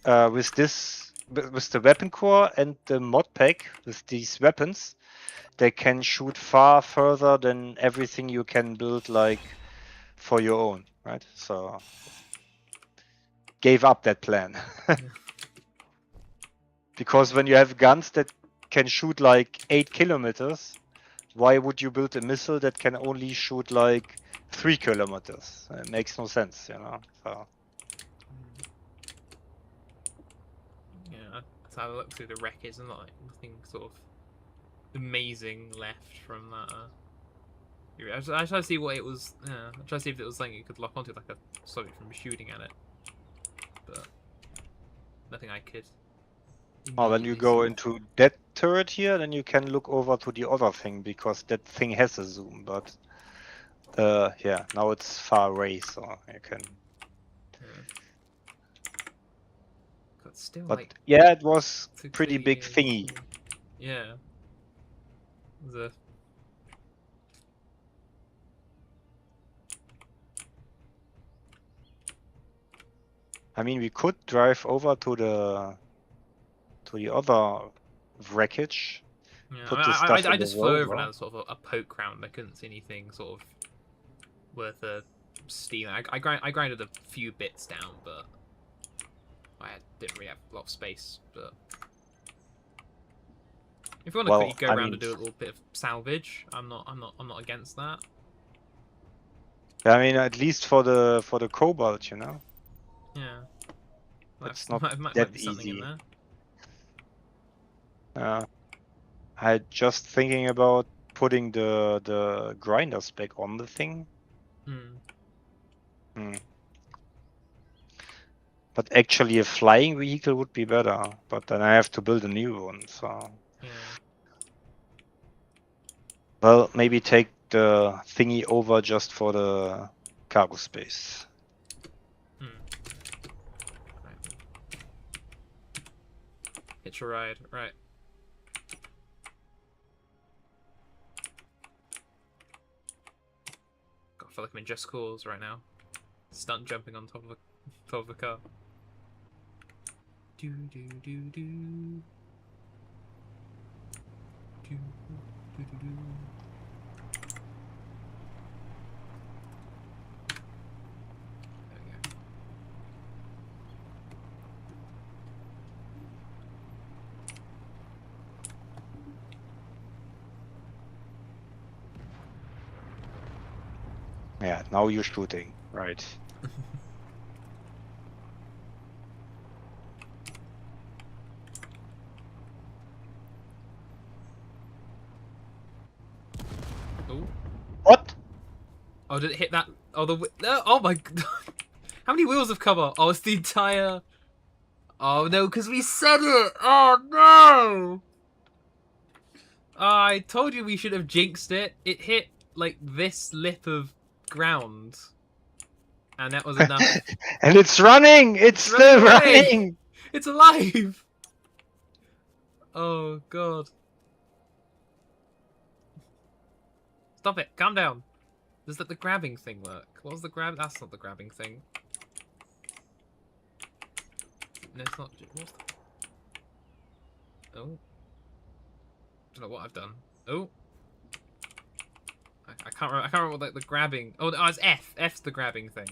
with the weapon core and the mod pack with these weapons, they can shoot far further than everything you can build like for your own, right? So gave up that plan. Because when you have guns that can shoot like 8 kilometers, why would you build a missile that can only shoot like 3 kilometers? It makes no sense, you know. So. Yeah, so I looked through the wreckage and like nothing sort of amazing left from that. I tried to see what it was. Yeah, I tried to see if it was something you could lock onto, like a something from shooting at it, but nothing I could. Oh, when you go into that turret here, then you can look over to the other thing, because that thing has a zoom, but yeah, now it's far away, so you can. But still, but like, yeah, it was pretty big clearly, thingy. yeah. The I mean, we could drive over to the other wreckage. Yeah, Put I, the mean, stuff I in the just flew over and rover. had sort of a poke round. I couldn't see anything sort of worth a stealing. I grinded a few bits down, but I didn't really have a lot of space. But if you want to Well, quickly go I around mean, and do a little bit of salvage, I'm not against that. I mean, at least for the cobalt, you know, Yeah, it's not might that be something in easy. there. I just thinking about putting the grinders back on the thing. Hmm. But actually, a flying vehicle would be better. But then I have to build a new one. So, Yeah. well, maybe take the thingy over just for the cargo space. Right. Hitch a ride, right. God, I feel like I'm in Just Cause right now. Stunt jumping on top of a car. Do do do do. Do do do do. There we go. Yeah, now you're shooting, right? Oh. What? Oh, did it hit that? Oh, oh my god. How many wheels have come off? Oh, it's the entire... Oh no, because we said it! Oh no! I told you we should have jinxed it. It hit, like, this lip of ground. And that was enough. And it's running! It's still running away! running! It's alive! Oh god. Stop it, calm down. Does the grabbing thing work? What was the grab? That's not the grabbing thing. No, it's not. What's the... Oh. Don't know what I've done. Oh. I can't remember. I can't remember what the grabbing. Oh, it's F. F's the grabbing thing.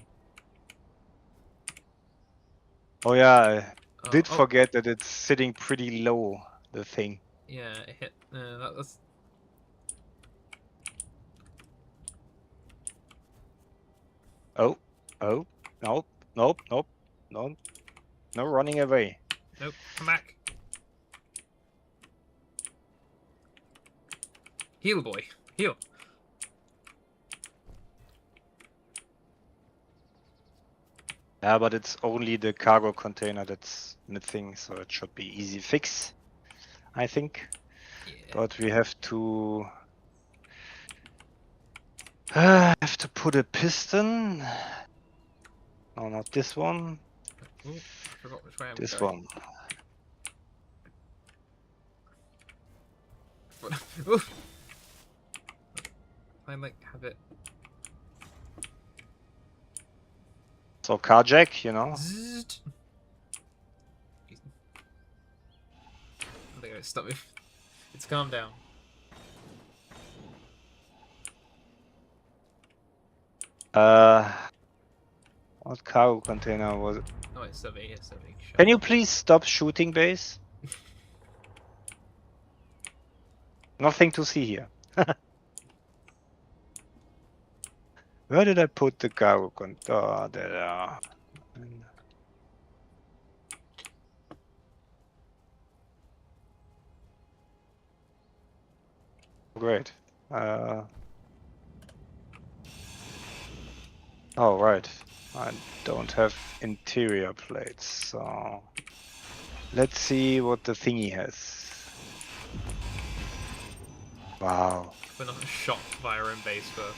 Oh yeah, I did Oh. forget that it's sitting pretty low, the thing. Yeah, it hit. That's. Oh, nope, nope, no running away. Nope. Come back. Heal, boy. Heal. Yeah, but it's only the cargo container that's missing, so it should be easy fix, I think. Yeah. But we have to put a piston. No, not this one. Ooh, I forgot which way I'm This going. one. I like have it. So carjack, you know. Zzzt. I think I stop it. It's calmed down. What cargo container was it? Oh, it's survey. It's survey. Can you please stop shooting, base? Nothing to see here. Where did I put the cargo container? Oh, there. Great. Oh, right. I don't have interior plates, so let's see what the thingy has. Wow. We're not shot by our own base first.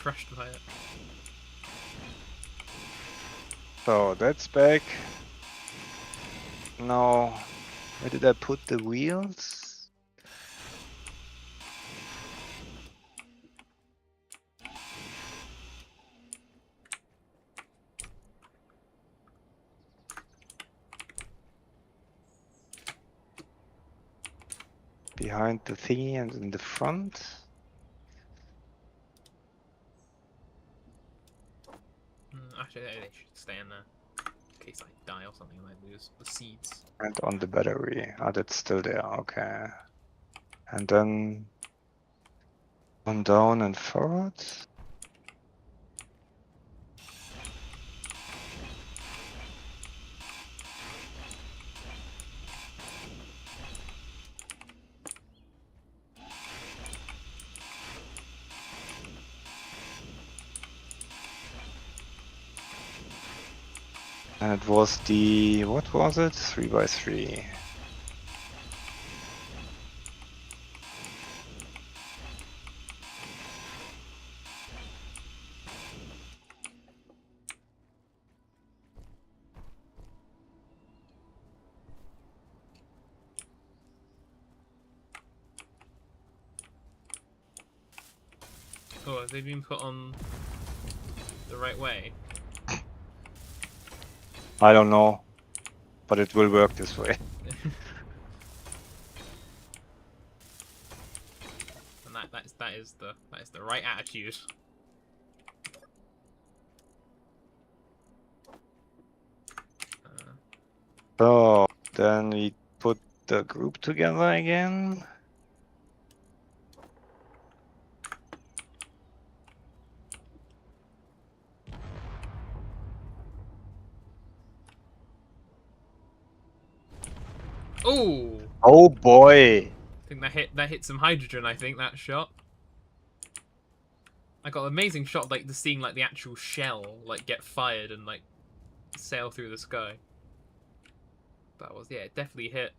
crushed by it. So that's back. Now, where did I put the wheels? Behind the thingy and in the front. Actually, they should stay in there. In case I die or something and I lose the seeds. And on the battery. Ah, that's still there. Okay. And then on down and forward. And it was the, what was it? 3x3. Oh, have they been put on the right way? I don't know, but it will work this way. And that is the right attitude. So then we put the group together again. Oh! Oh boy! I think that hit some hydrogen. I think that shot. I got an amazing shot, like the seeing like the actual shell like get fired and like sail through the sky. That was, yeah, it definitely hit.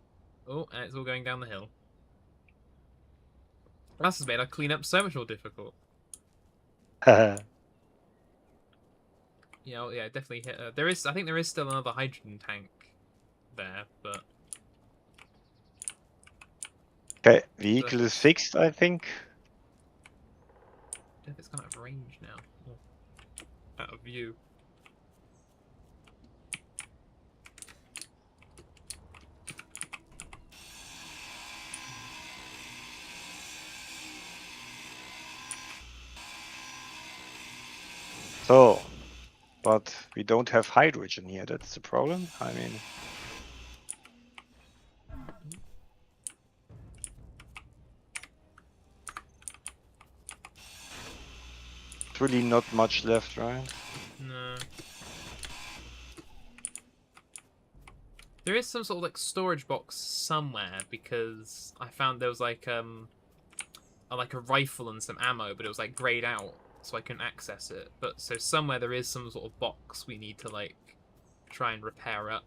Oh, and it's all going down the hill. That's just made our cleanup so much more difficult. Yeah, oh, yeah, it definitely hit. I think there is still another hydrogen tank there, but Okay, vehicle is fixed, I think. I don't know if it's gone out of range now. Or out of view. So, but we don't have hydrogen here, that's the problem. I mean, it's really not much left, right? No. There is some sort of like storage box somewhere because I found there was like a rifle and some ammo, but it was like grayed out, so I couldn't access it. But so somewhere there is some sort of box we need to like try and repair up.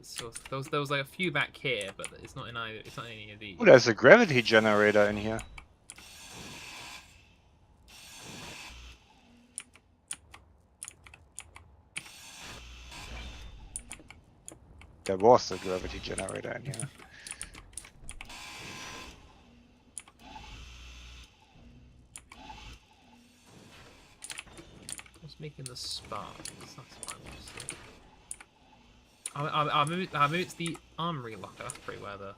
So there was like a few back here, but it's not in either. It's not in any of these. Oh, there's a gravity generator in here. There was a gravity generator in here. What's making the sparks? That's what I want to see. Maybe it's the armory locker. That's pretty where the.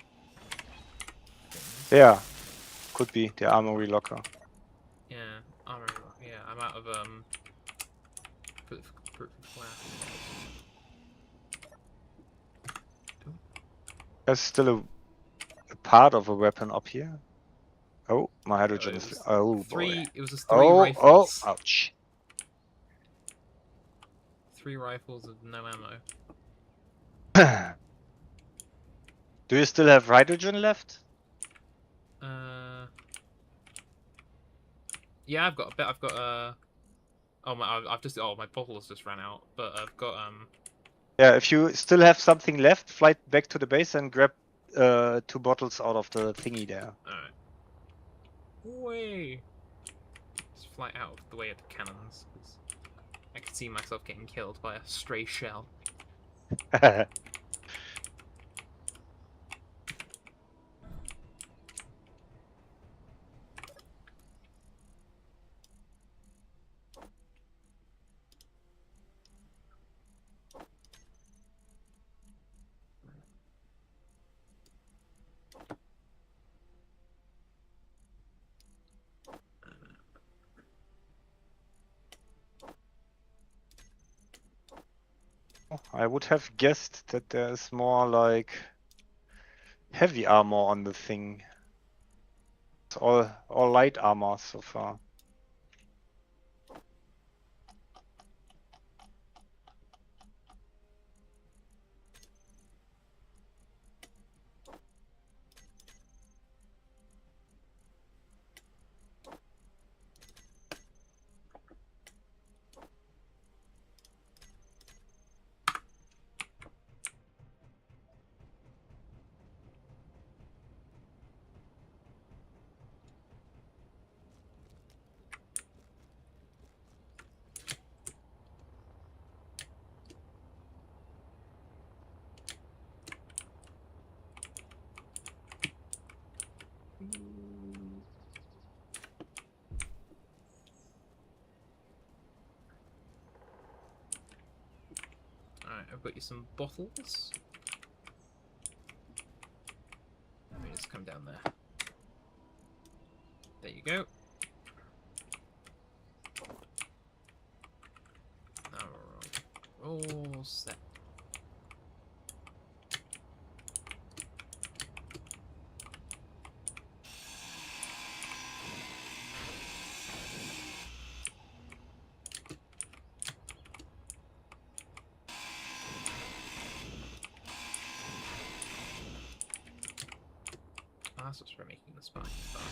Yeah, could be the armory locker. Yeah, armory locker. Yeah, I'm out of proof of class. There's still a part of a weapon up here. Oh, my hydrogen is. Oh boy. It was just three Oh, rifles. oh, ouch. 3 rifles with no ammo. Do you still have hydrogen left? Yeah, I've got a bit. I've got oh my, my bottles just ran out. But I've got Yeah, if you still have something left, fly back to the base and grab 2 bottles out of the thingy there. Alright. Way. fly out of the way of the cannons. 'Cause I could see myself getting killed by a stray shell. I would have guessed that there's more like heavy armor on the thing. It's all light armor so far. Alright, I've got you some bottles. Let me just come down there. There you go. Alright. All set. That's what's for making the sparky spark.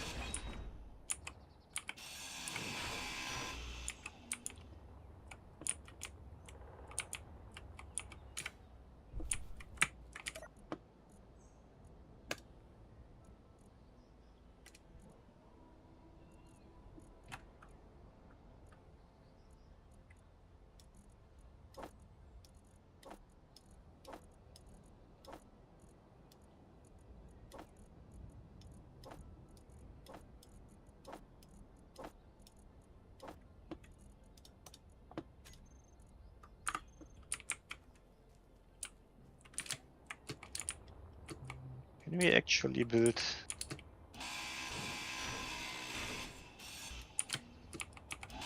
Can we actually build?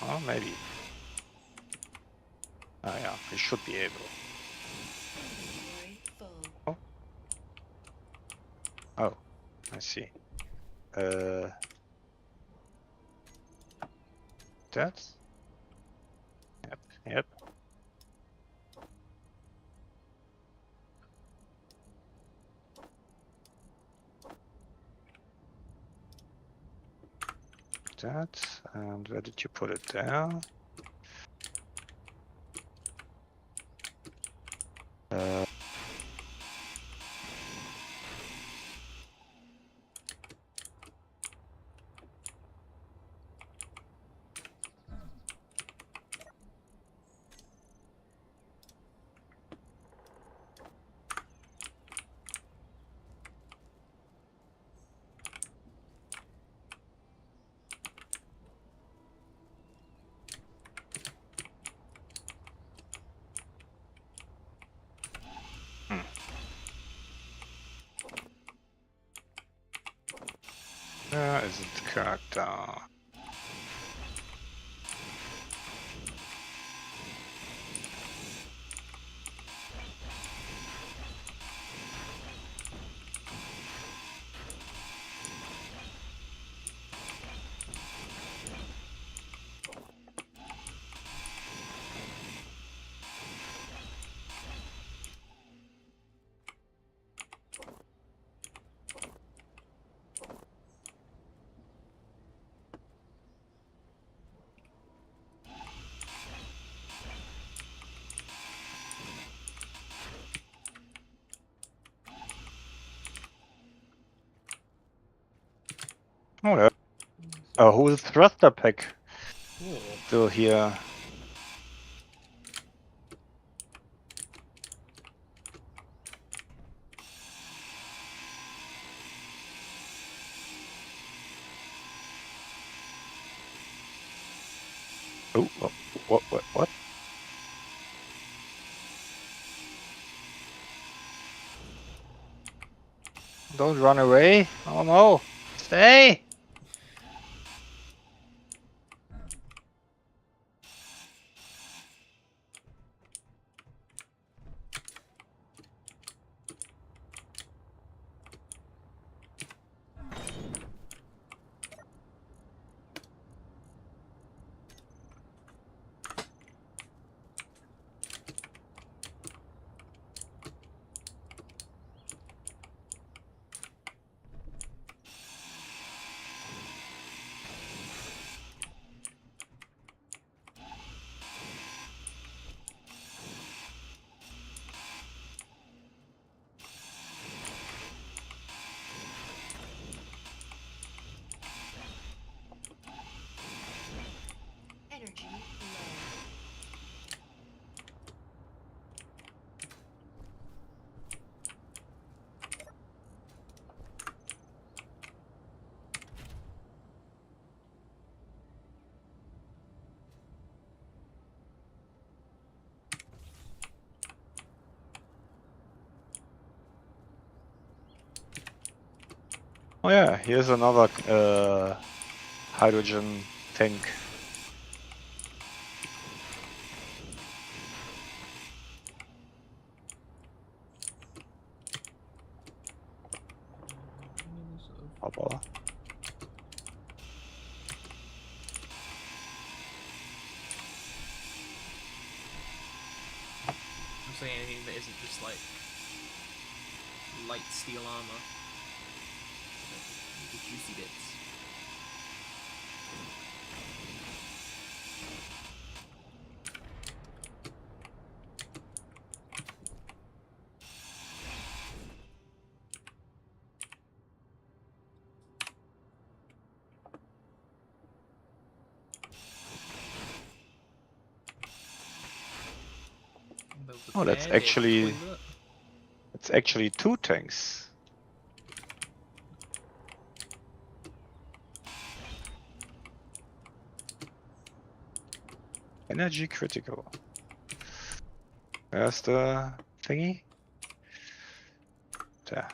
Oh, maybe. Oh yeah, we should be able. Inventory full. Oh, I see. That? Yep, yep. That, and where did you put it there? Where is it, character? Oh, yeah. A whole thruster pack. Still here. Oh, what? Don't run away. Oh no. Stay. Energy low. Oh yeah, here's another hydrogen tank. Hopper. I'm saying anything that isn't just like light steel armor. The juicy bits. Oh, that's actually two tanks. Energy critical. Where's the thingy? There.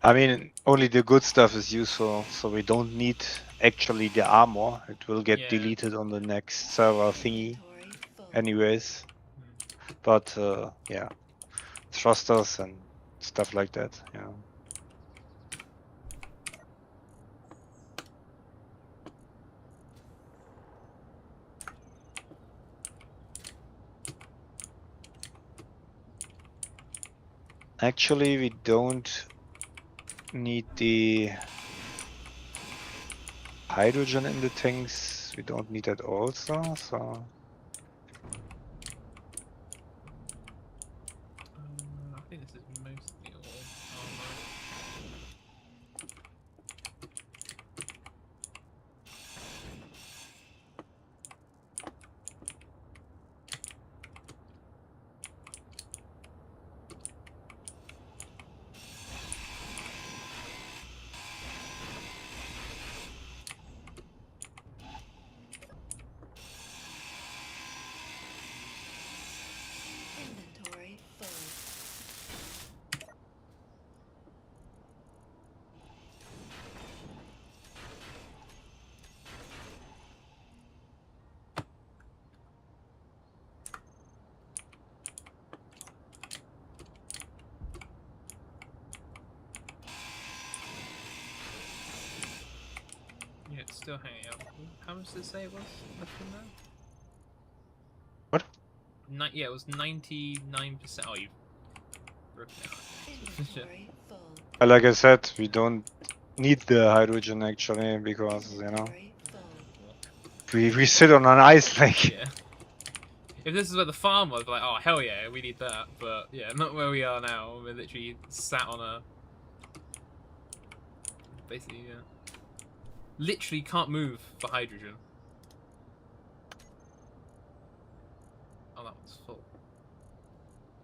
I mean, only the good stuff is useful, so we don't need actually the armor. It will get deleted on the next server thingy Inventory full. anyways. But yeah, thrusters and stuff like that, yeah. Actually, we don't need the hydrogen in the tanks. We don't need that also, so... I think this is mostly all armor. Inventory full. Yeah, it's still hanging out. How much did it say it was left in there? What? Yeah, it was 99%. Oh, you've broken it out. Inventory full. Like I said, we don't need the hydrogen actually, because, you know, Inventory full. we sit on an ice lake. Yeah. If this is where the farm was, like, oh hell yeah, we need that. But yeah, not where we are now. We're literally sat on a basically, yeah. Literally can't move for hydrogen. Oh, that one's full.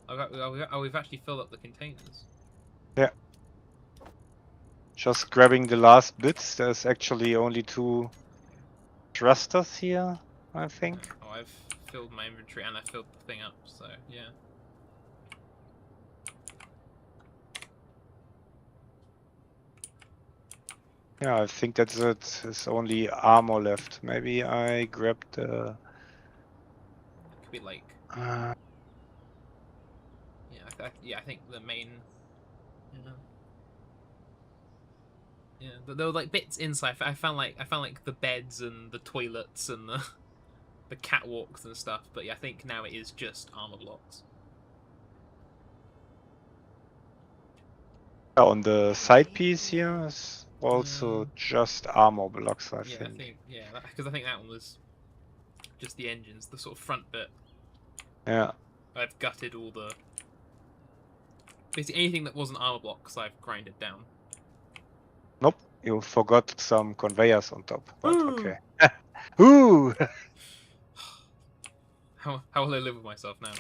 Oh, we've actually filled up the containers. Yeah. Just grabbing the last bits. There's actually only 2 thrusters here, I think. Oh, I've filled my inventory and I filled the thing up, so yeah. Yeah, I think that's it. There's only armor left. Maybe I grabbed the. It could be like, Uh, yeah, I think the main, yeah, there were like bits inside. I found like the beds and the toilets and the catwalks and stuff. But yeah, I think now it is just armor blocks. on the side piece here is also just armor blocks, I Yeah, think. I think because I think that one was just the engines, the sort of front bit. Yeah. I've gutted all the basically anything that wasn't armor blocks. I've grinded down. Nope, you forgot some conveyors on top. But okay. Ooh. How will I live with myself now?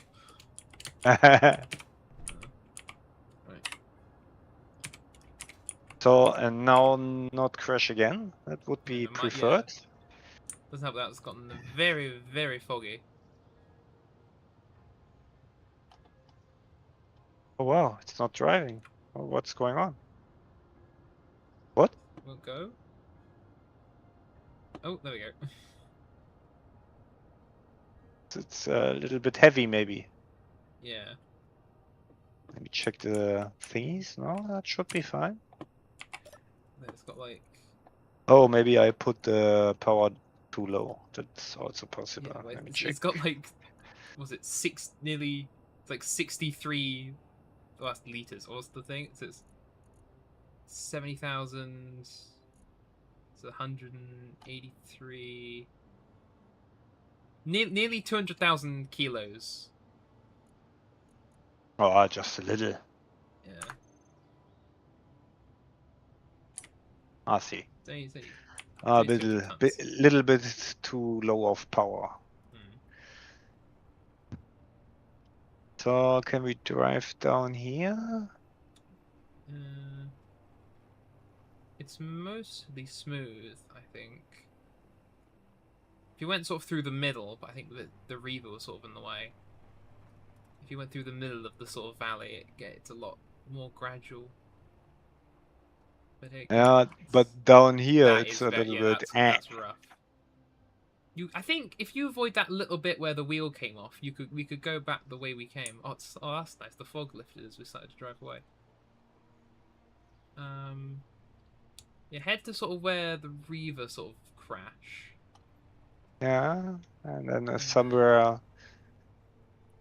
Right. So, and now not crash again. That would be It might- preferred. yeah. Doesn't help that it's gotten very, very foggy. Oh wow, it's not driving. Oh, what's going on? What? We'll go. Oh, there we go. It's a little bit heavy, maybe. Yeah. Let me check the thingies. No, that should be fine. Then it's got like Oh, maybe I put the power too low. That's also possible. yeah, like, Let me it's check. got like was it nearly it's like 63 last liters. Or what's the thing? It's 70,000. It's 183. Nearly 200,000 kilos. Oh, just a little. Yeah. I see. So you say, A 200 little bit too low of power. So can we drive down here? It's mostly smooth, I think. If you went sort of through the middle, but I think the Reaver was sort of in the way. If you went through the middle of the sort of valley, it gets a lot more gradual. But Yeah, but down here that it's is a ve- little yeah, bit. that's rough. I think if you avoid that little bit where the wheel came off, we could go back the way we came. Oh, that's nice. The fog lifted as we started to drive away. Yeah, head to sort of where the Reaver sort of crash. Yeah, and then somewhere.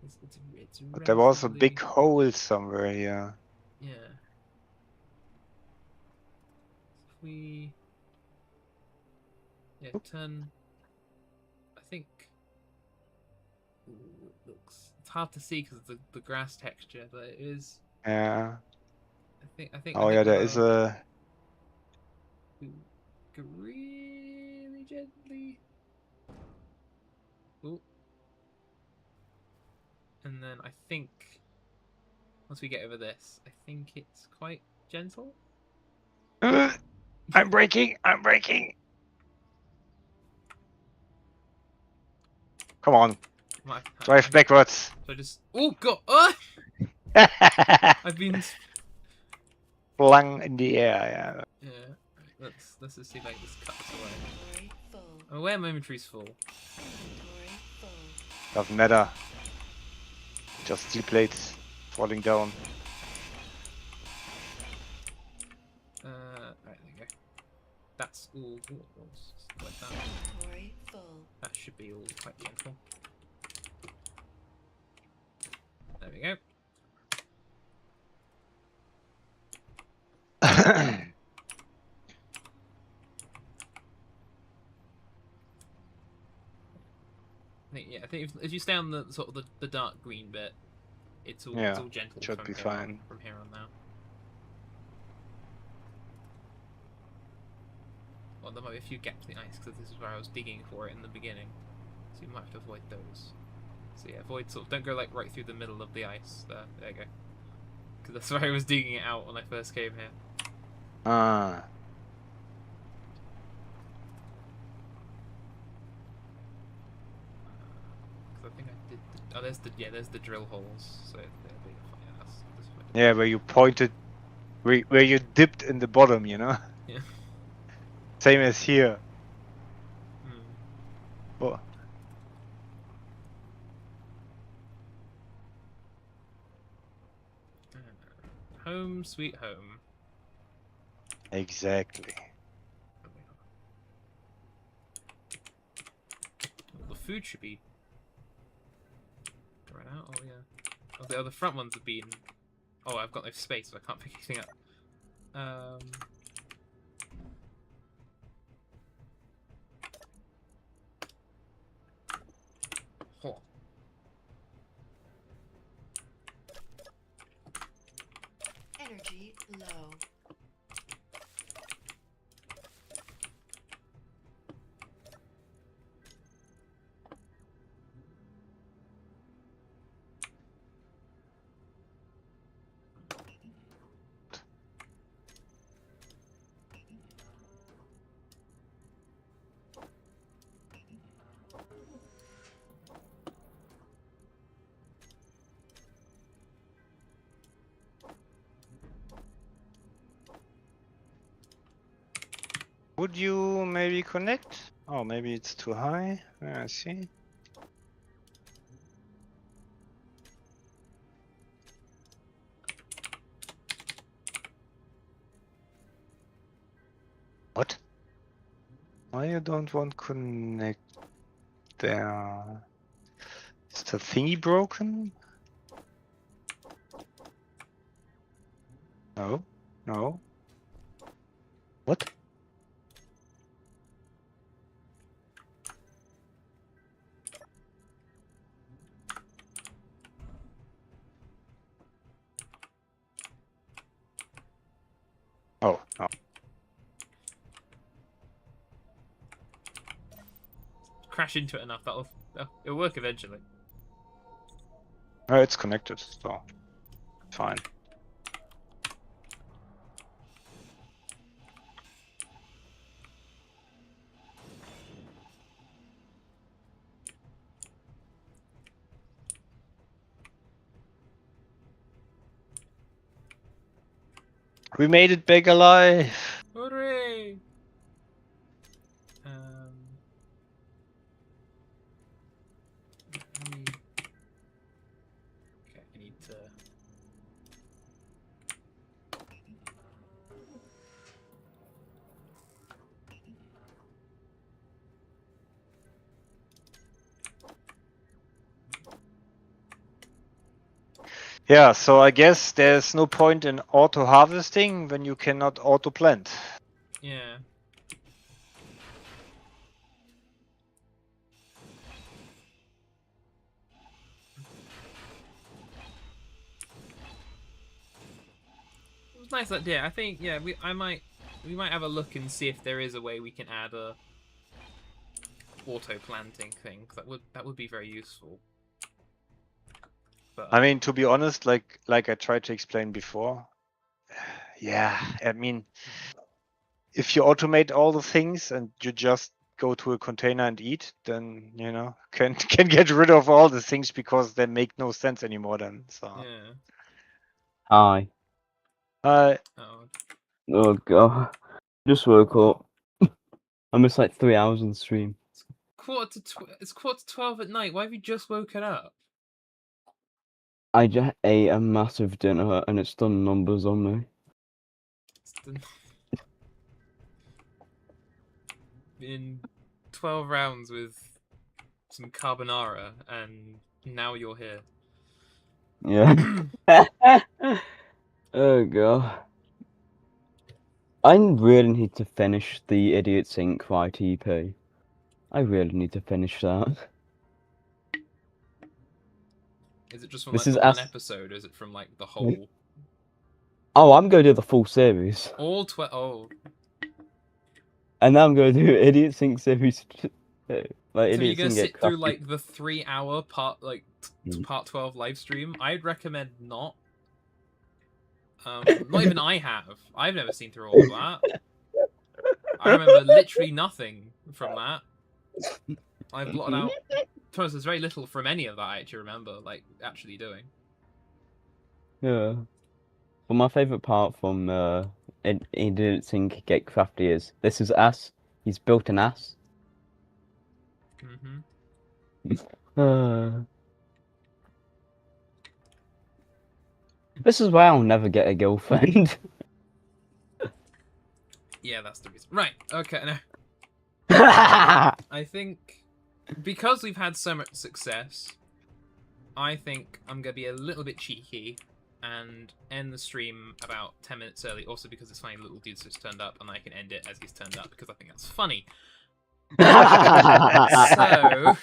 It's But there was a relatively- big hole somewhere here. Yeah. If we turn. I think. Ooh, it looks. It's hard to see because of the grass texture, but it is. Yeah. I think. Oh yeah, there is a. Go really gently. Ooh. And then I think once we get over this, I think it's quite gentle. I'm braking. I'm braking. Come on, drive backwards. So I just. Oh god! I've been. Flung in the air. Yeah. Right, let's just see if I can just cut this away. Inventory full. I'm aware my inventory's full. Inventory full. Doesn't matter. Just steel plates falling down. Right, there you go. That's all. Like that. Inventory full. That should be all quite gentle. There we go. I think if you stay on the sort of the dark green bit, it's all Yeah, gentle should from be here fine. on, from here on now. Well, there might be a few gaps in the ice because this is where I was digging for it in the beginning, so you might have to avoid those. So yeah, avoid sort of don't go like right through the middle of the ice. There you go. Because that's where I was digging it out when I first came here. Ah, Because I think I did. Oh, there's the drill holes. So yeah, that's yeah, where you pointed, where you dipped in the bottom, you know. Yeah. Same as here. Hmm. Oh, Home sweet home. exactly. Well, the food should be right out. Oh yeah. Oh, the other front ones have been. Oh, I've got no space, so I can't pick anything up. Oh. Energy low. Would you maybe connect? Oh, maybe it's too high. Yeah, I see. What? Why you don't want connect there? Is the thingy broken? No, no. What? Oh, no. Crash into it enough, it'll work eventually. Oh, it's connected, so fine. We made it back alive. Hooray! Let me... Okay, I need to. Yeah, so I guess there's no point in auto harvesting when you cannot auto plant. Yeah. It was nice idea. I think yeah, we might have a look and see if there is a way we can add a auto planting thing. 'Cause that would be very useful. But I mean, to be honest, like I tried to explain before, yeah, I mean, if you automate all the things and you just go to a container and eat, then you know can get rid of all the things because they make no sense anymore. Then so. yeah. Hi. Oh, Oh god. Just woke up. I missed like 3 hours on the stream. it's 11:45 at night. Why have you just woken up? I just ate a massive dinner and it's done numbers on me. In 12 rounds with some carbonara, and now you're here. Yeah. Oh god. I really need to finish the Idiot's Inc. YTP. I really need to finish that. Is it just from This like is the one us- episode, or is it from like the whole Oh, I'm going to do the full series. all 12? Oh, And now I'm going to do Idiot Sync series. Like, so you're Idiot gonna Sync sit get through crafted. like the 3-hour part, like Mm. part 12 live stream? I'd recommend not. Not even I have. I've never seen through all of that. I remember literally nothing from that. I've blotted out. To be honest, there's very little from any of that I actually remember, like actually doing. Yeah. But my favourite part from Idiot Sync Get Crafty is this is Ass. He's built an ass. Mm-hmm. This is why I'll never get a girlfriend. Yeah, that's the reason. Right. Okay. Now, I think because we've had so much success, I think I'm gonna be a little bit cheeky and end the stream about 10 minutes early. Also because this funny little dude's just turned up, and I can end it as he's turned up because I think that's funny. So,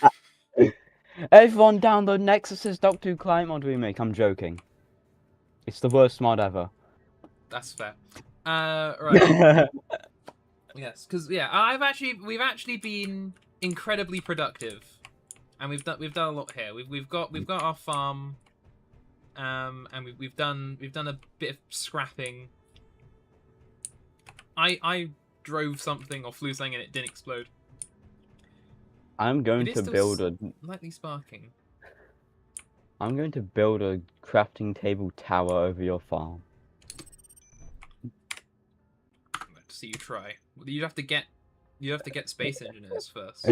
Everyone download Nexus's Doctor Who Client mod remake. I'm joking. It's the worst mod ever. that's fair. Right. Yes, because yeah, we've actually been incredibly productive, and we've done a lot here. We've got our farm, and we've done a bit of scrapping. I drove something or flew something and it didn't explode. I'm going It is to still build a. Lightly sparking. I'm going to build a crafting table tower over your farm. To see you try. You have to get space engineers first.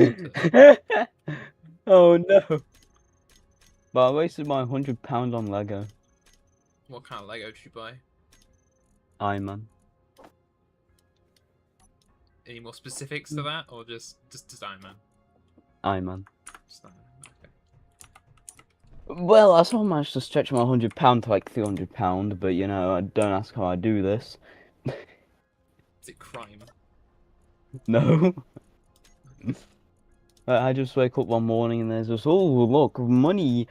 Oh no! But I wasted my £100 on Lego. What kind of Lego did you buy? Aye, man. Any more specifics to that, or just Iron Man? Aye, man. Just Iron Man, okay. Well, I still managed to stretch my £100 to like £300, but you know, don't ask how I do this. Is it crime? No. I just wake up one morning and there's just, oh, look, money.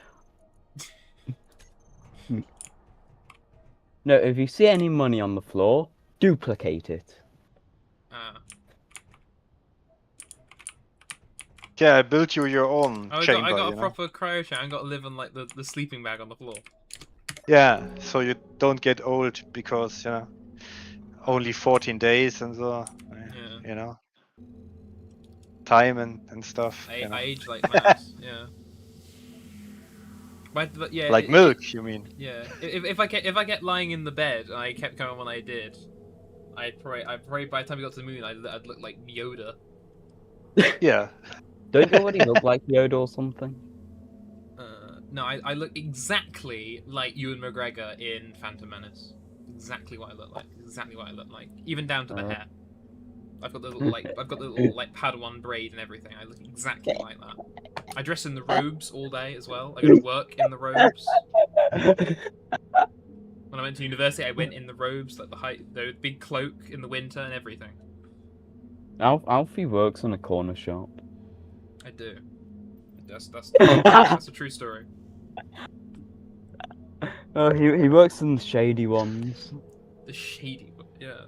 No, if you see any money on the floor, duplicate it. Yeah, I built you your own Oh, chamber. I got you a know? proper cryo chair and got to live on like the sleeping bag on the floor. Yeah, so you don't get old because only 14 days and so Yeah. you know, time and stuff. I age like mad. Yeah. But yeah. Like milk, you mean? Yeah. If I get lying in the bed and I kept going when I did, I'd probably by the time we got to the moon, I'd look like Yoda. Yeah. Don't you already look like Yoda or something? No, I look exactly like Ewan McGregor in Phantom Menace. Exactly what I look like. Exactly what I look like. Even down to the hair. I've got the little Padawan braid and everything. I look exactly like that. I dress in the robes all day as well. I go to work in the robes. When I went to university, I went in the robes, like the big cloak in the winter and everything. Alfie works in a corner shop. I do. That's a true story. Oh, he works in the shady ones. The shady, yeah.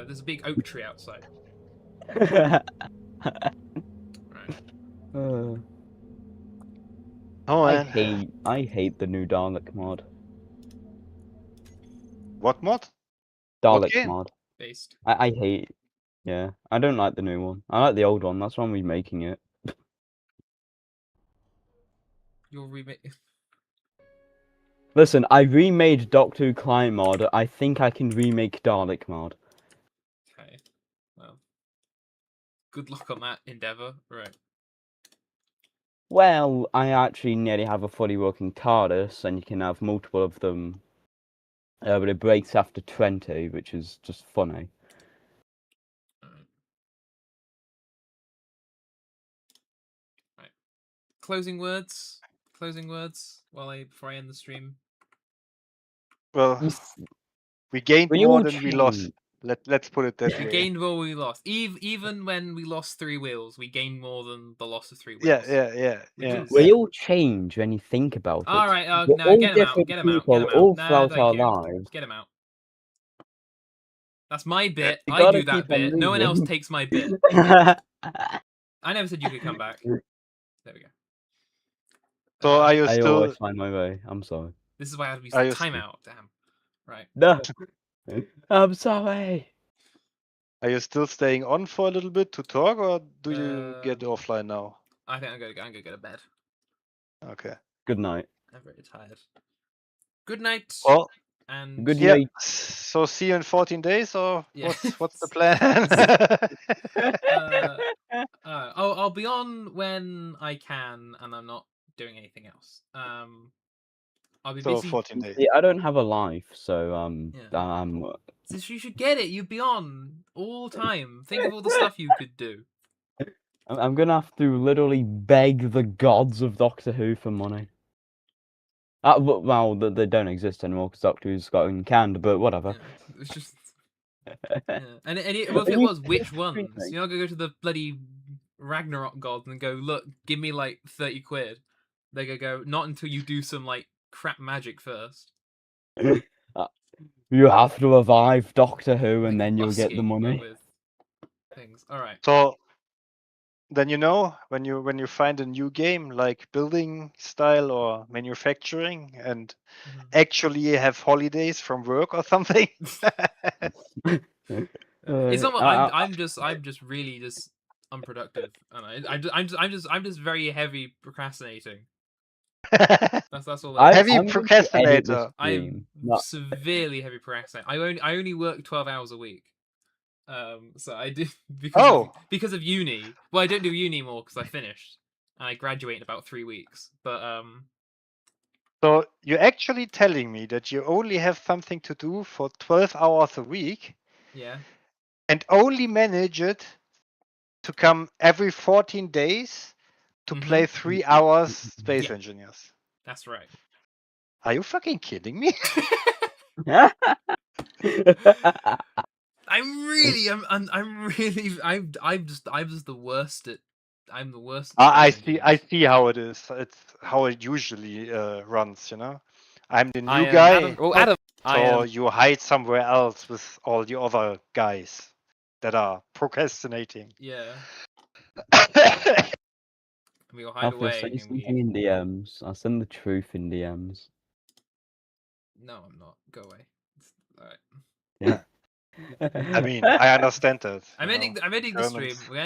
There's a big oak tree outside. Right. Oh I man. hate the new Dalek mod. What mod? Dalek game? mod. Based. I hate. Yeah, I don't like the new one. I like the old one. That's why I'm remaking it. Your remake. Listen, I remade Doctor Who Client mod. I think I can remake Dalek mod. Okay. Well. Good luck on that endeavor. Right. Well, I actually nearly have a fully working TARDIS, and you can have multiple of them. But it breaks after 20, which is just funny. Right. Closing words. Before I end the stream. Well, we gained Were you more all than we lost. Let's put it that We way. gained more we lost. Even when we lost 3 wheels, we gained more than the loss of 3 wheels. Yeah. We all change when you think about it. All right, We're now all get him out. different Get him out. people Get him out. all Nah, throughout thank our you. lives. Get him out. That's my bit. You I gotta do that keep on bit. No one else moving. takes my bit. I never said you could come back. There we go. So are you I still always find my way. I'm sorry. This is why I had to use Are the you still- timeout. Damn. Right. No. I'm sorry. are you still staying on for a little bit to talk, or do you get offline now? I think I'm gonna go to bed. Okay. Good night. I'm very tired. Good night. Well, And Good yeah. night. So see you in 14 days, or Yeah. what's the plan? I'll be on when I can, and I'm not doing anything else. I'll be so busy. 14 days. See, I don't have a life, so Yeah. You should get it. You'd be on all the time. Think of all the stuff you could do. I'm gonna have to literally beg the gods of Doctor Who for money. Well, they don't exist anymore because Doctor Who's gotten canned, but whatever. Yeah. It's just. Yeah. And well, if it was, which ones? me. You're not gonna go to the bloody Ragnarok gods and go, look, give me like 30 quid. They're gonna go, not until you do some like crap magic first. You have to revive Doctor Who, and Like then you'll get the Lusky, but money. with things. All right. So then when you find a new game like building style or manufacturing and Mhm. actually have holidays from work or something. It's not. I- I'm just really just unproductive, and I'm just very heavy procrastinating. That's all. I- Heavy I'm going to edit this procrastinator. I am stream. Not- severely heavy procrastinator. I only work 12 hours a week. So I do because of uni. Well, I don't do uni more because I finished and I graduate in about 3 weeks. But So you're actually telling me that you only have something to do for 12 hours a week yeah, and only manage it to come every 14 days to play 3 hours Space Yeah. Engineers. that's right. Are you fucking kidding me? I'm really I'm just the worst at I'm the worst at I Space see Engineers. how it is. It's how it usually runs, you know. I'm the new I am guy, Adam. Oh, Adam. I so am. you hide somewhere else with all the other guys that are procrastinating. Yeah. We'll hide Alfie, I'll away. send you And we... something in DMs. I'll send the truth in DMs. No, I'm not. Go away. All right. Yeah. I mean, I understand that. I'm you ending. know, I'm ending the stream. Germans. We're